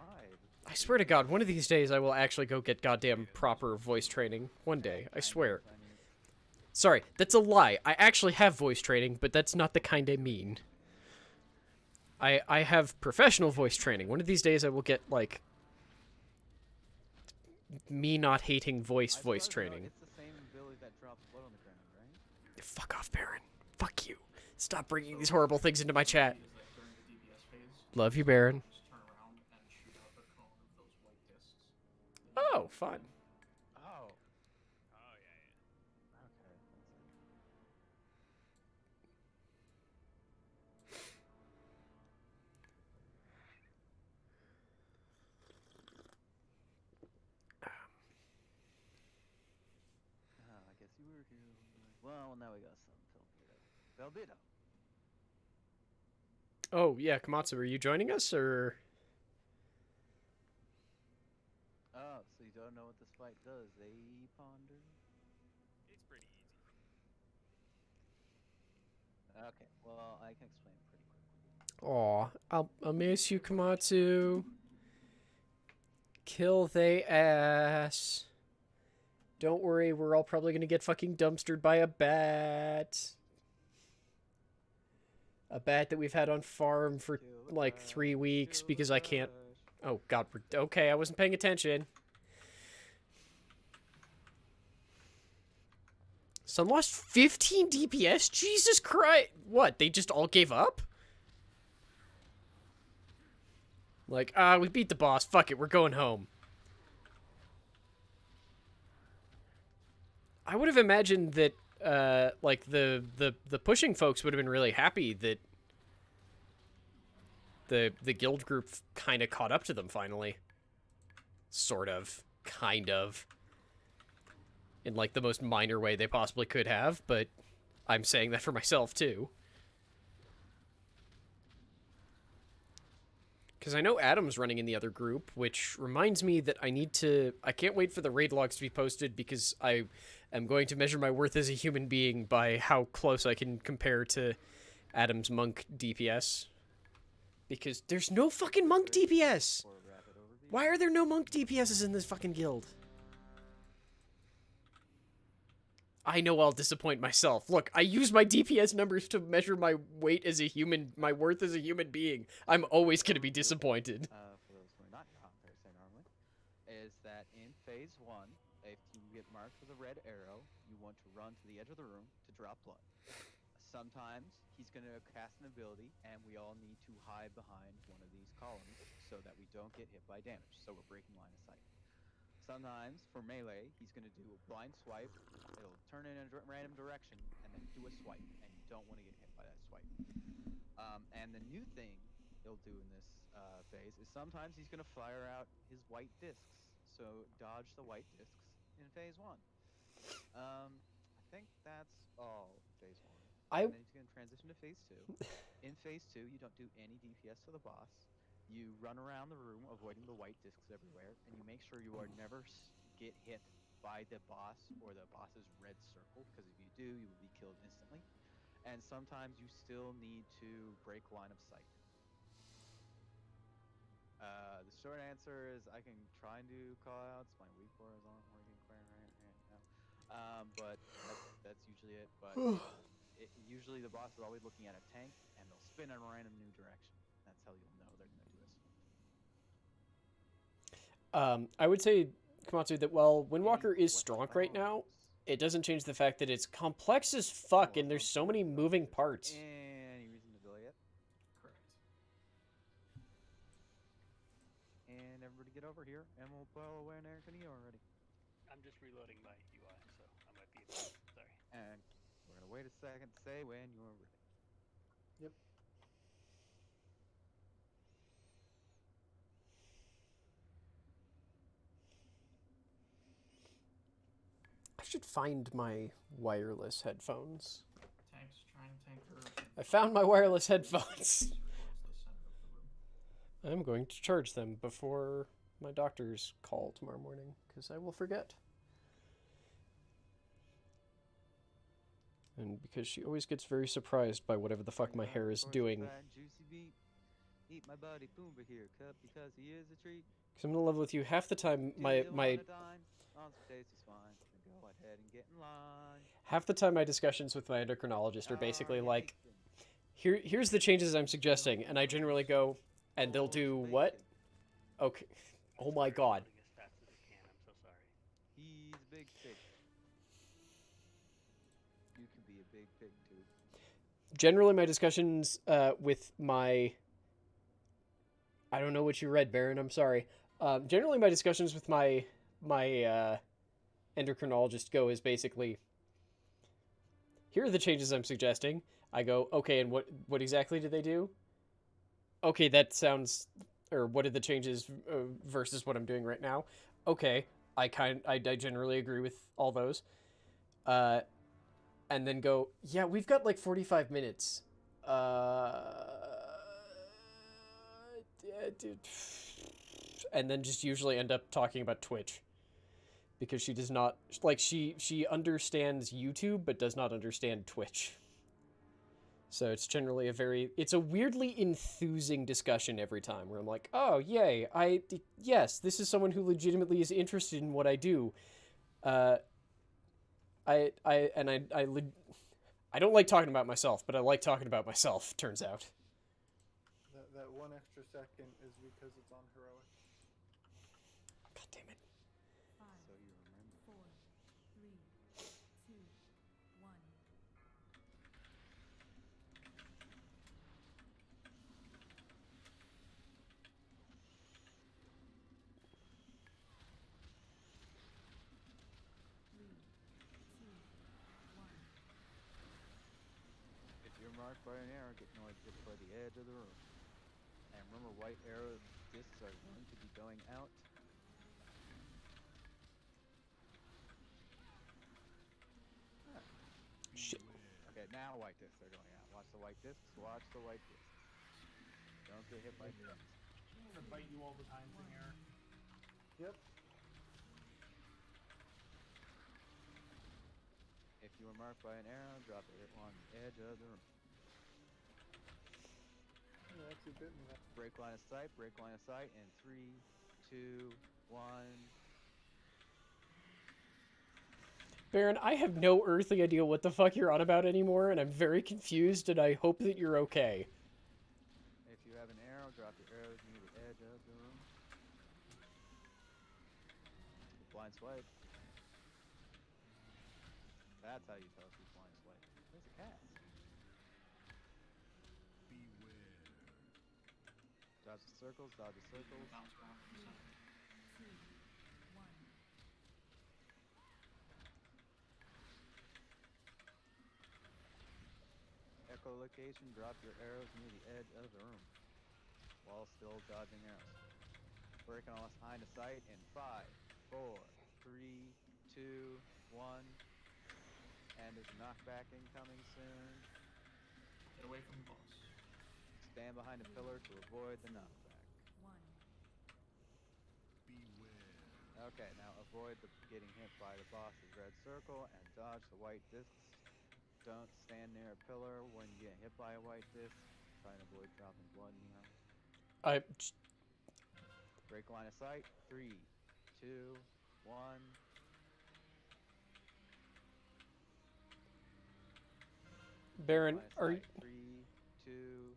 I swear to God, one of these days I will actually go get goddamn proper voice training. One day, I swear. Sorry, that's a lie. I actually have voice training, but that's not the kind I mean. I have professional voice training. One of these days I will get, like, me not hating voice training. It's the same ability that drops blood on the ground, right? Fuck off, Baron. Fuck you. Stop bringing these horrible things into my chat. Love you, Baron. Just turn around and Oh, fun. Oh. Oh yeah, yeah. Okay, that's it. I guess you were here. Well, now we got some Velveto. Oh, yeah, Komatsu, are you joining us, or...? Oh, so you don't know what this fight does, eh, Ponder? It's pretty easy. Okay, well, I can explain pretty quickly. Aw, I'll miss you, Komatsu. Kill they ass. Don't worry, we're all probably gonna get fucking dumpstered by a bat. A bat that we've had on farm for like 3 weeks because I can't... Oh, God, okay, I wasn't paying attention. Sun lost 15 DPS? Jesus Christ! What, they just all gave up? Like, we beat the boss. Fuck it, we're going home. I would have imagined that, like, the pushing folks would have been really happy that the guild group kind of caught up to them finally. Sort of. Kind of. In, like, the most minor way they possibly could have, but I'm saying that for myself, too. Because I know Adam's running in the other group, which reminds me that I can't wait for the raid logs to be posted because I am going to measure my worth as a human being by how close I can compare to Adam's monk DPS. Because there's no fucking monk DPS! Why are there no monk DPSs in this fucking guild? I know I'll disappoint myself. Look, I use my DPS numbers to measure my weight as a human, my worth as a human being. I'm always going to be disappointed. For those who are not say normally, is that in phase 1, if you get marked with a red arrow, you want to run to the edge of the room to drop blood. Sometimes he's going to cast an ability, and we all need to hide behind one of these columns so that we don't get hit by damage, so we're breaking line of sight. Sometimes, for melee, he's going to do a blind swipe, it'll turn in a random direction, and then do a swipe, and you don't want to get hit by that swipe. And the new thing he'll do in this phase is sometimes he's going to fire out his white discs, so dodge the white discs in phase 1. I think that's all phase 1. And then he's going to transition to phase 2. In phase 2, you don't do any DPS to the boss. You run around the room avoiding the white discs everywhere, and you make sure you are never get hit by the boss or the boss's red circle, because if you do, you will be killed instantly. And sometimes you still need to break line of sight. The short answer is I can try and do call-outs. My weak bars aren't working quite right now. But that's usually it. But usually the boss is always looking at a tank, and they'll spin in a random new direction. That's how you'll know they're going to do a swipe. I would say, Komatsu, that while Windwalker is strong right now, it doesn't change the fact that it's complex as fuck, and there's so many moving parts. Any reason to delay it? Correct. And everybody get over here, and we'll blow away an Arcanio already. I'm just reloading my UI, so I might be sorry. And we're going to wait a second to say when you're ready. Yep. I should find my wireless headphones. Tanks, trying tanker. I found my wireless headphones. I'm going to charge them before my doctor's call tomorrow morning, because I will forget. And because she always gets very surprised by whatever the fuck my hair is doing. Eat my buddy Pumbaa here, Cup, because he is a treat. Because I'm in love with you. Half the time, half the time my discussions with my endocrinologist are basically like, here's the changes I'm suggesting, and I generally go, and they'll do what? Okay. Oh my god. He's a big pig. You can be a big pig too. Generally, my discussions with my... I don't know what you read, Baron. I'm sorry. Generally, my discussions with my my endocrinologist go is basically, here are the changes I'm suggesting. I go, okay, and what exactly did they do? Okay, that sounds, or what are the changes versus what I'm doing right now? Okay, I generally agree with all those. And then go, yeah, we've got like 45 minutes. And then just usually end up talking about Twitch. Because she does not, like, she understands YouTube, but does not understand Twitch. So it's generally it's a weirdly enthusing discussion every time, where I'm like, oh, yay, yes, this is someone who legitimately is interested in what I do. I don't like talking about myself, but I like talking about myself, turns out. That 1 extra second is because it's on heroic. God damn it. 5, So you remember. 4, 3, 2, 1. If you're marked by an arrow, get north just by the edge of the room. And remember, white arrow discs are going to be going out. Shit. Okay, now white discs are going out. Watch the white discs. Watch the white discs. Don't get hit by them. I'm gonna bite you all the time, Singer. Yep. If you were marked by an arrow, drop it on the edge of the room. Yeah, actually bit me. Break line of sight. Break line of sight. In 3, 2, 1. Baron, I have no earthly idea what the fuck you're on about anymore, and I'm very confused, and I hope that you're okay. If you have an arrow, drop your arrows near the edge of the room. Blind swipe. That's how you tell if he's blind swipe. There's a cat. Beware. Dodge the circles, dodge the circles. Bounce around for a second. 2, 1. Echolocation, drop your arrows near the edge of the room while still dodging arrows. Breaking on line of sight in 5, 4, 3, 2, 1. And there's a knockback incoming soon. Get away from the boss. Stand behind a pillar to avoid the knockback. 1. Beware. Okay, now avoid getting hit by the boss's red circle and dodge the white discs. Don't stand near a pillar when you get hit by a white disc. Try and avoid dropping blood near. Break line of sight. 3, 2, 1. Baron, are you... 3, 2.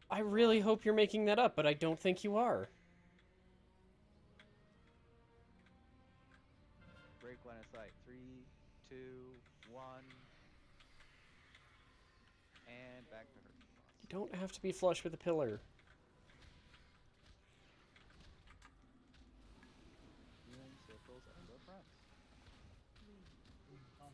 I really hope you're making that up, but I don't think you are. Break line of sight. 3, 2, 1. And back to her. You don't have to be flush with a pillar. Healing circles and the friends. 3, 2, 1.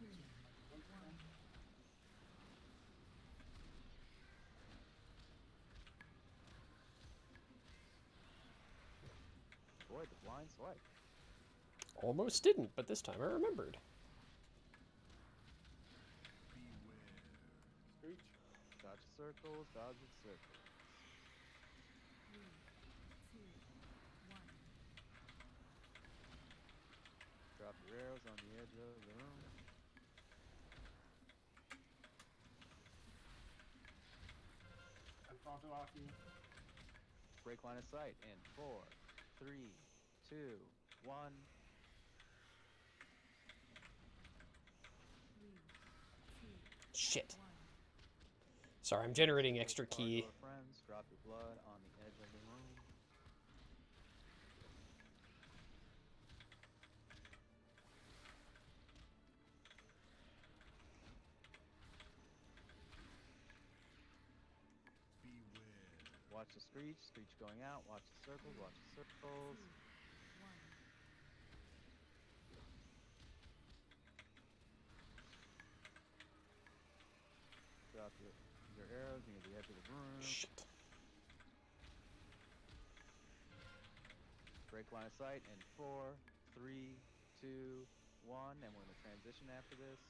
Boy, the blind swipe. Almost didn't, but this time I remembered. Screech. Dodge circles, dodge circles. 3, 2, 1. Drop your arrows on the edge of the room. I'm frontal off you. Break line of sight in 4, 3, 2, 1. 3, 2, Shit. 1. Sorry, I'm generating extra ki. Friends, drop your blood on the edge of the room. Watch the screech, screech going out, watch the circles, watch the circles. 2, 1. drop your arrows near the edge of the room. Shit. Break line of sight in 4, 3, 2, 1, and we're gonna transition after this.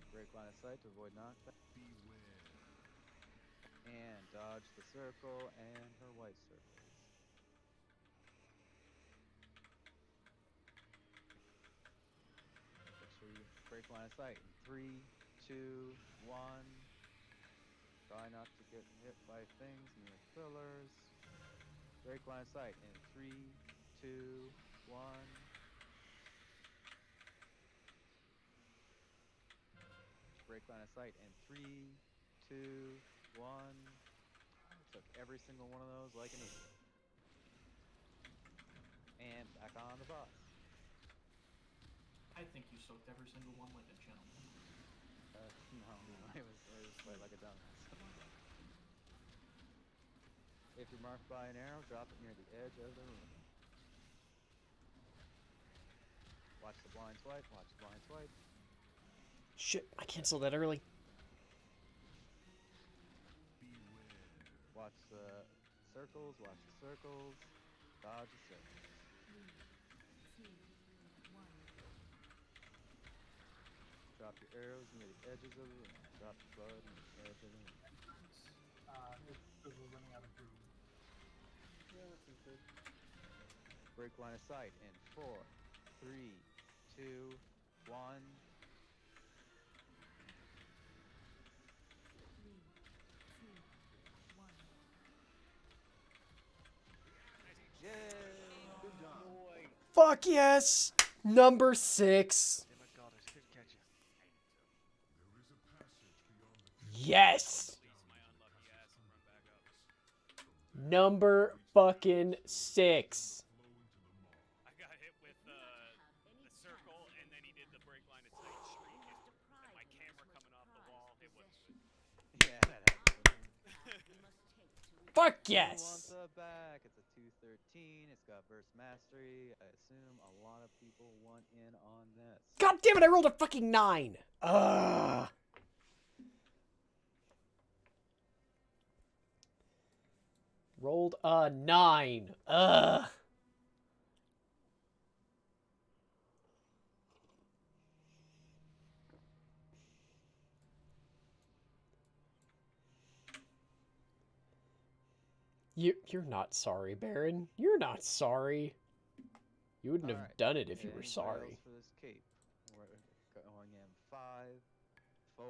Break line of sight to avoid knockback. And dodge the circle and her white circles. Make sure you break line of sight in 3, 2, 1. Try not to get hit by things near pillars. Break line of sight in 3, 2, 1. Break line of sight in 3, 2, 1. Took every single one of those like an idiot. And back on the bus. I think you soaked every single one like a gentleman. No, it was played like a dumbass. If you're marked by an arrow, drop it near the edge of the room. Watch the blind swipe, watch the blind swipe. Shit, I canceled that early. Watch the circles, watch the circles. Dodge the circles. 3, 2, 1. Drop your arrows near the edges of the room. Drop the blood near the edge of the room. Because we're running out of room. Yeah, that seems good. Break line of sight in 4, 3, 2, 1. 3, 2, 1. Yay! Good job. Fuck yes! Number 6. Oh my god, I couldn't catch you. Yes! Number fucking 6. I got hit with the circle, and then he did the break line of sight streak, and my camera coming off the wall, it wasn't good. Yeah, that happened. Fuck Who wants yes! a back? It's a 213. It's got burst mastery. I assume a lot of people want in on this. God damn it, I rolled a fucking 9! Ugh! Rolled a 9. Ugh! You're not sorry, Baron. You're not sorry. You wouldn't have done it if you were Hitting sorry. rails for this cape. We're going in 5, 4,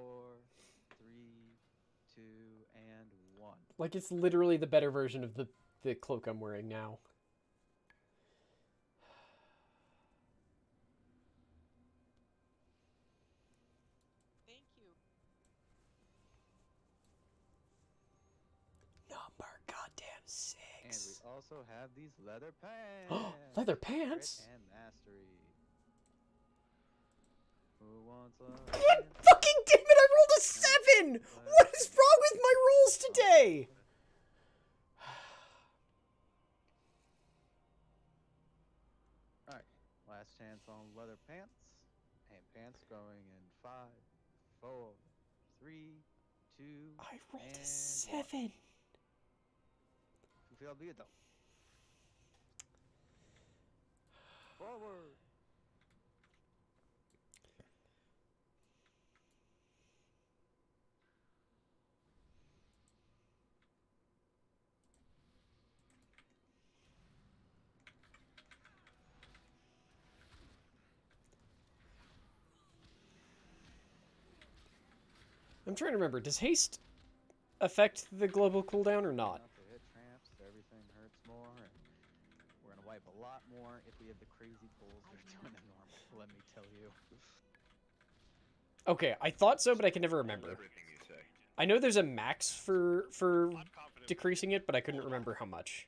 3, 2, and 1. Like, it's literally the better version of the cloak I'm wearing now. Thank you. Number goddamn 6. And we also have these leather pants. Leather pants? Crit and mastery. Who wants a God fucking damn it, I rolled a 7! What is wrong with my rolls today? Alright, last chance on leather pants. And pants going in 5, 4, 3, 2, I rolled and a 7. Feel good though. Forward. I'm trying to remember, does haste affect the global cooldown or not? Enough to hit tramps, everything hurts more, and we're gonna wipe a lot more if we have the crazy pulls they're doing in normal, let me tell you. Okay, I thought so, but I can never remember. Everything you say. I know there's a max for decreasing it, but I couldn't remember how much.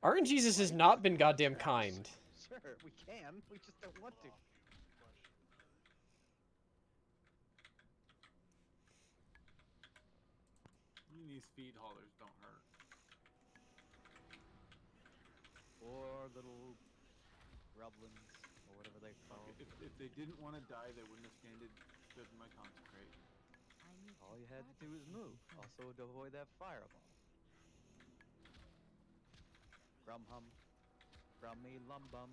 RNGesus has not been goddamn kind. Sure, we can, we just don't want to. These feed haulers don't hurt. poor little grublins, or whatever they're called. If they didn't want to die, they wouldn't have stood in my consecrate. All you had to do was move. Also, to avoid that fireball. Grum hum. Grummy lum bum.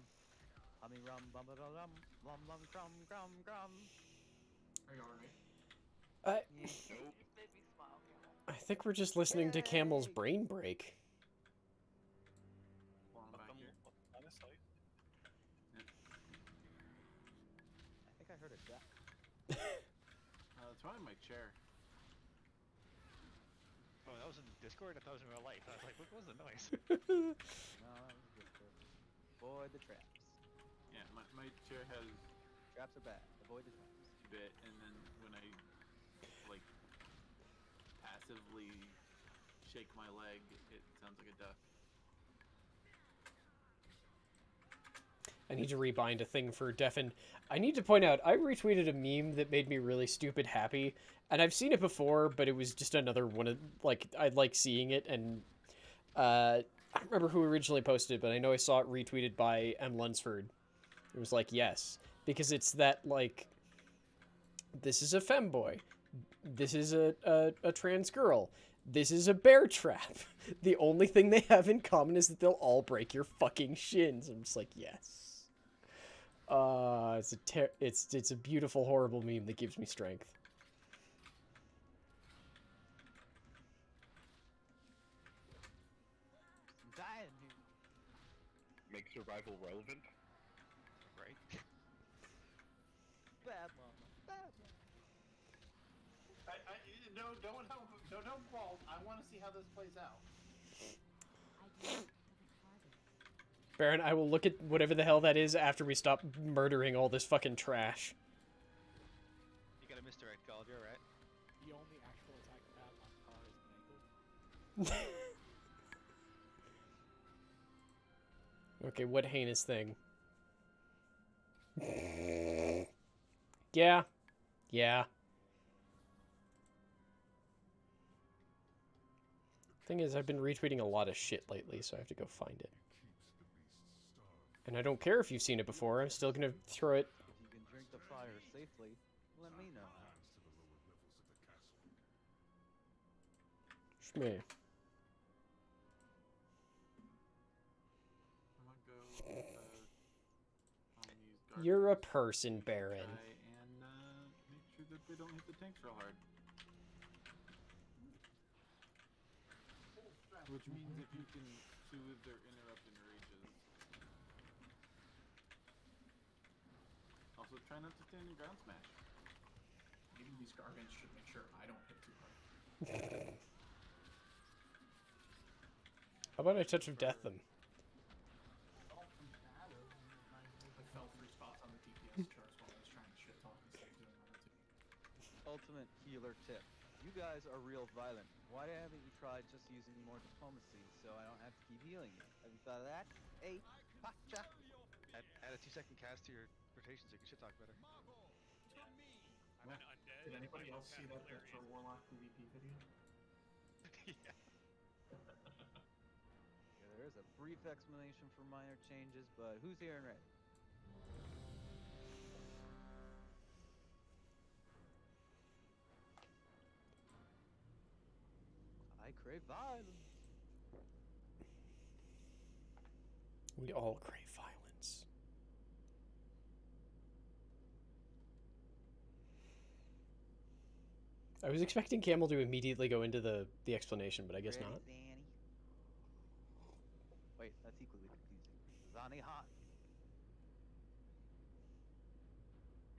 Hummy rum bum ba da lum. Lum lum grum grum grum. Are you alright? Yeah. You made me smile, Camel. I think we're just listening to Camel's brain break. Welcome, line of sight. I think I heard a duck. It's probably my chair. Oh, that was in Discord? I thought it was in real life. I was like, what was the noise? No, that was Discord. Avoid the traps. Yeah, my chair has Traps are bad. Avoid the traps. bit, and then when I like passively shake my leg, it sounds like a duck. I need to rebind a thing for Deafin. I need to point out, I retweeted a meme that made me really stupid happy, and I've seen it before, but it was just another one of, like, I like seeing it, and, I don't remember who originally posted it, but I know I saw it retweeted by M. Lunsford. It was like, yes, because it's that, like, this is a femboy, this is a trans girl, this is a bear trap. The only thing they have in common is that they'll all break your fucking shins. I'm just like, yes. It's a beautiful, horrible meme that gives me strength. Dying here. Make survival relevant. Right? Bad mama. Bad mama. Don't ball. I want to see how this plays out. Baron, I will look at whatever the hell that is after we stop murdering all this fucking trash. You got a misdirect called, you're right. The only actual attack pad on car is an ankle. Okay, what heinous thing? Yeah. Yeah. Thing is, I've been retweeting a lot of shit lately, so I have to go find it. And I don't care if you've seen it before, I'm still gonna throw it. If you can drink the fire safely, let me know. Shmeh. I'm gonna go use garbage You're a person, Baron. and make sure that they don't hit the tanks real hard. Which means if you can soothe their interrupting rages. Also, try not to stand in ground smash. Maybe these gargants should make sure I don't hit too hard. How about I touch of death them? I fell 3 spots on the DPS charts while I was trying to shit talk instead of doing my routine. Ultimate healer tip. You guys are real violent. Why haven't you tried just using more diplomacy so I don't have to keep healing you? Have you thought of that? Hey, pacha! Add a 2-second cast to your rotation so you can shit talk better. I'm an undead. Did anybody my else see that vocabulary extra is- Warlock PvP video? Yeah. Yeah, there is a brief explanation for minor changes, but who's here and ready? I crave violence. We all crave violence. I was expecting Camel to immediately go into the explanation, but I guess Ready, not. Zanny? Wait, that's equally confusing. Zanny hot.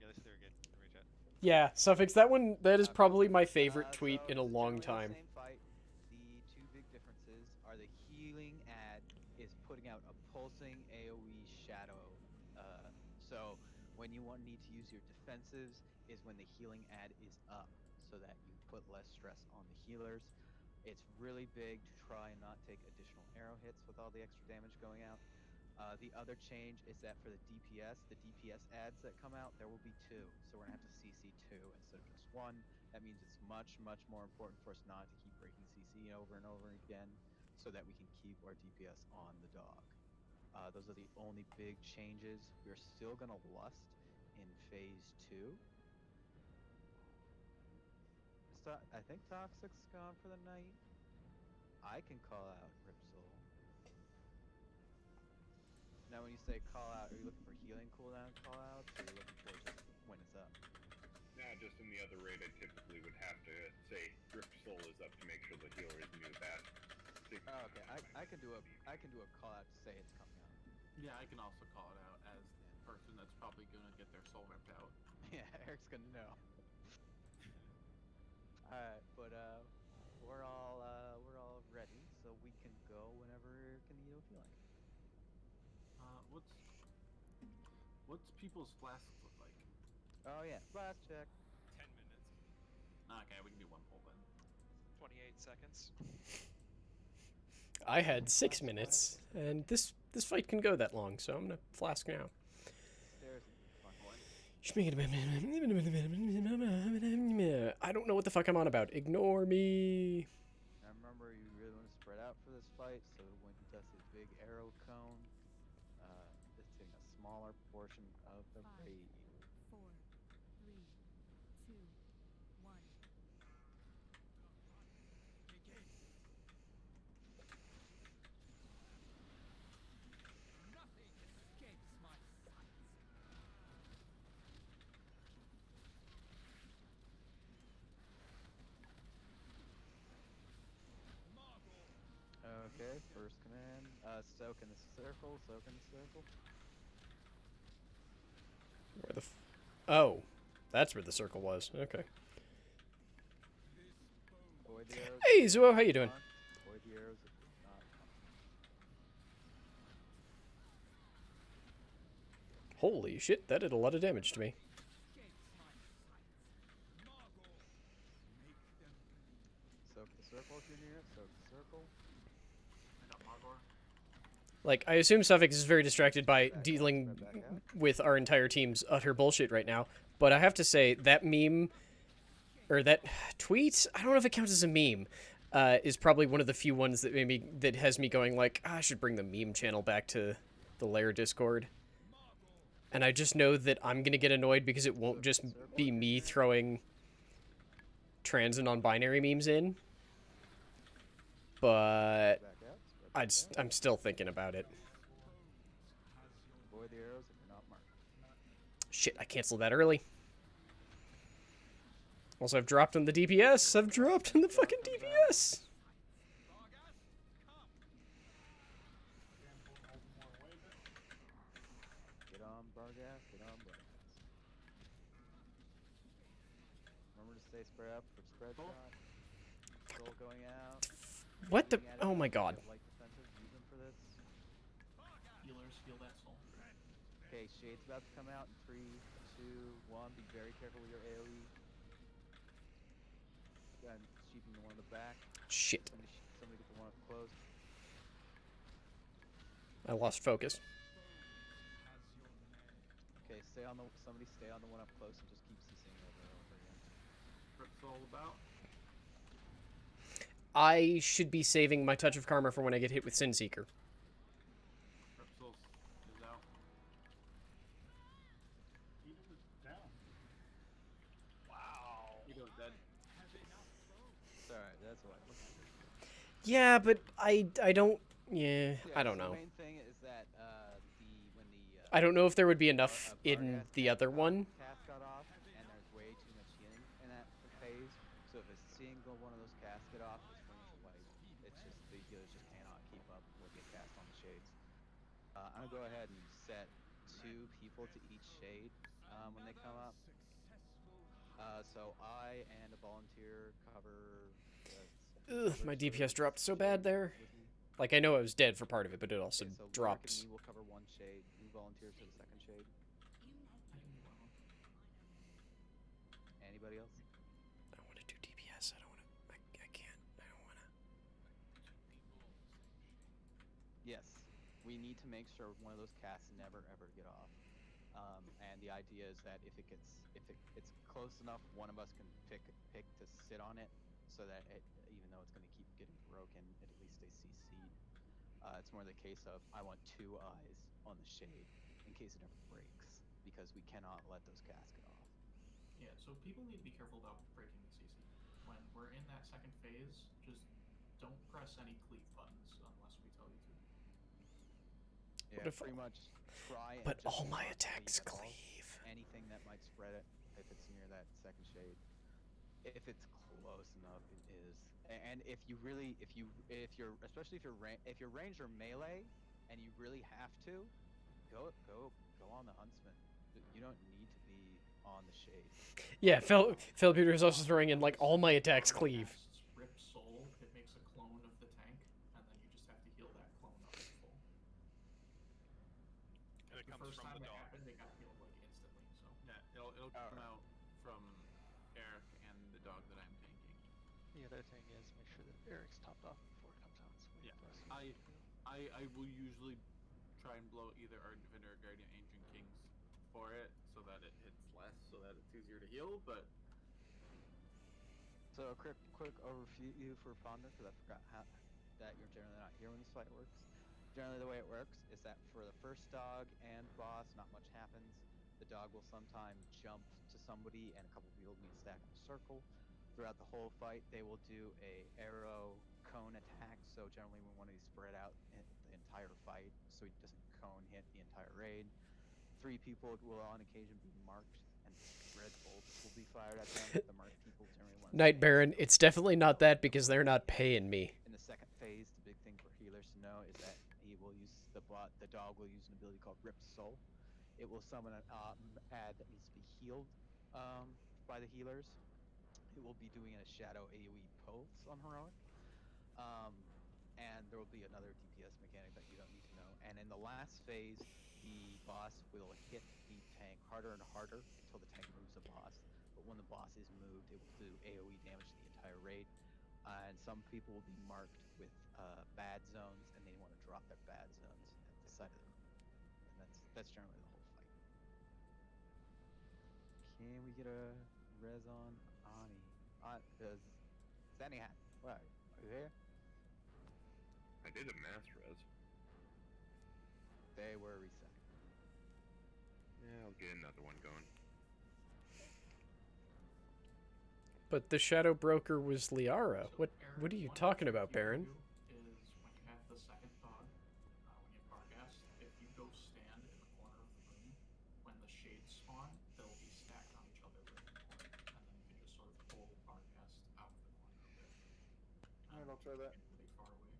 Yeah, let's do it again. Reach out. Yeah, Suffix, that is probably my favorite tweet in a long time. Same fight. The two big differences are the healing ad is putting out a pulsing AoE shadow. So when you need to use your defensives is when the healing ad is up, so that you put less stress on the healers. It's really big to try and not take additional arrow hits with all the extra damage going out. The other change is that for the DPS ads that come out, there will be 2. So we're gonna have to CC 2 instead of just 1. That means it's much, much more important for us not to keep breaking CC over and over again, so that we can keep our DPS on the dog. Those are the only big changes. We're still gonna lust in phase 2. I think Toxic's gone for the night. I can call out Ripsol. Now, when you say call out, are you looking for healing cooldown call outs, or are you looking for just when it's up? Nah, just in the other raid, I typically would have to say Rip Soul is up to make sure the healer is new that. Oh, okay. I can do a call out to say it's coming up. Yeah, I can also call it out as the person that's probably gonna get their soul ripped out. Yeah, Eric's gonna know. Alright, but we're all ready, so we can go whenever Kanito feel like. What's people's flasks look like? Oh yeah, blast check. 10 minutes. Okay, we can do one pull then. 28 seconds. I had 6 minutes, and this fight can go that long, so I'm gonna flask now. There's a fun one. I don't know what the fuck I'm on about. Ignore me. Now remember, you really want to spread out for this fight, so when he does his big arrow cone, it's in a smaller portion of the raid. 4, 3, 2, 1. Nothing escapes my sight. Okay, first command. Soak in the circle, soak in the circle. Where the oh, that's where the circle was. Okay. Avoid the arrows. Hey, Zuo, how you doing? Avoid the arrows if it's not coming. Holy shit, that did a lot of damage to me. Soak the circle if you're near it, soak the circle. I got Margor. Like, I assume Suffix is very distracted by dealing with our entire team's utter bullshit right now, but I have to say, that meme, or that tweet, I don't know if it counts as a meme, is probably one of the few ones that has me going like, I should bring the meme channel back to the Lair Discord. And I just know that I'm going to get annoyed because it won't just be me throwing trans and non-binary memes in. But I'm still thinking about it. Avoid the arrows if you're not marked. Shit, I canceled that early. Also, I've dropped on the DPS. I've dropped on the fucking DPS. Get on Bargas, get on Bargas. Remember to stay spread up for spread shot. Soul going out. What the? Oh my god. Light defensive, use them for this. Healers, heal that soul. Okay, Shade's about to come out in 3, 2, 1. Be very careful with your AoE. And sheeping the one in the back. Shit. Somebody get the one up close. I lost focus. Okay, somebody stay on the one up close and just keep CCing over and over again. Rip's all about. I should be saving my Touch of Karma for when I get hit with Sin Seeker. Ripsol is out. Ito's down. Wow. Ito's dead. It's alright, that's what. Yeah, but I don't. Yeah, I don't know. The main thing is that I don't know if there would be enough in the other one. cast got off, and there's way too much healing in that phase. So if a single one of those casts get off, it's going to wipe. It's just the healers just cannot keep up with the cast on the shades. I'm gonna go ahead and set 2 people to each shade when they come up. So I and a volunteer cover. Ugh, my DPS dropped so bad there. Like, I know I was dead for part of it, but it also So dropped. Mark and me will cover 1 shade. You volunteers for the second shade. Anybody else? I want to do DPS. I don't want to. I can't. I don't want to. Yes, we need to make sure one of those casts never ever get off. And the idea is that if it's close enough, one of us can pick to sit on it, so that even though it's going to keep getting broken, it at least stays CC'd. It's it's more the case of I want 2 eyes on the shade in case it ever breaks, because we cannot let those casts get off. Yeah, so people need to be careful about breaking the CC. When we're in that second phase, just don't press any cleave buttons unless we tell you to. Yeah, if- pretty much try and But just all my not attacks at all. cleave. Anything that might spread it if it's near that second shade. If it's close enough, it is. And if you're especially if you're ranged or melee, and you really have to, go on the huntsman. You don't need to be on the shade. Yeah, Phil Peter is also throwing in like all my attacks cleave. Rip Soul, it makes a clone of the tank, and then you just have to heal that clone up to full. And it The comes first from time the it dog. happened, it got healed like instantly. So Yeah, it'll come out from Eric and the dog that I'm tanking. The other thing is make sure that Eric's topped off before it comes out. So we bless you. I will usually try and blow either our Defender or Guardian Ancient Kings for it, so that it hits less, so that it's easier to heal. But so a quick overview for Ponder, because I forgot that you're generally not here when this fight works. Generally, the way it works is that for the first dog and boss, not much happens. The dog will sometimes jump to somebody, and a couple people will stack in a circle. Throughout the whole fight, they will do a arrow cone attack. So generally, we want to spread out the entire fight, so he doesn't cone hit the entire raid. 3 people will on occasion be marked, and red bolts will be fired at them. The marked people generally want to Night Baron, it's definitely not that because they're not paying me. In the second phase, the big thing for healers to know is that he will use the dog will use an ability called Rip Soul. It will summon an ad that needs to be healed by the healers. It will be doing a shadow AoE pulse on heroic. And there will be another DPS mechanic that you don't need to know. And in the last phase, the boss will hit the tank harder and harder until the tank moves the boss. But when the boss is moved, it will do AoE damage to the entire raid. And some people will be marked with bad zones, and they want to drop their bad zones at the side of the room. And that's generally the whole fight. Can we get a res on Ani? Does Zanny hat? What? Are you here? I did a mass res. They were reset. Yeah, I'll get another one going. But the Shadow Broker was Liara. What are you talking about, Baron? is when you have the second dog, when you have Barghast, if you go stand in the corner of the room, when the shades spawn, they'll be stacked on each other right in the corner, and then you can just sort of pull Barghast out of the corner a bit. Alright, I'll try that. Really far away.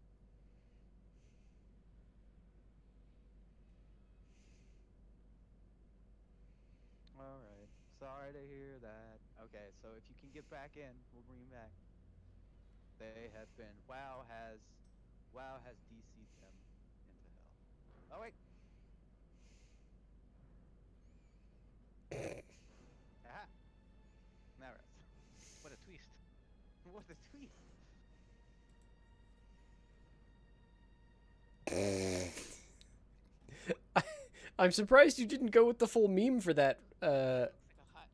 Alright. Sorry to hear that. Okay, so if you can get back in, we'll bring you back. They have been WoW has DC'd them into hell. Oh wait. Aha. Now rest. What a twist. What a twist. I'm surprised you didn't go with the full meme for that, Looks like a hot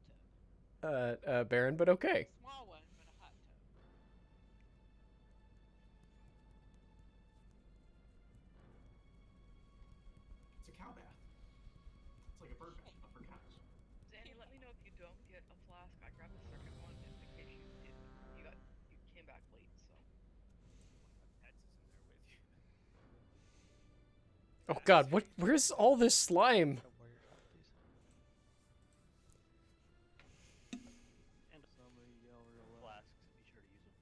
tub. Baron, but okay. Small one, but a hot tub. It's a cow bath. It's like a bird bath, but for cows. Zanny, let me know if you don't get a flask. I grabbed the second one just in case you didn't. You came back late, so. One of my pets is in there with you. Oh God, where's all this slime? And somebody yell real loud. flasks, be sure to use them.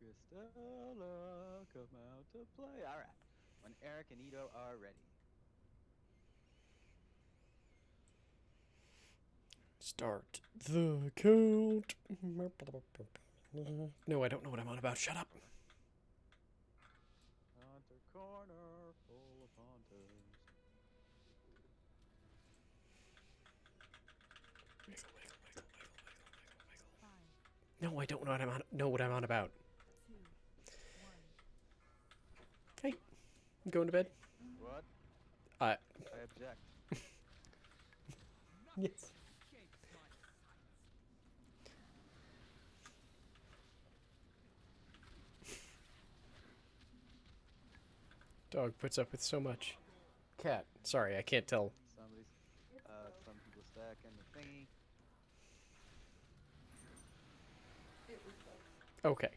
Cristela, come out to play. Alright. When Eric and Ito are ready. Start the count. No, I don't know what I'm on about. Shut up. Hunter corner full of hunters. No, I don't know what I'm on about. Okay, I'm going to bed. What? I object. Yes. Dog puts up with so much. Cat. Sorry, I can't tell. Somebody's, some people stacking the thingy. Okay.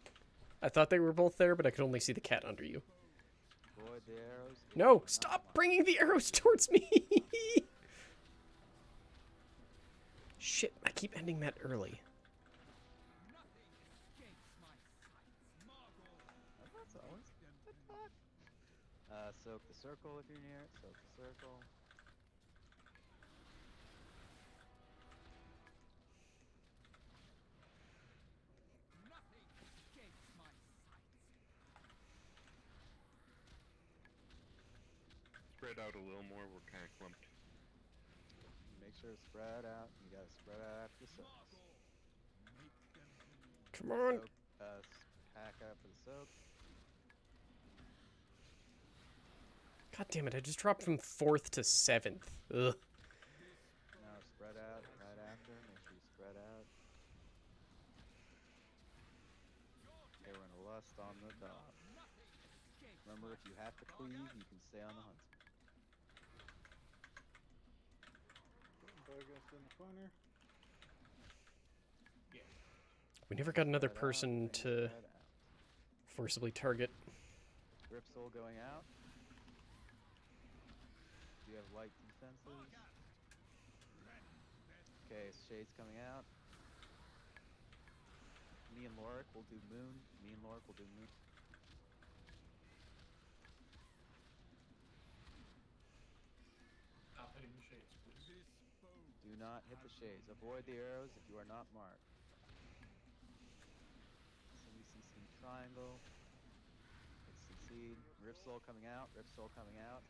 I thought they were both there, but I could only see the cat under you. Avoid the arrows. No! Stop bringing the arrows towards me! Shit, I keep ending that early. That's always. What the fuck? Soak the circle if you're near it. Soak the circle. Spread out a little more, we're kind of clumped. Make sure to spread out. You gotta spread out after the soaks. Come on! Soak, pack up for the soak. God damn it, I just dropped from 4th to 7th. Ugh. Now spread out right after. Make sure you spread out. Okay, we're gonna lust on the dog. Remember, if you have to cleave, you can stay on the huntsman. Dogust in the corner. Yeah. We never got another Spread out, person to spread out. forcibly target. Grip soul going out. Do you have light defenses? Okay, shades coming out. Me and Lorik will do moon. Me and Lorik will do moon. Stop hitting the shades, please. Do not hit the shades. Avoid the arrows if you are not marked. CC triangle. It's CC'd. Rift soul coming out. Rift soul coming out.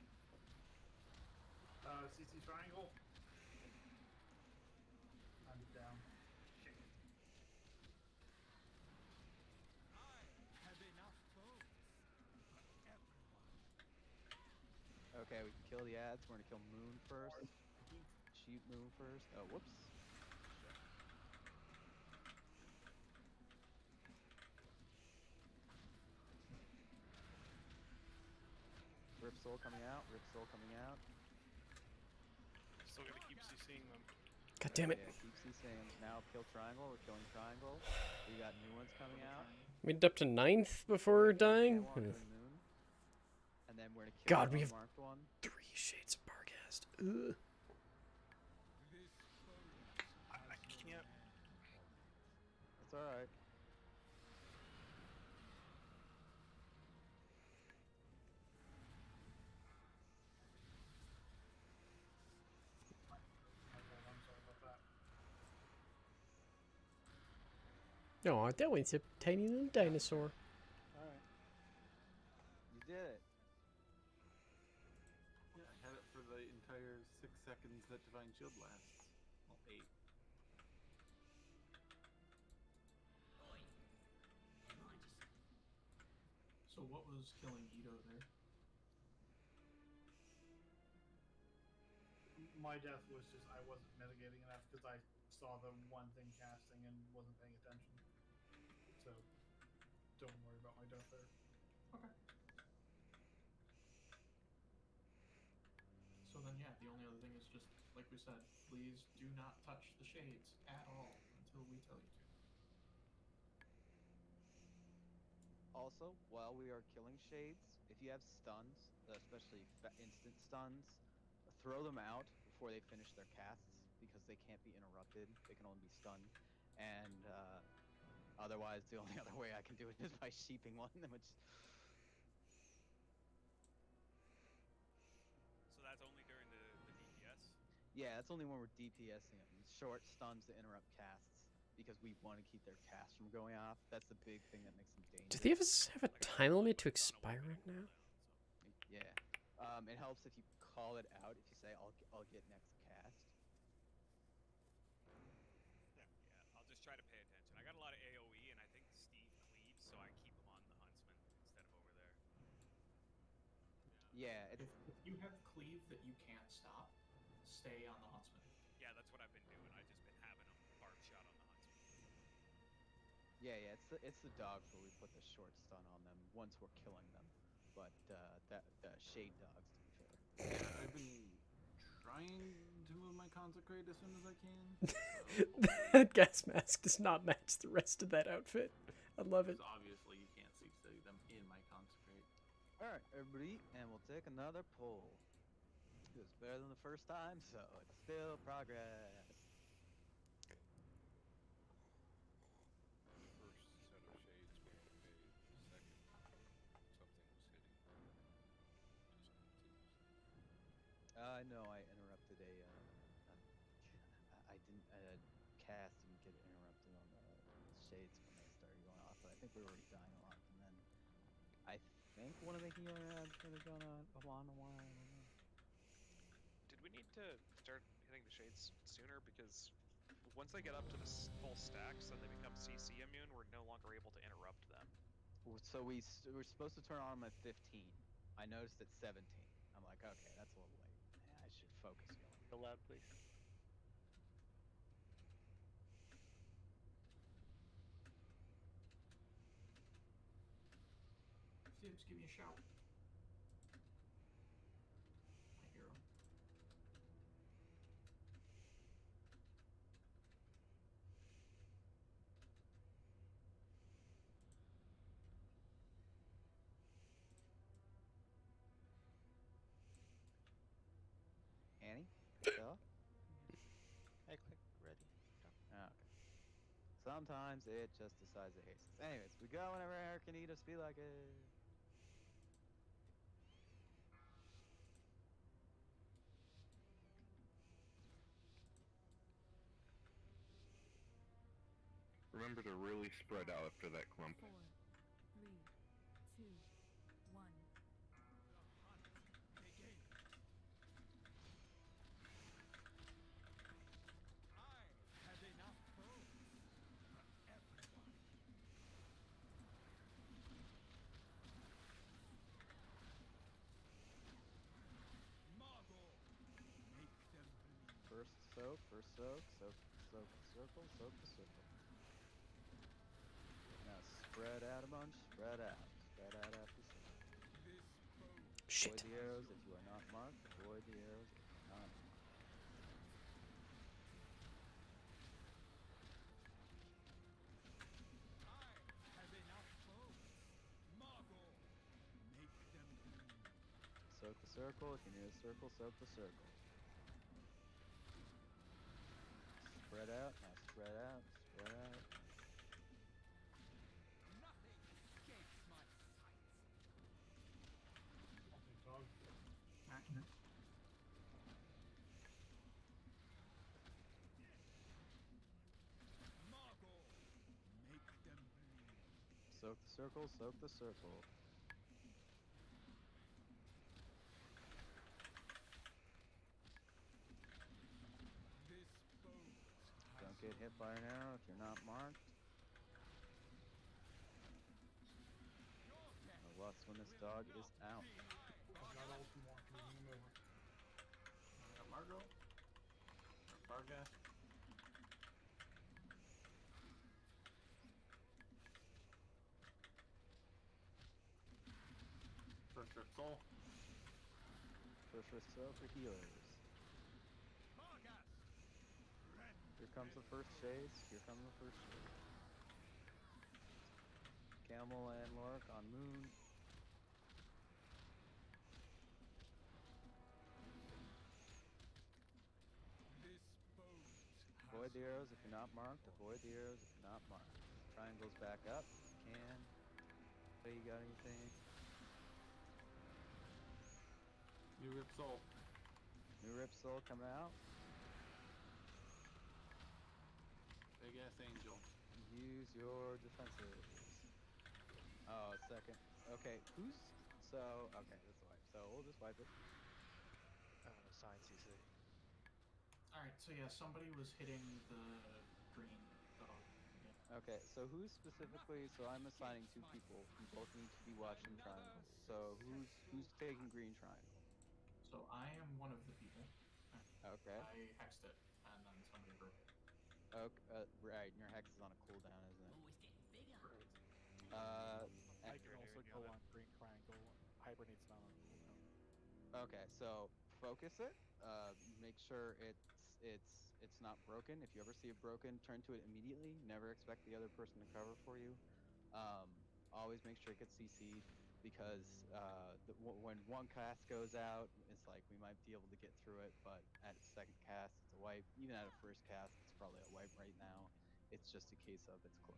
CC triangle. I'm down. Shit. Okay, we can kill the ads. We're gonna kill Moon first. Shoot Moon first. Oh, whoops. Rip Soul coming out. Rip Soul coming out. Still gotta keep CCing them. God damn it. Yeah, keep CCing. Now kill Triangle. We're killing Triangle. We got new ones coming out. Made it up to 9th before dying. Moon. And then we're gonna kill God, the we have unmarked one. 3 shades of Barghast. Ugh. I can't. It's alright. I'm sorry about that. Oh, that one's a tiny little dinosaur. Alright. You did it. Yeah, I had it for the entire 6 seconds that Divine Shield lasts. Well, 8. So what was killing Ito there? My death was just I wasn't mitigating enough because I saw the one thing casting and wasn't paying attention. So don't worry about my death there. Okay. So then, yeah, the only other thing is just, like we said, please do not touch the shades at all until we tell you to. Also, while we are killing shades, if you have stuns, especially instant stuns, throw them out before they finish their casts because they can't be interrupted. They can only be stunned. And otherwise, the only other way I can do it is by sheeping one, which... So that's only during the DPS? Yeah, that's only when we're DPSing them. Short stuns to interrupt casts because we want to keep their casts from going off. That's the big thing that makes them dangerous. Do the others have a time limit to expire right now? Yeah. It helps if you call it out. If you say, I'll get next cast. Yeah, I'll just try to pay attention. I got a lot of AoE, and I think Steve cleaves, so I keep him on the Huntsman instead of over there. Yeah. If you have cleave that you can't stop, stay on the Huntsman. Yeah, that's what I've been doing. I've just been having them barb shot on the Huntsman. Yeah, it's the dogs where we put the short stun on them once we're killing them. but the shade dogs, to be fair. Yeah, I've been trying to move my consecrate as soon as I can. That gas mask does not match the rest of that outfit. I love it. Obviously, you can't see them in my consecrate. All right, everybody, and we'll take another poll. It was better than the first time, so it's still progress. First set of shades were okay. Second, something was hitting just continuously. I know I interrupted I didn't cast didn't get interrupted on the shades when they started going off, but I think we were already dying a lot, and then I think one of the healer ads could have gone on a while. I don't know. Did we need to start hitting the shades sooner? Because once they get up to the full stacks and they become CC immune, we're no longer able to interrupt them. So we're supposed to turn on them at 15. I noticed at 17. I'm like, okay, that's a little late. Yeah, I should focus healing. Go loud, please. Sibs, give me a shout. My hero. Annie? Stella? I click ready. Oh, okay. Sometimes it just decides it hates us. Anyways, we go whenever Eric can eat us feel like it. Remember to really spread out after that clump. 4, 3, 2, 1. Have enough foes for everyone. Margot, make them bleed. First soak, soak the circle, soak the circle. Now spread out a bunch, spread out after circle. Shit. Avoid the arrows if you are not marked, avoid the arrows if you are not marked. Have enough foes. Margot, make them bleed. Soak the circle, if you're near the circle, soak the circle. Spread out, now spread out, spread out. Nothing escapes my sight. Dog. Margot, make them bleed. Soak the circle, soak the circle. This boat Don't get hit by an arrow if you're not marked. No lust when this dog is out. I've got ulti more. Can you move over? I got Margot. Or Bargas. First Rip Soul. First rest soul for healers. Here comes the first chase. Here comes the first chase. Camel and Lork on Moon. Avoid the arrows if you're not marked. Avoid the arrows if you're not marked. Triangles back up if you can. Hey, you got anything? New Rip Soul. New Rip Soul coming out. Big ass angel. Use your defenses. Oh, second. Okay, who's... So, okay, that's a wipe. So, we'll just wipe it. Sign CC. Alright, so yeah, somebody was hitting the green dog again. Okay, so who's specifically... So, I'm assigning two people. You both need to be watching triangles. So, who's taking green triangle? So I am one of the people. Okay. I hexed it, and then somebody broke it. Okay, right, and your hex is on a cooldown, isn't it? Oh, it's getting bigger. Right. I can also go on green triangle. I hibernate's not on cooldown. Okay, so focus it. Make sure it's not broken. If you ever see it broken, turn to it immediately. Never expect the other person to cover for you. Always make sure it gets CC'd because when one cast goes out, it's like we might be able to get through it, but at its second cast, it's a wipe. Even at a first cast, it's probably a wipe right now. It's just a case of it's close.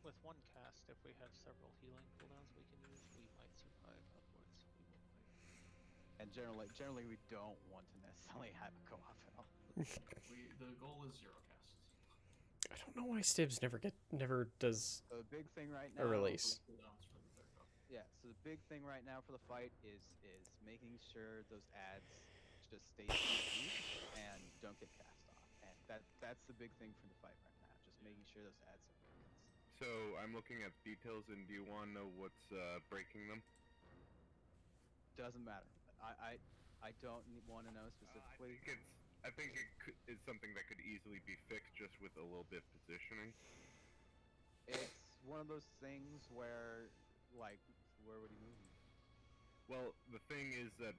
With one cast, if we have several healing cooldowns we can use, we might survive. Otherwise, we will wipe. And generally we don't want to necessarily have it go off at all. The goal is 0 casts. I don't know why Stibs never does So the big thing right a now. release. Cooldowns for the third go. Yeah. So the big thing right now for the fight is making sure those ads just stay CC'd and don't get cast off. And that's the big thing for the fight right now. Just making sure those ads don't get cast. So I'm looking at details, and do you want to know what's breaking them? Doesn't matter. I don't want to know specifically. I think it is something that could easily be fixed just with a little bit of positioning. It's one of those things where, like, where would he move me? Well, the thing is that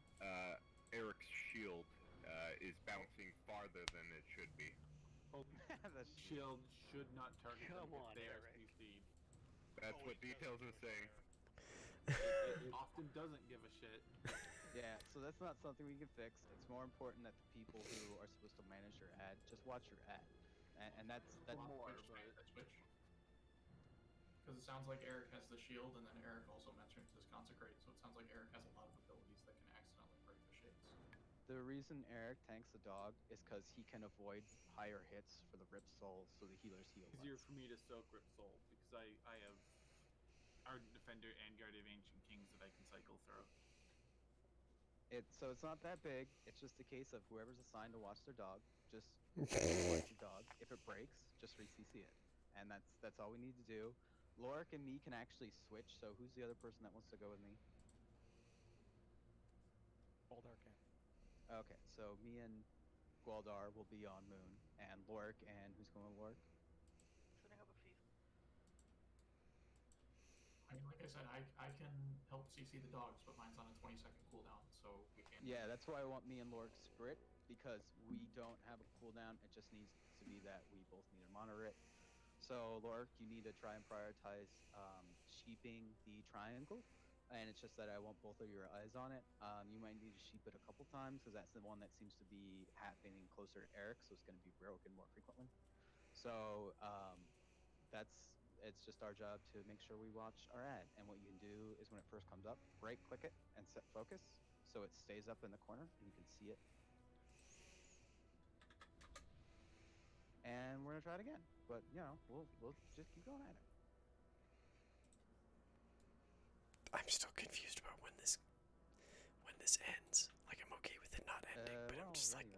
Eric's shield is bouncing farther than it should be. The shield should not target them Come if on, they are Eric. CC'd. That's what details are saying. It often doesn't give a shit. Yeah, so that's not something we can fix. It's more important that the people who are supposed to manage your ad just watch your ad, and that's more. Switch. Because it sounds like Eric has the shield, and then Eric also mentioned his consecrate. So it sounds like Eric has a lot of abilities that can accidentally break the shades. The reason Eric tanks the dog is because he can avoid higher hits for the Rip Soul, so the healers heal less. Easier for me to soak Rip Soul because I have Ardent Defender and Guardian of Ancient Kings that I can cycle through. So it's not that big. It's just a case of whoever's assigned to watch their dog, just watch your dog. If it breaks, just re-CC it, and that's all we need to do. Lorik and me can actually switch. So who's the other person that wants to go with me? Goldar can. Okay, so me and Gwaldar will be on Moon, and Lorik, and who's going with Lorik? Setting up a feed. I mean, like I said, I can help CC the dogs, but mine's on a 20-second cooldown, so we can't. Yeah, that's why I want me and Lorik split, because we don't have a cooldown. It just needs to be that we both need to monitor it. So Lorik, you need to try and prioritize sheeping the triangle, and it's just that I want both of your eyes on it. You might need to sheep it a couple times, because that's the one that seems to be happening closer to Eric, so it's going to be broken more frequently. So it's just our job to make sure we watch our ad. And what you can do is when it first comes up, right click it and set focus so it stays up in the corner and you can see it. And we're gonna try it again, but you know, we'll just keep going at it. I'm still confused about when this ends. Like, I'm okay with it not ending, but I'm just like,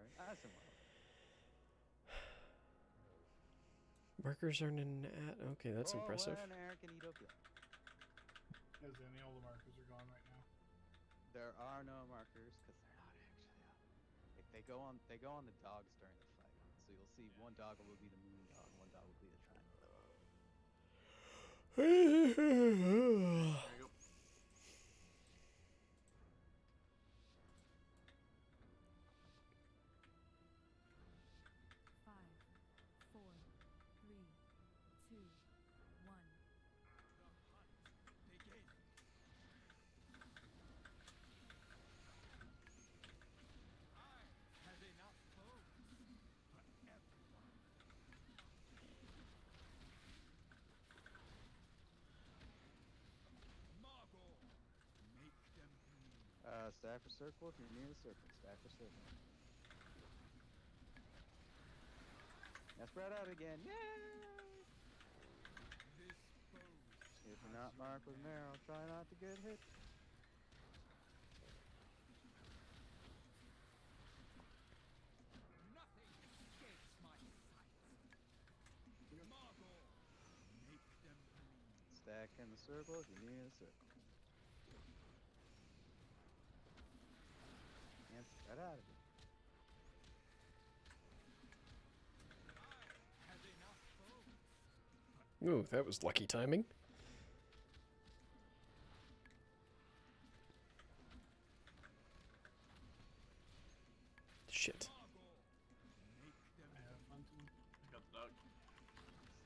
markers aren't an ad. Okay, that's impressive. When Eric and Ethiopia. Because any all the markers are gone right now. There are no markers because they're not actually up. They go on the dogs during the fight. So you'll see one dog will be the moon dog, one dog will be the triangle dog. There you go. Stack for circle if you're near the circle. Stack for circle. Now spread out again. Yay! If you're not marked with an arrow, try not to get hit. Nothing escapes my sight. Margot, make them bleed. Stack in the circle if you're near the circle. And spread out again. Ooh, that was lucky timing.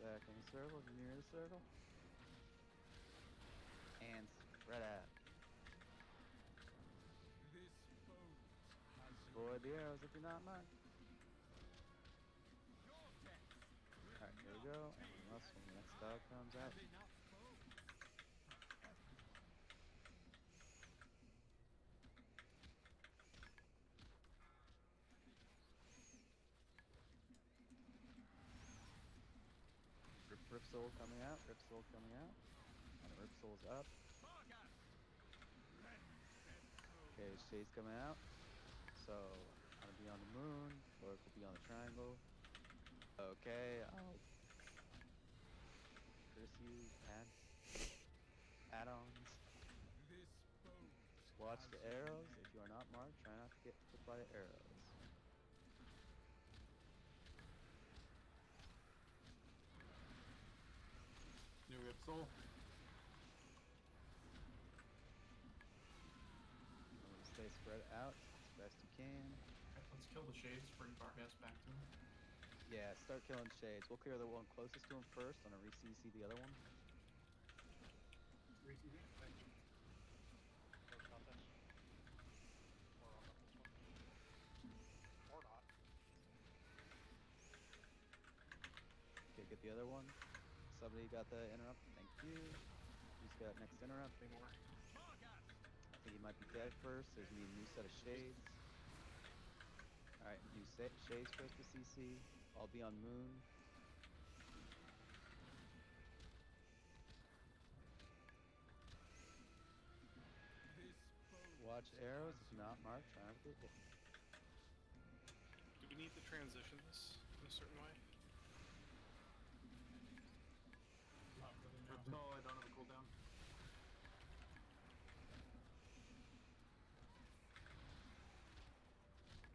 back in the circle, near the circle. And spread out. Avoid the arrows if you're not marked. Alright, here we go. And unless when the next dog comes out. Rip Soul coming out, Rip Soul coming out. And Rip Soul's up. Okay, Shade's coming out. So, I'm gonna be on the moon, Lurk will be on the triangle. Okay, I'll curse you, add-ons. Watch the arrows. If you are not marked, try not to get hit by the arrows. New Rip Soul. Stay spread out as best you can. Okay, let's kill the shades, bring Vargas back to him. Yeah, start killing shades. We'll clear the one closest to him first, and I'll re-CC the other one. Re-CC? Thank you. Or not this. Or I'll not this one. Or not. Okay, get the other one. Somebody got the interrupt. Thank you. Who's got next interrupt? Anymore. I think he might be dead first. There's gonna be a new set of shades. Alright, new shades first to CC. I'll be on moon. Watch arrows. If not marked, try not to get hit. Do we need to transition this in a certain way? Not really, no. Rip Soul, I don't have a cooldown.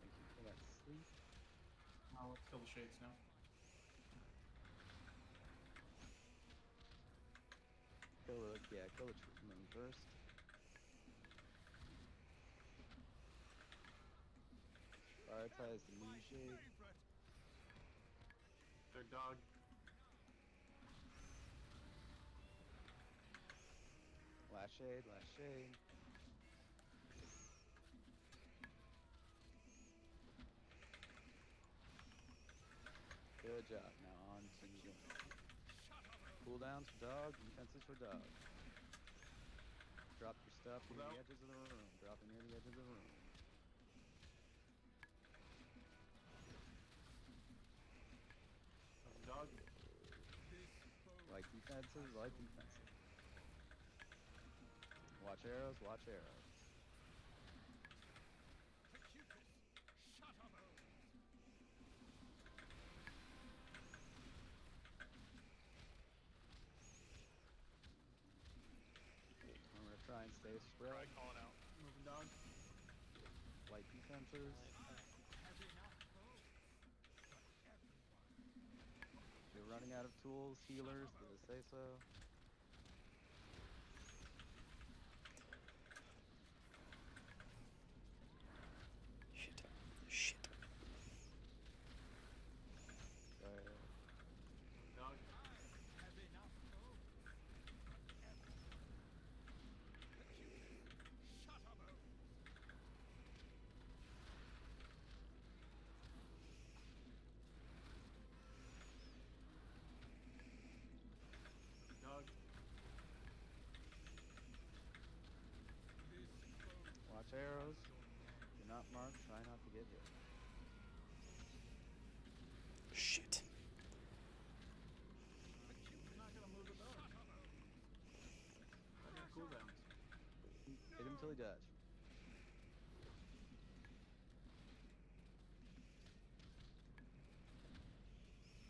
Thank you for that sleep. Let's kill the shades now. Kill the moon first. Prioritize the moon shade. Third dog. Last shade, last shade. Good job. Now on to the cooldowns for dog, defenses for dog. Drop your stuff near the edges of the room. Drop it near the edges of the room. Dog. Like defenses, like defenses. Watch arrows, watch arrows. I'm gonna try and stay spread. Try calling out. Moving dog. Light defenses. If you're running out of tools, healers, say so. Shit. Dog. Dog. Watch arrows. If you're not marked, try not to get hit. Shit. You're not gonna move the dog. I got cooldowns. Hit him till he dies.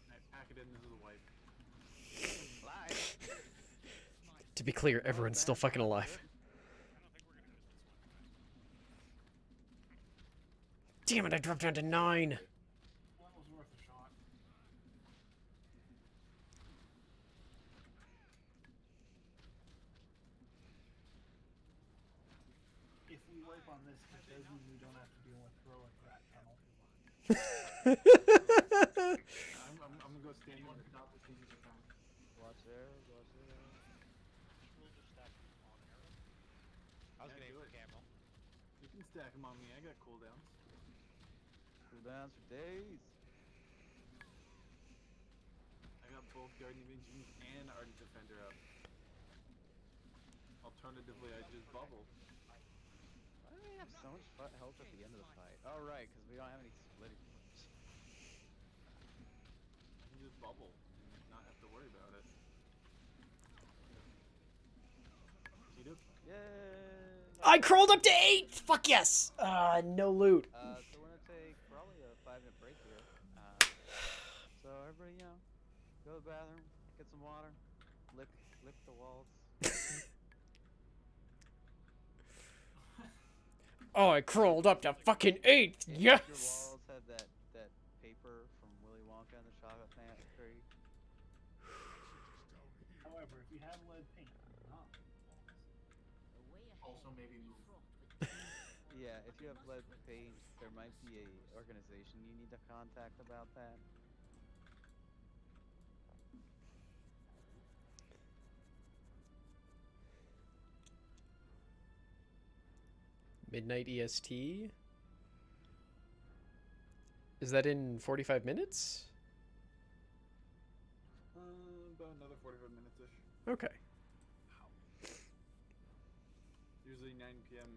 Alright, pack it in. This is a wipe. Live. To be clear, everyone's still fucking alive. Damn it, I dropped down to 9. That was worth a shot. If we wipe on this, it does mean we don't have to deal with heroic rat tunnel. I'm gonna go Anyone who dodges uses a turn. Watch arrows, watch arrows. Just rule to stack on arrows. I was Yeah, gonna do aim for it. camo. You can stack them on me. I got cooldowns. Cooldowns for days. I got both Guardian of Engineers and Ardent Defender up. Alternatively, I just bubble. Why do we have so much health at the end of the fight? Oh, right, because we don't have any splitting moves. I can just bubble and not have to worry about it. Cheetah? Yay! I crawled up to 8! Fuck yes! No loot. So we're gonna take probably a 5-minute break here. So everybody, you know, go to the bathroom, get some water, lick the walls. Oh, I crawled up to fucking 8th! Yes! Your walls have that paper from Willy Wonka and the Chocolate Factory. However, if you have lead paint, not also maybe move. Yeah, if you have lead paint, there might be a organization you need to contact about that. Midnight EST? Is that in 45 minutes? About another 45 minutes-ish. Okay. Usually 9 p.m.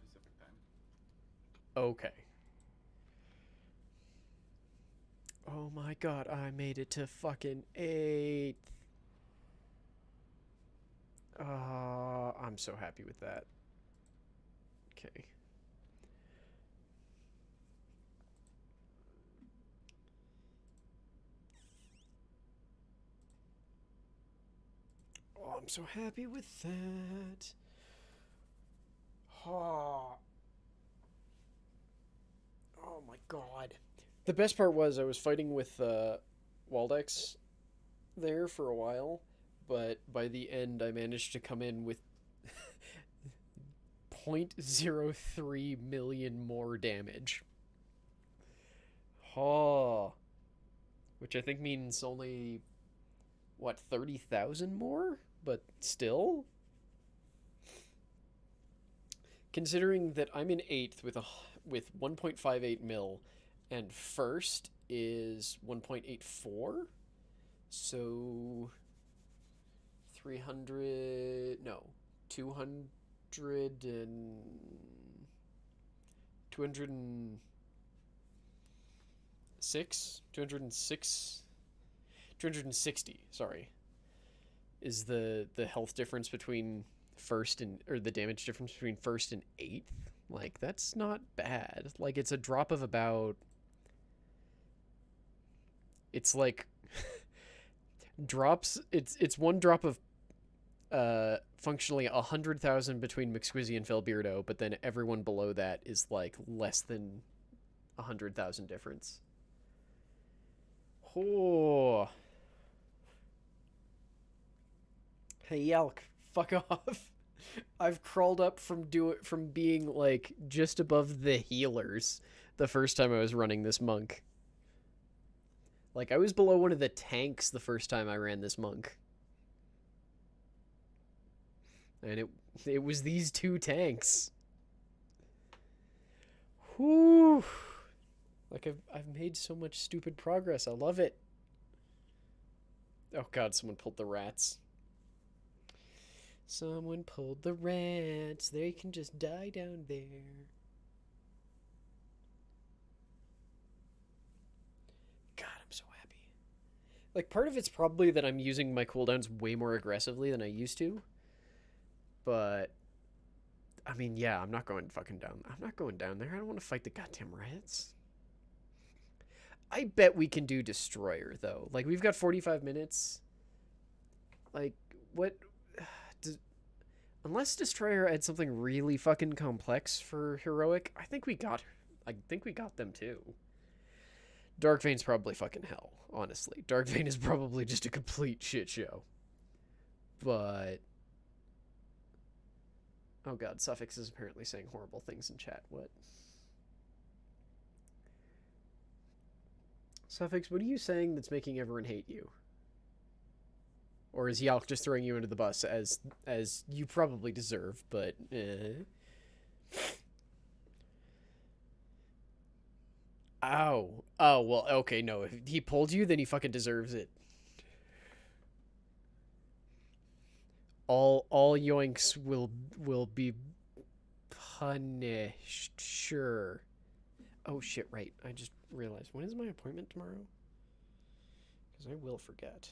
Pacific time. Okay. Oh my god, I made it to fucking 8th. I'm so happy with that. Okay. Oh, I'm so happy with that. Oh. Oh my god. The best part was I was fighting with Waldex there for a while, but by the end I managed to come in with 0.03 million more damage. Oh. Which I think means only, what, 30,000 more? But still? Considering that I'm in 8th with 1.58 mil, and first is 1.84, so 300, no, 200 and 260, sorry, is the health difference between first and, or the damage difference between first and 8th. Like, that's not bad. Like, it's a drop of about, it's like drops, it's one drop of functionally 100,000 between McSquizzy and Felbeardo, but then everyone below that is like less than 100,000 difference. Oh. Hey Yelk, fuck off. I've crawled up from being like just above the healers the first time I was running this monk. Like, I was below one of the tanks the first time I ran this monk. And it was these two tanks. Whew. Like, I've made so much stupid progress. I love it. Oh god, someone pulled the rats. Someone pulled the rats. They can just die down there. God, I'm so happy. Like, part of it's probably that I'm using my cooldowns way more aggressively than I used to. But, I mean, yeah, I'm not going fucking down. I'm not going down there. I don't want to fight the goddamn rats. I bet we can do Destroyer, though. Like, we've got 45 minutes. Like, what... Unless Destroyer had something really fucking complex for Heroic, I think we got them too. Darkvein's probably fucking hell, honestly. Darkvein is probably just a complete shit show. But... Oh god, Suffix is apparently saying horrible things in chat. What? Suffix, what are you saying that's making everyone hate you? Or is Yalk just throwing you into the bus as you probably deserve, but Ow. Oh, well, okay, no. If he pulled you, then he fucking deserves it. All yoinks will be punished, sure. Oh shit, right. I just realized. When is my appointment tomorrow? Because I will forget.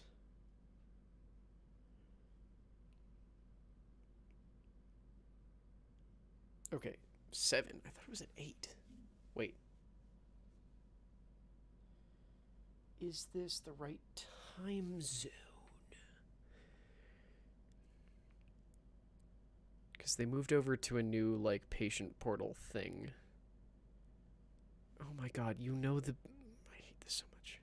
Okay, 7. I thought it was at 8. Wait. Is this the right time zone? Because they moved over to a new, like, patient portal thing. Oh my god, you know the... I hate this so much.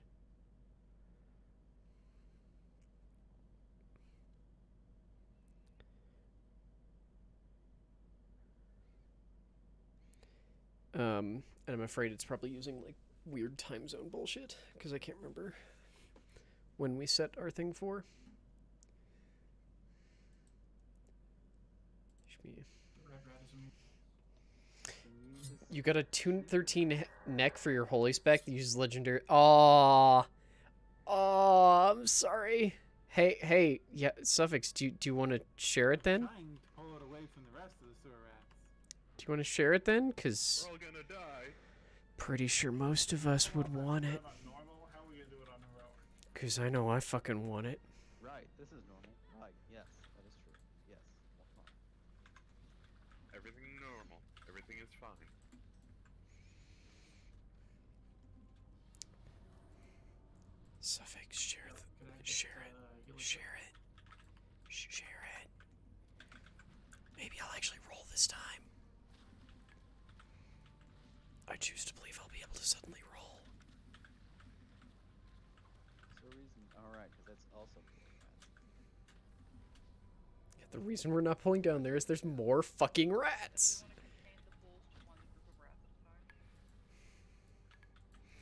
And I'm afraid it's probably using, like, weird time zone bullshit, because I can't remember when we set our thing for. Should be... You got a Tune 13 neck for your holy spec that uses legendary... Aww. Oh, I'm sorry. Hey, yeah, Suffix, do you want to share it then? Trying to pull it away from the rest of the sewer rats. Do you want to share it then? Because... We're all gonna die. Pretty sure most of us would want it. Normal? How are we gonna do it on heroic? Because I know I fucking want it. Right, this is normal. Right, yes, that is true. Yes, that's fine. Everything normal. Everything is fine. Suffix, share it. Share it. Maybe I'll actually roll this time. I choose to believe I'll be able to suddenly roll. That's the reason. Alright, because that's also killing rats. Yeah, the reason we're not pulling down there is there's more fucking rats.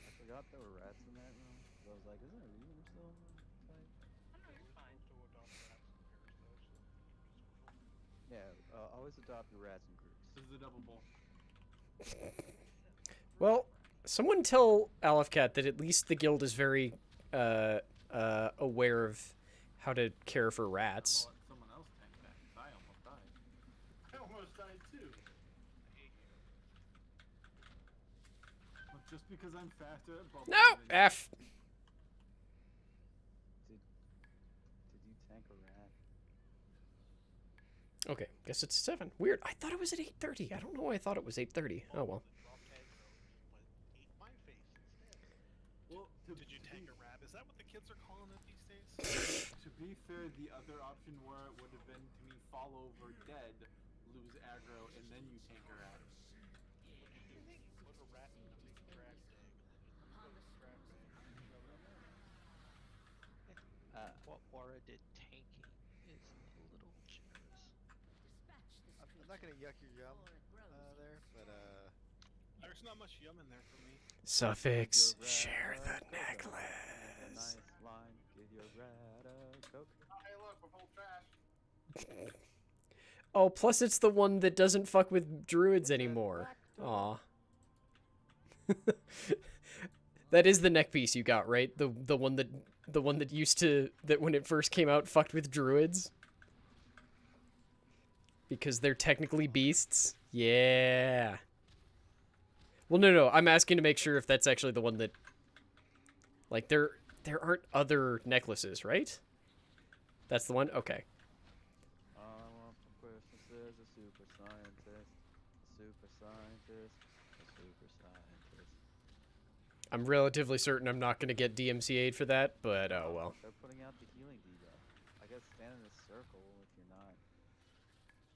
I forgot there were rats in that room. So I was like, isn't a reason still in the fight? Yeah, always adopt your rats in groups. This is a double bowl. Well, someone tell Aleph-Cat that at least the guild is very aware of how to care for rats. I'm gonna let someone else tank that, 'cause I almost died. I almost died too. Well, just because I'm faster at bubble. No! F! Did you tank a rat? Okay, guess it's 7. Weird. I thought it was at 8:30. I don't know why I thought it was 8:30. Oh well. Well, Did you tank a rat? Is that what the kids are calling it these days? to be fair, the other option where it would have been to me fall over dead, lose aggro, and then you tank a rat. Put a rat in a big trash bag. What Wara did tanking is a little generous. I'm not gonna yuck your yum there, but There's not much yum in there for me. Suffix, share the A necklace. nice line. Give your rat a coke. Oh, hey, look, we're full of trash. Oh, plus it's the one that doesn't fuck with druids anymore. Aw. That is the neck piece you got, right? The one that used to, that when it first came out fucked with druids. Because they're technically beasts. Yeah. Well, no, I'm asking to make sure if that's actually the one that, like, there aren't other necklaces, right? That's the one? Okay. All I want for Christmas is a super scientist. A super scientist. A super scientist. I'm relatively certain I'm not going to get DMCA'd for that, but oh well. They're putting out the healing debuff. I guess stand in a circle if you're not.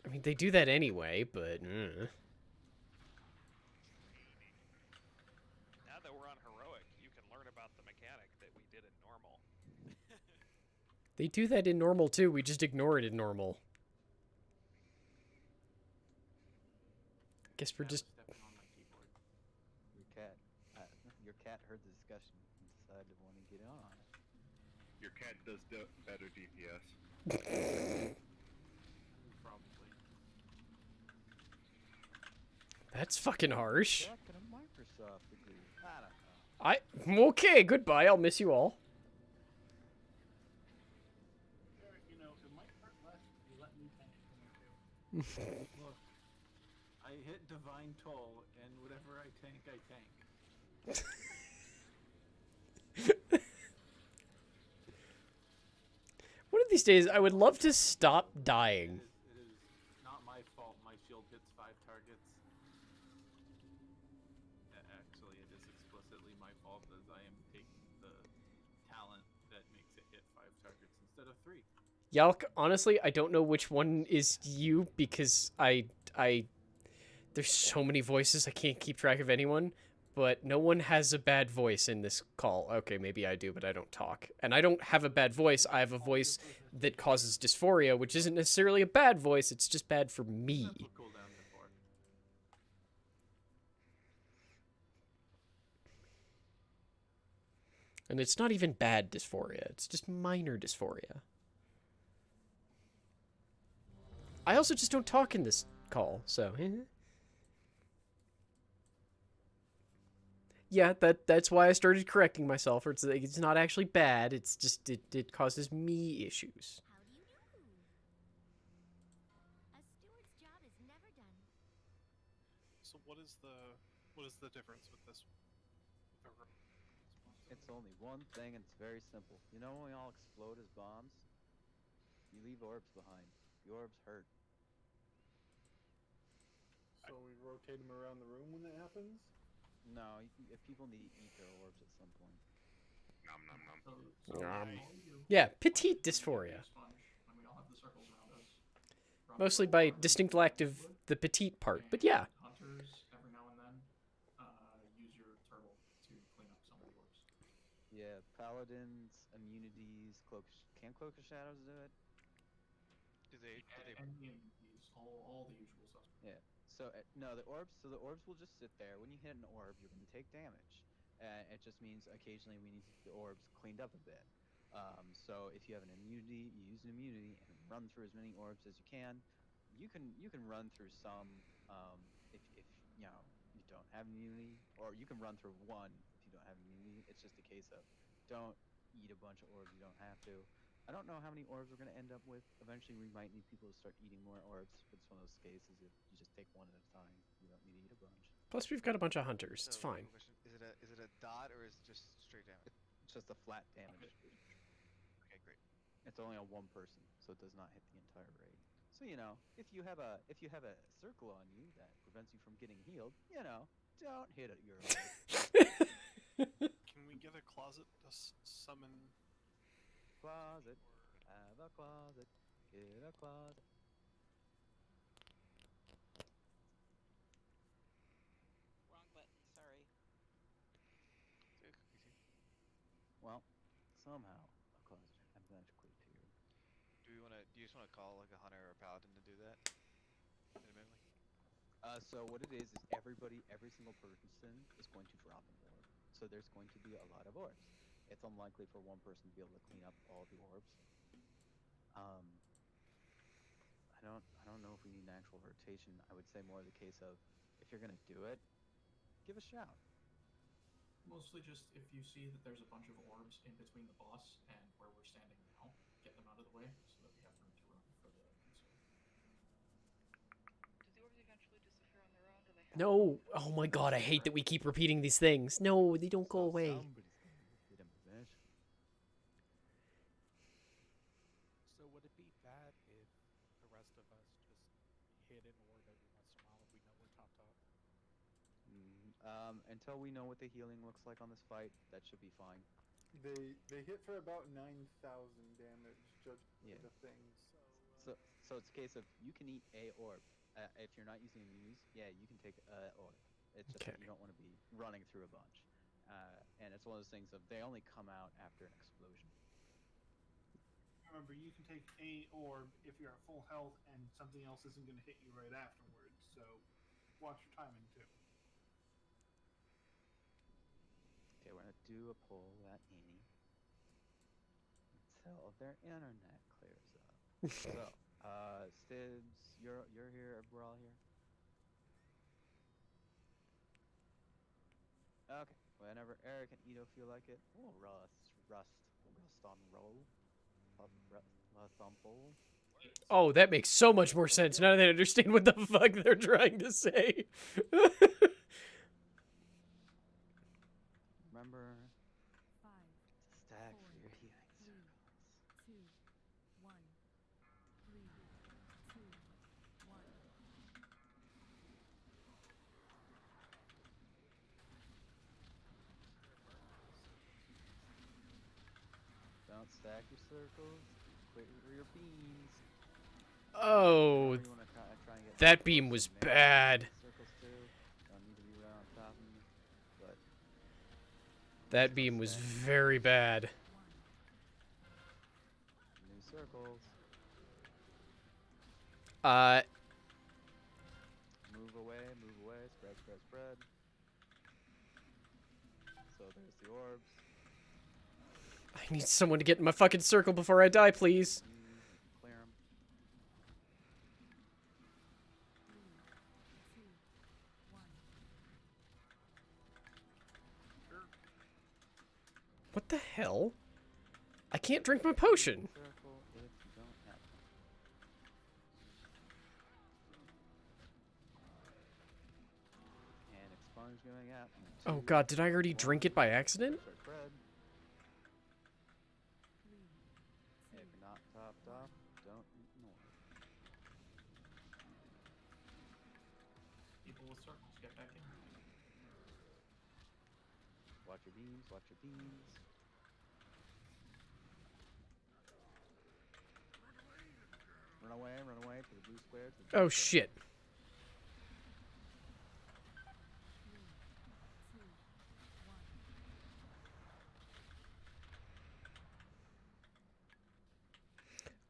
I mean, they do that anyway, but... Now that we're on heroic, you can learn about the mechanic that we did in normal. They do that in normal too, we just ignore it in normal. Guess we're just... Your cat heard the discussion and decided to want to get on. Your cat does better DPS. Probably. That's fucking harsh. Back in a Microsoft degree. I don't know. Okay, goodbye. I'll miss you all. You know, it might hurt less if you let me tank for me too. Look, I hit Divine Toll, and whatever I tank, I tank. One of these days, I would love to stop dying. It is not my fault my shield hits 5 targets. Actually, it is explicitly my fault as I am taking the talent that makes it hit 5 targets instead of 3. Yalk, honestly, I don't know which one is you because there's so many voices, I can't keep track of anyone. But no one has a bad voice in this call. Okay, maybe I do, but I don't talk. And I don't have a bad voice. I have a voice that causes dysphoria, which isn't necessarily a bad voice. It's just bad for me. That's what cooldowns are for. And it's not even bad dysphoria. It's just minor dysphoria. I also just don't talk in this call, so... Yeah, that's why I started correcting myself. It's not actually bad. It's just it causes me issues. So what is the difference with this? It's only one thing, and it's very simple. You know when we all explode as bombs? You leave orbs behind. The orbs hurt. So we rotate them around the room when that happens? No, if people need to eat their orbs at some point. Nom nom nom. Yeah, petite dysphoria. Mostly by distinct lack of the petite part, but yeah. Hunters, every now and then, use your turtle to clean up some of the orbs. Yeah, paladins, immunities, can Cloak of Shadows do it? Do they immunities, all the usual suspects. Yeah. So no, the orbs will just sit there. When you hit an orb, you're going to take damage. It just means occasionally we need the orbs cleaned up a bit. So if you have an immunity, you use an immunity and run through as many orbs as you can. You can run through some if you know you don't have immunity, or you can run through one if you don't have immunity. It's just a case of don't eat a bunch of orbs you don't have to. I don't know how many orbs we're going to end up with. Eventually, we might need people to start eating more orbs. But it's one of those cases if you just take one at a time, you don't need to eat a bunch. Plus, we've got a bunch of hunters. It's fine. Is it a dot or is it just straight damage? It's just a flat damage. Okay, great. It's only on one person, so it does not hit the entire raid. So you know, if you have a circle on you that prevents you from getting healed, you know, don't hit it your orb. Can we get a closet to summon? Closet. Have a closet. Get a closet. Wrong button, sorry. Well, somehow a closet magically appeared. Do you just want to call like a hunter or a paladin to do that? Minimally? So what it is every single person is going to drop an orb. So there's going to be a lot of orbs. It's unlikely for one person to be able to clean up all the orbs. I don't know if we need an actual rotation. I would say more the case of if you're gonna do it, give a shout. Mostly just if you see that there's a bunch of orbs in between the boss and where we're standing now, get them out of the way so that we have room to run for the insert. Do the orbs eventually disappear on their own? Do they have No. Oh my god, I hate that we keep repeating these things. No, they don't go away. Somebody's gonna get them eventually. So would it be bad if the rest of us just hit an orb every once in a while if we know we're top? Until we know what the healing looks like on this fight, that should be fine. They hit for about 9,000 damage, judging by the things. So it's a case of you can eat a orb. If you're not using immunities, yeah, you can take a orb. It's just that you don't want to be running through a bunch. And it's one of those things of they only come out after an explosion. Remember, you can take a orb if you're at full health and something else isn't going to hit you right afterwards. So watch your timing too. Okay, we're gonna do a poll at Amy until their internet clears up. So, Stibs, you're here. We're all here. Okay. Whenever Eric and Ito feel like it, we'll rust on roll. Rust on bowl. Oh, that makes so much more sense now that I understand what the fuck they're trying to say. Remember, 5, stack 4, for your healing 3, circles. 2, 1. 3, 2, 1. Don't stack your circles. Quit your beams. Oh, You wanna try and get that beam was bad. circles too. Don't need to be right on top of me, but That beam was very bad. new circles. Move away, spread. So there's the orbs. I need someone to get in my fucking circle before I die, please. Clear them. 3, 2, 1. What the hell? I can't drink my potion. Circle if you don't have one. And expunge going out. Oh god, did I already drink it by accident? Spread. If you're not topped off, don't ignore it. People with circles, get back in. Watch your beams, watch your beams. Run away to the blue square. To the blue Oh square. shit.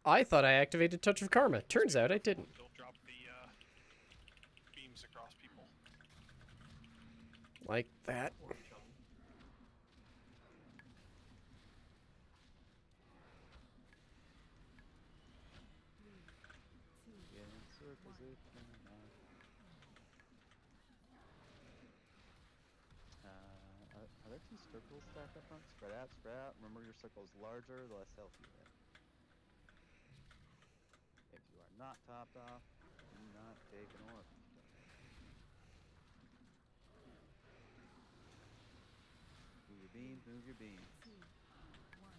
I thought I activated Touch of Karma. Turns out I didn't. They'll drop the beams across people. Like that. Get in circles if you're not. Are there two circles stacked up front? Spread out. Remember, your circle is larger, the less health you get. If you are not topped off, do not take an orb. Move your beams. 2, 1.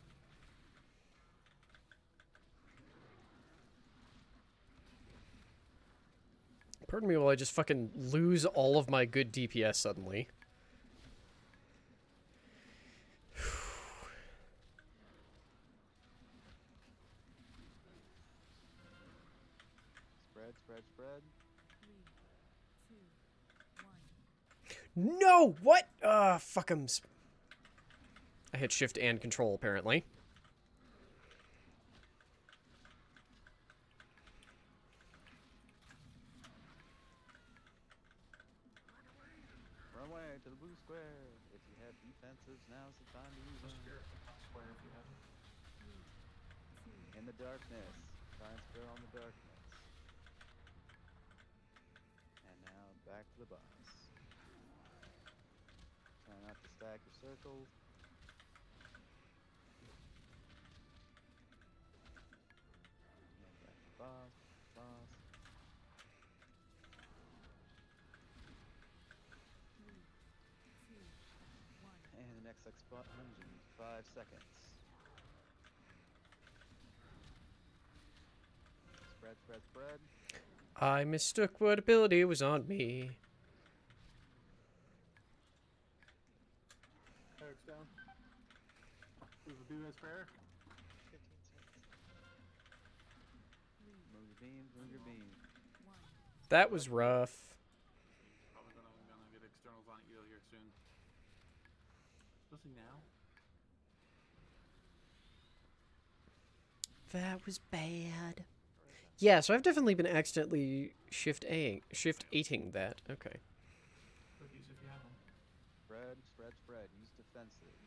Pardon me while I just fucking lose all of my good DPS suddenly. Spread. 3, 2, 1. No! What? Fuck 'em. I hit shift and control, apparently. Run away to the blue square. If you have defensives, now's the time to use them. Square if you have it. In the darkness. Try and spread on the darkness. And now back to the boss. Try not to stack your circles. And back to the boss. And the next expunge in 5 seconds. Spread. I mistook what ability was on me. Eric's down. Does it do this for Eric? 15 seconds. Move your beams. That was rough. Probably gonna get externals on Eel here soon. Especially now. That was bad. Yeah, so I've definitely been accidentally shift-8ing that. Okay. Cookies if you have them. Spread. Use defensive.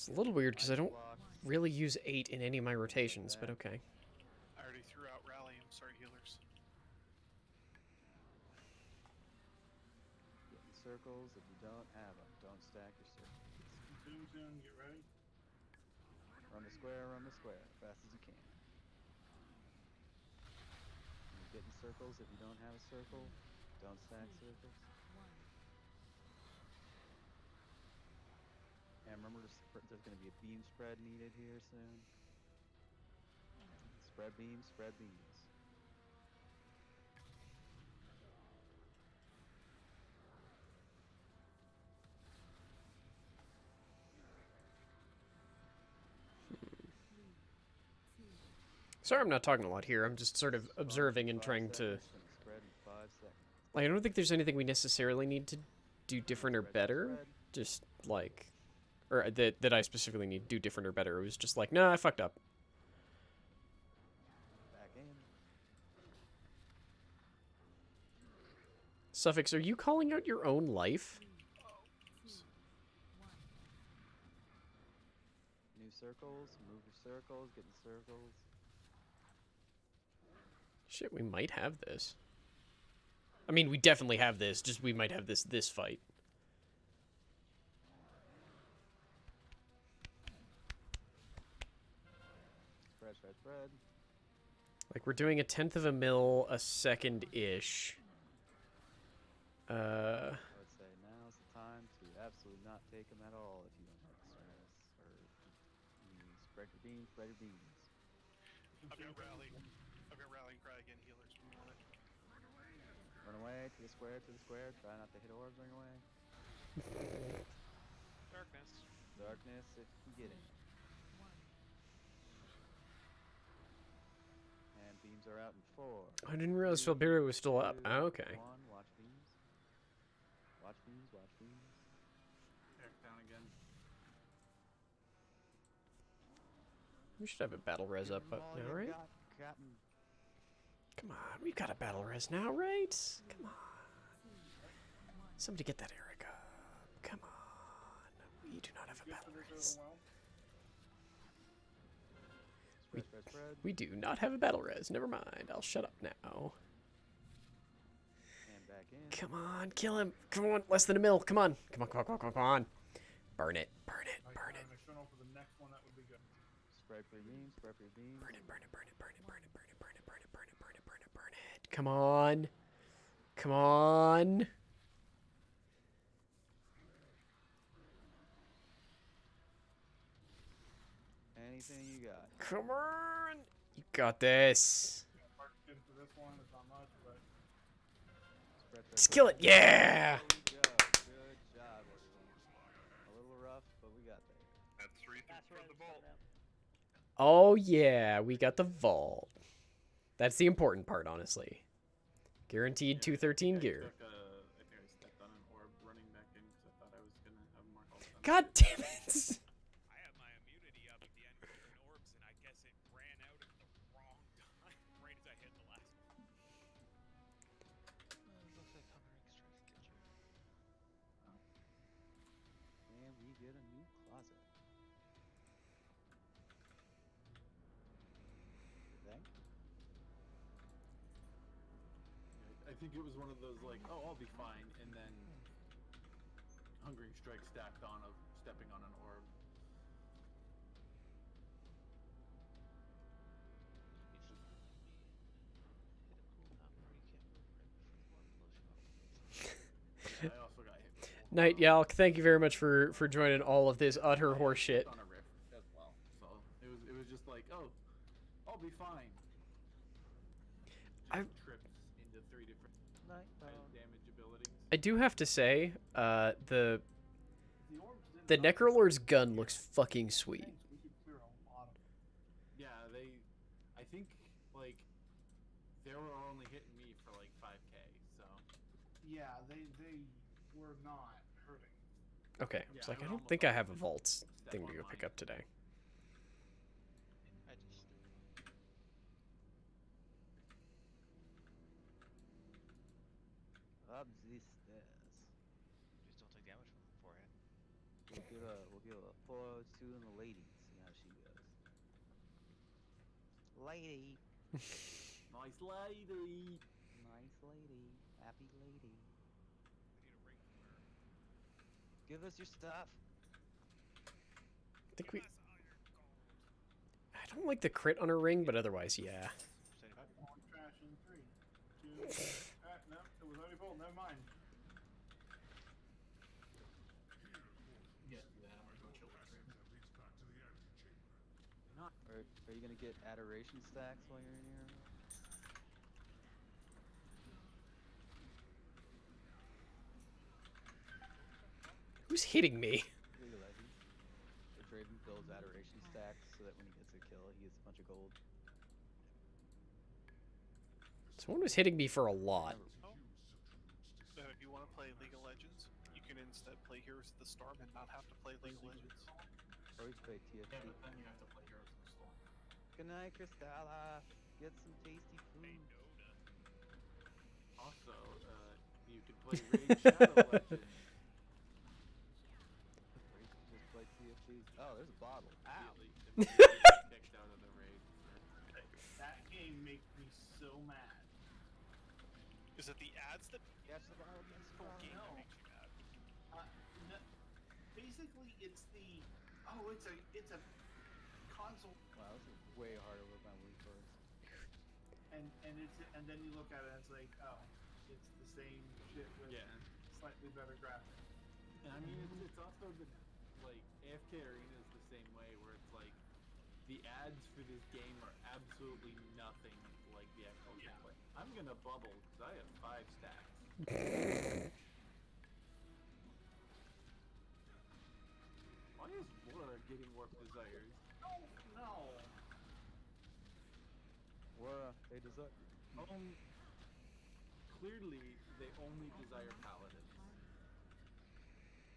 It's a little weird because I don't Block. really use 8 in any of my rotations, but okay. I already threw out rally. I'm sorry, healers. Getting circles if you don't have them. Don't stack your circles. Zoom, zoom, get ready. Run the square, fast as you can. You're getting circles if you don't have a circle. Don't stack circles. And remember, there's going to be a beam spread needed here soon. Spread beams, spread beams. Sorry I'm not talking a lot here. I'm just sort of observing and trying to... Spread in 5 seconds. Like, I don't think there's anything we necessarily need to do different or better. Just, like... Or that I specifically need to do different or better. It was just like, nah, I fucked up. Back in. Suffix, are you calling out your own life? New circles, move your circles, get in circles. Shit, we might have this. I mean, we definitely have this, just we might have this fight. Spread, spread, spread. Like, we're doing 1/10 of a mil a second-ish. I would say now's the time to absolutely not take them at all if you don't have stress. Or spread your beams, spread your beams. I've got rally. I've got rally and cry again, healers. When you want it. Run away to the square, to the square. Try not to hit orbs on your way. Darkness. Darkness if you can get it. And beams are out in 4. I didn't realize Felberia was still up. Oh, okay. 1, watch beams. Watch beams, watch beams. Eric down again. We should have a battle res up now, right? Captain. Come on, we've got a battle res now, right? Come on. Somebody get that Eric up. Come on. We do not have a battle res. We do not have a battle res. Never mind. I'll shut up now. And back in. Come on, kill him. Come on, less than a mil. Come on. Come on, come on, come on, come on. Burn it, burn it, burn it. For the next one, that would be good. Spread for your beams, spread for your beams. Burn it, burn it, burn it, burn it, burn it, burn it, burn it, burn it, burn it, burn it, burn it, burn it. Come on. Come on. Anything you got. Come on. You got this. For this one, it's not much, but... Just kill it. Yeah. Good job, everyone. A little rough, but we got there. That's 3 for the vault. Oh, yeah. We got the vault. That's the important part, honestly. Guaranteed 213 gear. I think I stepped on an orb running back in because I thought I was going to have Mark all done. God damn it. I had my immunity up at the end of different orbs, and I guess it ran out at the wrong time, right as I hit the last one. Looks like Huntering Strike get you. And we get a new closet. Think? I think it was one of those like, oh, I'll be fine, and then Hungering Strike stacked on of stepping on an orb. I also got hit with a Night Yalk, thank you very much for joining all of this utter horseshit. on a riff as well. So it was just like, oh, I'll be fine. I Trips into 3 different damage abilities. I do have to say, the Necrolord's gun looks fucking sweet. Yeah, I think like they were only hitting me for like 5k, so. Yeah, they were not hurting. Okay, it's like I don't think I have a vaults thing to go pick up today. I just Up these stairs. don't take damage from them beforehand. We'll give a 402 two and the lady. See how she goes. Lady. Nice lady. Nice lady. Happy lady. I need a ring from her. Give us your stuff. I think we. I don't like the crit on her ring, but otherwise, yeah. One trash in 3, 2. No, it was already pulled. Never mind. Yeah, do that. I'm gonna go chill with Draven. Are you gonna get adoration stacks while you're in here? Who's hitting me? League of Legends. The Draven builds adoration stacks so that when he gets a kill, he gets a bunch of gold. Someone was hitting me for a lot. So if you want to play League of Legends, you can instead play Heroes of the Storm and not have to play League of Legends. Or you play TFT. Yeah, but then you have to play Heroes of the Storm. Good night, Crystalla. Get some tasty food. Also, you can play Raid Shadow Legends. Or you can just play TFT. Oh, there's a bottle. Ow! Immediately kicked out of the raid. That game makes me so mad. Is it the ads that Catch the bottle against full game that No. makes you mad? No, basically, it's a console. Wow, this is way harder with my Wii first. And then you look at it and it's like, oh, it's the same shit with slightly better graphics. And I mean, it's also the like AFK Arena is the same way, where it's like the ads for this game are absolutely nothing like the actual gameplay. I'm gonna bubble because I have 5 stacks. Why is Laura getting warp desires? Oh no! Laura, they desire. Clearly, they only desire paladins.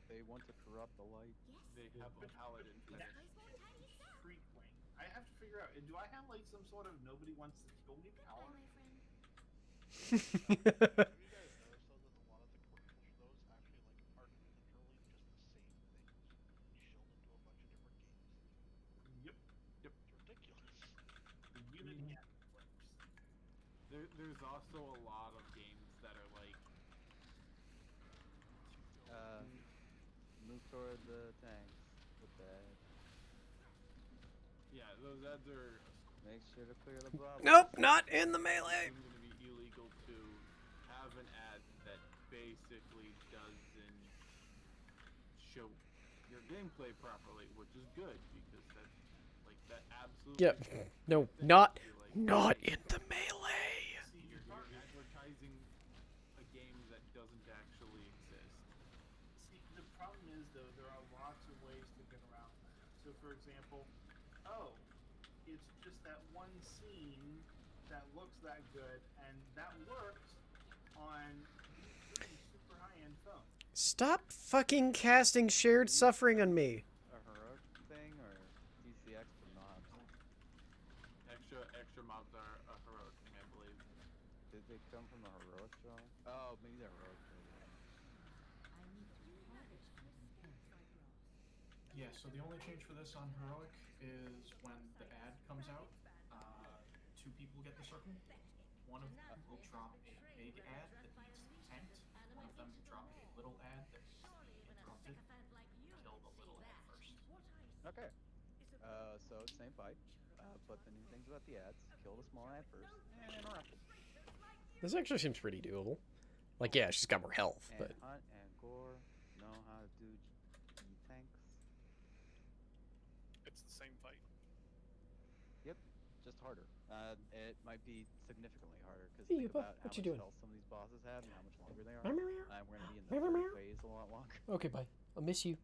They want to corrupt the light. They have a paladin fetish. Freak wing. I have to figure out. Do I have like some sort of nobody wants to kill me power? Have you guys noticed though that a lot of the commercials for those actually like are literally just the same things shilled into a bunch of different games? Yep. It's ridiculous. The Unity app flips. There's also a lot of games that are like Move toward the tanks with that. yeah, those ads are. Make sure to clear the bubble. Nope, not in the melee. It's going to be illegal to have an ad that basically doesn't show your gameplay properly, which is good because that absolutely. Yep. No, not in the melee. See, you're advertising a game that doesn't actually exist. See, the problem is though, there are lots of ways to get around that. So, for example, it's just that one scene that looks that good, and that works on super high-end phones. Stop fucking casting shared suffering on me. A heroic thing or DCX for mobs? Extra mobs are a heroic thing, I believe. Did they come from a heroic draw? Oh, maybe they're heroic. Yeah, so the only change for this on Heroic is when the ad comes out, 2 people get the circle. One of them will drop a big ad that needs to be tanked. One of them will drop a little ad that needs to be interrupted. Kill the little ad first. Okay. So same fight, but the new things about the ads: kill the small ad first and interrupt it. This actually seems pretty doable. Like, yeah, she's got more health, and but hunt and gore know how to do tanks. It's the same fight. Yep, just harder. It might be significantly harder because Hey, think Yupa, about what how you much doing? health some of these bosses have and how much longer they are. Meow, meow, meow. We're gonna be in the third phase a lot longer. okay, bye. I'll miss you.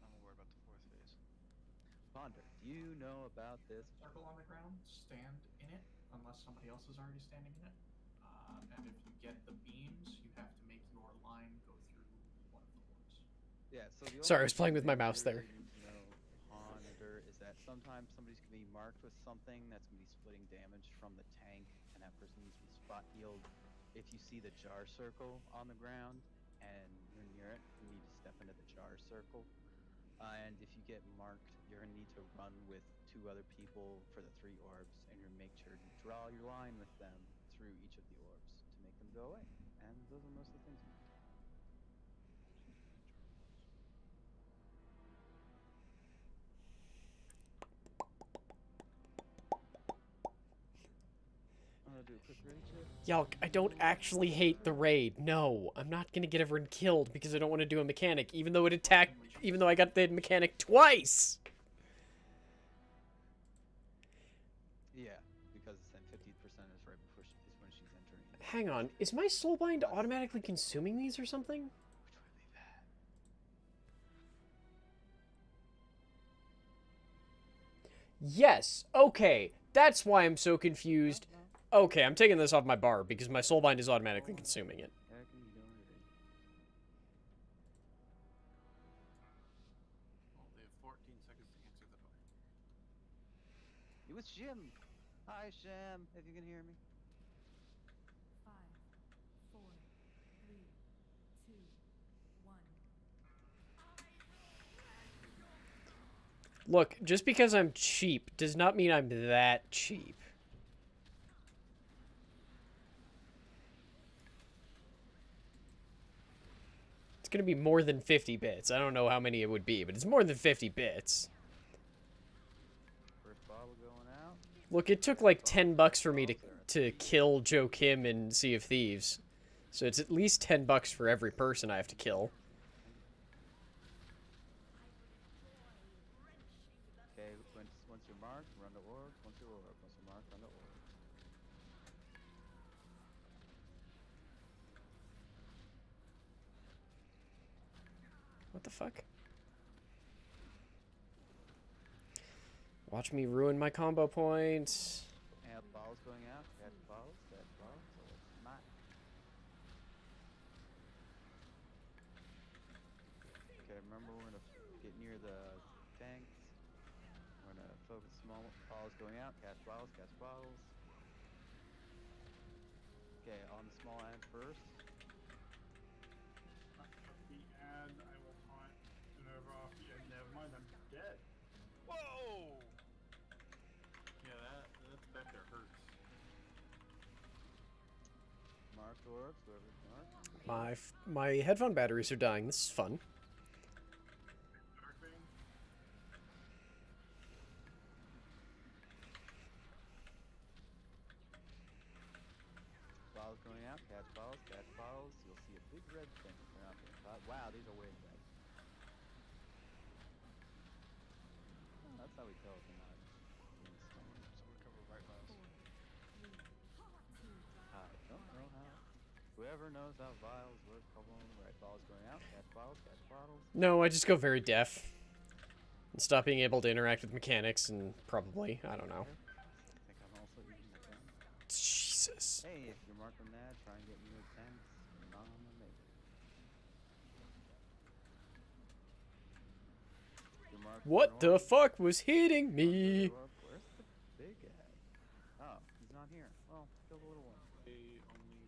I'm more about the 4th phase. Ponder, do you know about this? Circle on the ground, stand in it, unless somebody else is already standing in it. And if you get the beams, you have to make your line go through one of the boards. Yeah, so the Sorry, I only was playing with my thing mouse you there. really need to know, Ponder, is that sometimes somebody's gonna be marked with something that's gonna be splitting damage from the tank, and that person needs to be spot healed. If you see the jar circle on the ground and you're near it, you need to step into the jar circle. And if you get marked, you're gonna need to run with 2 other people for the 3 orbs, and you're make sure to draw your line with them through each of the orbs to make them go away. And those are most of the things you need to do. I'm gonna do a quick raid check. Yalk, I don't actually hate the raid. No, I'm not gonna get everyone killed because I don't want to do a mechanic, even though I got the mechanic twice. Yeah, because then 50% is right before is when she's entering. Hang on, is my soulbind automatically consuming these or something? Which would be bad. Yes. Okay, that's why I'm so confused. Okay, I'm taking this off my bar because my soulbind is automatically consuming it. Well, they have 14 seconds to answer the phone. It was Jim. Hi, Shem, if you can hear me. 5, 4, 3, 2, 1. Look, just because I'm cheap does not mean I'm that cheap. It's gonna be more than 50 bits. I don't know how many it would be, but it's more than 50 bits. First bottle going out. Look, it took like $10 for me to kill Joe Kim in Sea of Thieves. So it's at least $10 for every person I have to kill. Okay, once you're marked, run to orb. Once you're orb, once you're marked, run to orb. What the fuck? Watch me ruin my combo points. And balls going out. Catch balls. Catch balls. So it's not. Okay, remember we're gonna get near the tanks. We're gonna focus small balls going out. Catch balls. Catch balls. Okay, on the small ad first. The ad, I will taunt Minerva off the end. Never mind, I'm dead. Whoa! Yeah, that there hurts. Marked orbs, whoever's marked. My headphone batteries are dying. This is fun. Balls going out, catch balls, catch balls. You'll see a big red thing. Wow, these are way red. Oh, that's how we tell if they're not being stoned. So we're covered right by us. I don't know how. Whoever knows how vials work, couple on the right. Balls going out, catch balls, catch bottles. No, I just go very deaf. And stop being able to interact with mechanics and probably, I don't know. I think I'm also using the pen. Jesus. Hey, if you're marked on that, try and get me with tanks. Nominated. What the fuck was hitting me? Where's the big guy? Oh, he's not here. Well, kill the little one. Only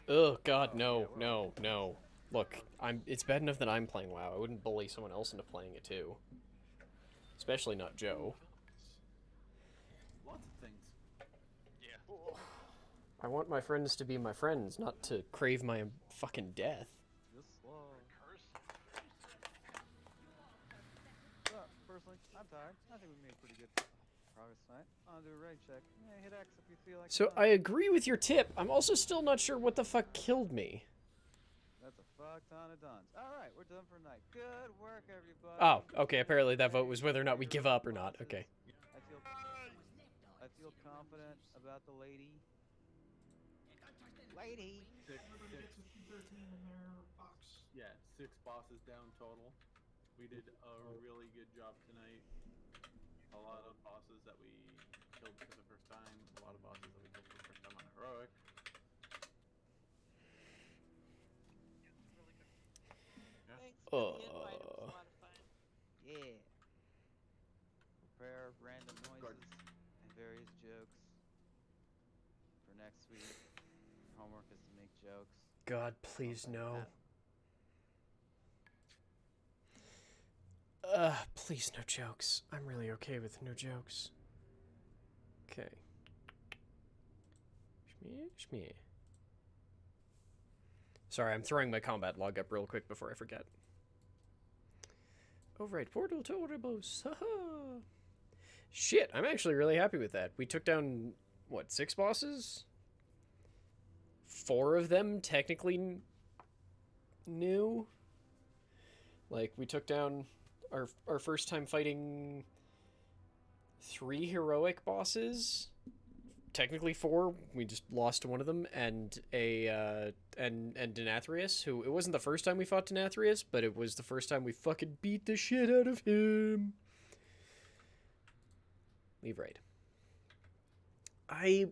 there. Oh god, no, no, no. Look, it's bad enough that I'm playing WoW. I wouldn't bully someone else into playing it too. Especially not Joe. Lots of things. Yeah. I want my friends to be my friends, not to crave my fucking death. Just slow. Personally, I'm tired. I think we made pretty good progress tonight. I'll do a raid check. Yeah, hit X if you feel like So it. I agree with your tip. I'm also still not sure what the fuck killed me. That's a fuck ton of duns. Alright, we're done for the night. Good work, everybody. Oh, okay, apparently that vote was whether or not we give up or not. Okay. I feel confident about the lady. Lady! Yeah, 6 bosses down total. We did a really good job tonight. A lot of bosses that we killed for the first time. A lot of bosses that we killed for the first time on heroic. Yeah. Thanks for the invite. It was a lot of fun. Yeah. Prepare random noises and various jokes for next week. Homework is to make jokes. God, please no. Please, no jokes. I'm really okay with no jokes. Okay. Shmee. Sorry, I'm throwing my combat log up real quick before I forget. Oh, right. Portal to Oribos. Haha. Shit, I'm actually really happy with that. We took down, what, 6 bosses? 4 of them technically new. Like, we took down our first time fighting 3 heroic bosses. Technically 4. We just lost one of them, and Denathrius, who, it wasn't the first time we fought Denathrius, but it was the first time we fucking beat the shit out of him. Leave raid. I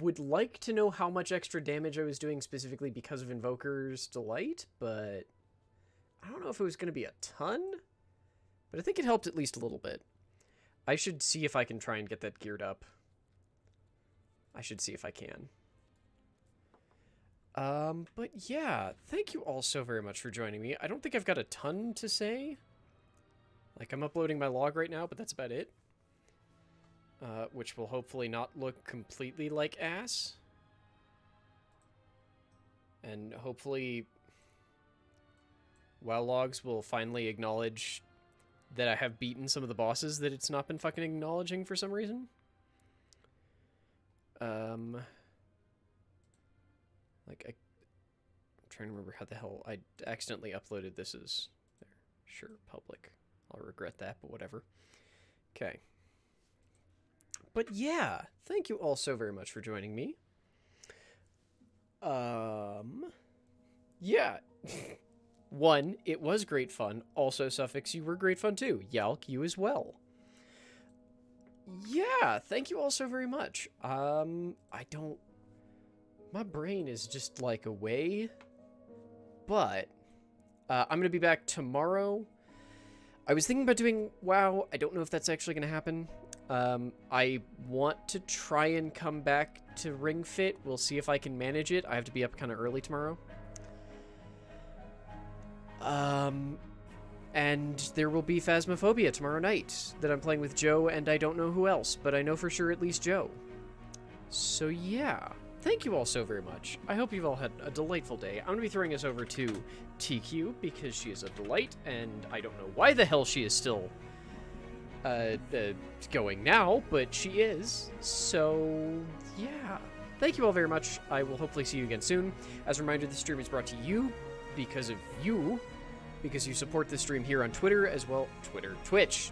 would like to know how much extra damage I was doing specifically because of Invoker's Delight, but I don't know if it was going to be a ton, but I think it helped at least a little bit. I should see if I can try and get that geared up. I should see if I can. But yeah, thank you all so very much for joining me. I don't think I've got a ton to say. Like, I'm uploading my log right now, but that's about it. Which will hopefully not look completely like ass. And hopefully WoW logs will finally acknowledge that I have beaten some of the bosses that it's not been fucking acknowledging for some reason. Like, I'm trying to remember how the hell I accidentally uploaded this as there. Sure, public. I'll regret that, but whatever. Okay. But yeah, thank you all so very much for joining me. Yeah. 1, it was great fun. Also, Suffix, you were great fun too. Yalk, you as well. Yeah, thank you all so very much. My brain is just, like, away. But, I'm gonna be back tomorrow. I was thinking about doing WoW. I don't know if that's actually gonna happen. I want to try and come back to Ring Fit. We'll see if I can manage it. I have to be up kind of early tomorrow. And there will be Phasmophobia tomorrow night that I'm playing with Joe, and I don't know who else, but I know for sure at least Joe. So yeah, thank you all so very much. I hope you've all had a delightful day. I'm going to be throwing us over to TQ because she is a delight, and I don't know why the hell she is still going now, but she is. So yeah, thank you all very much. I will hopefully see you again soon. As a reminder, this stream is brought to you because of you. Because you support the stream here on Twitter, as well, Twitch,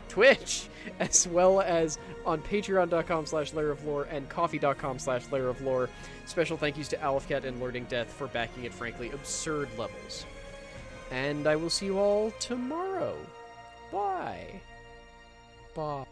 as well as on patreon.com/layeroflore and coffee.com/layeroflore. Special thank yous to Alfcat and Lording Death for backing at frankly absurd levels. And I will see you all tomorrow. Bye. Bye.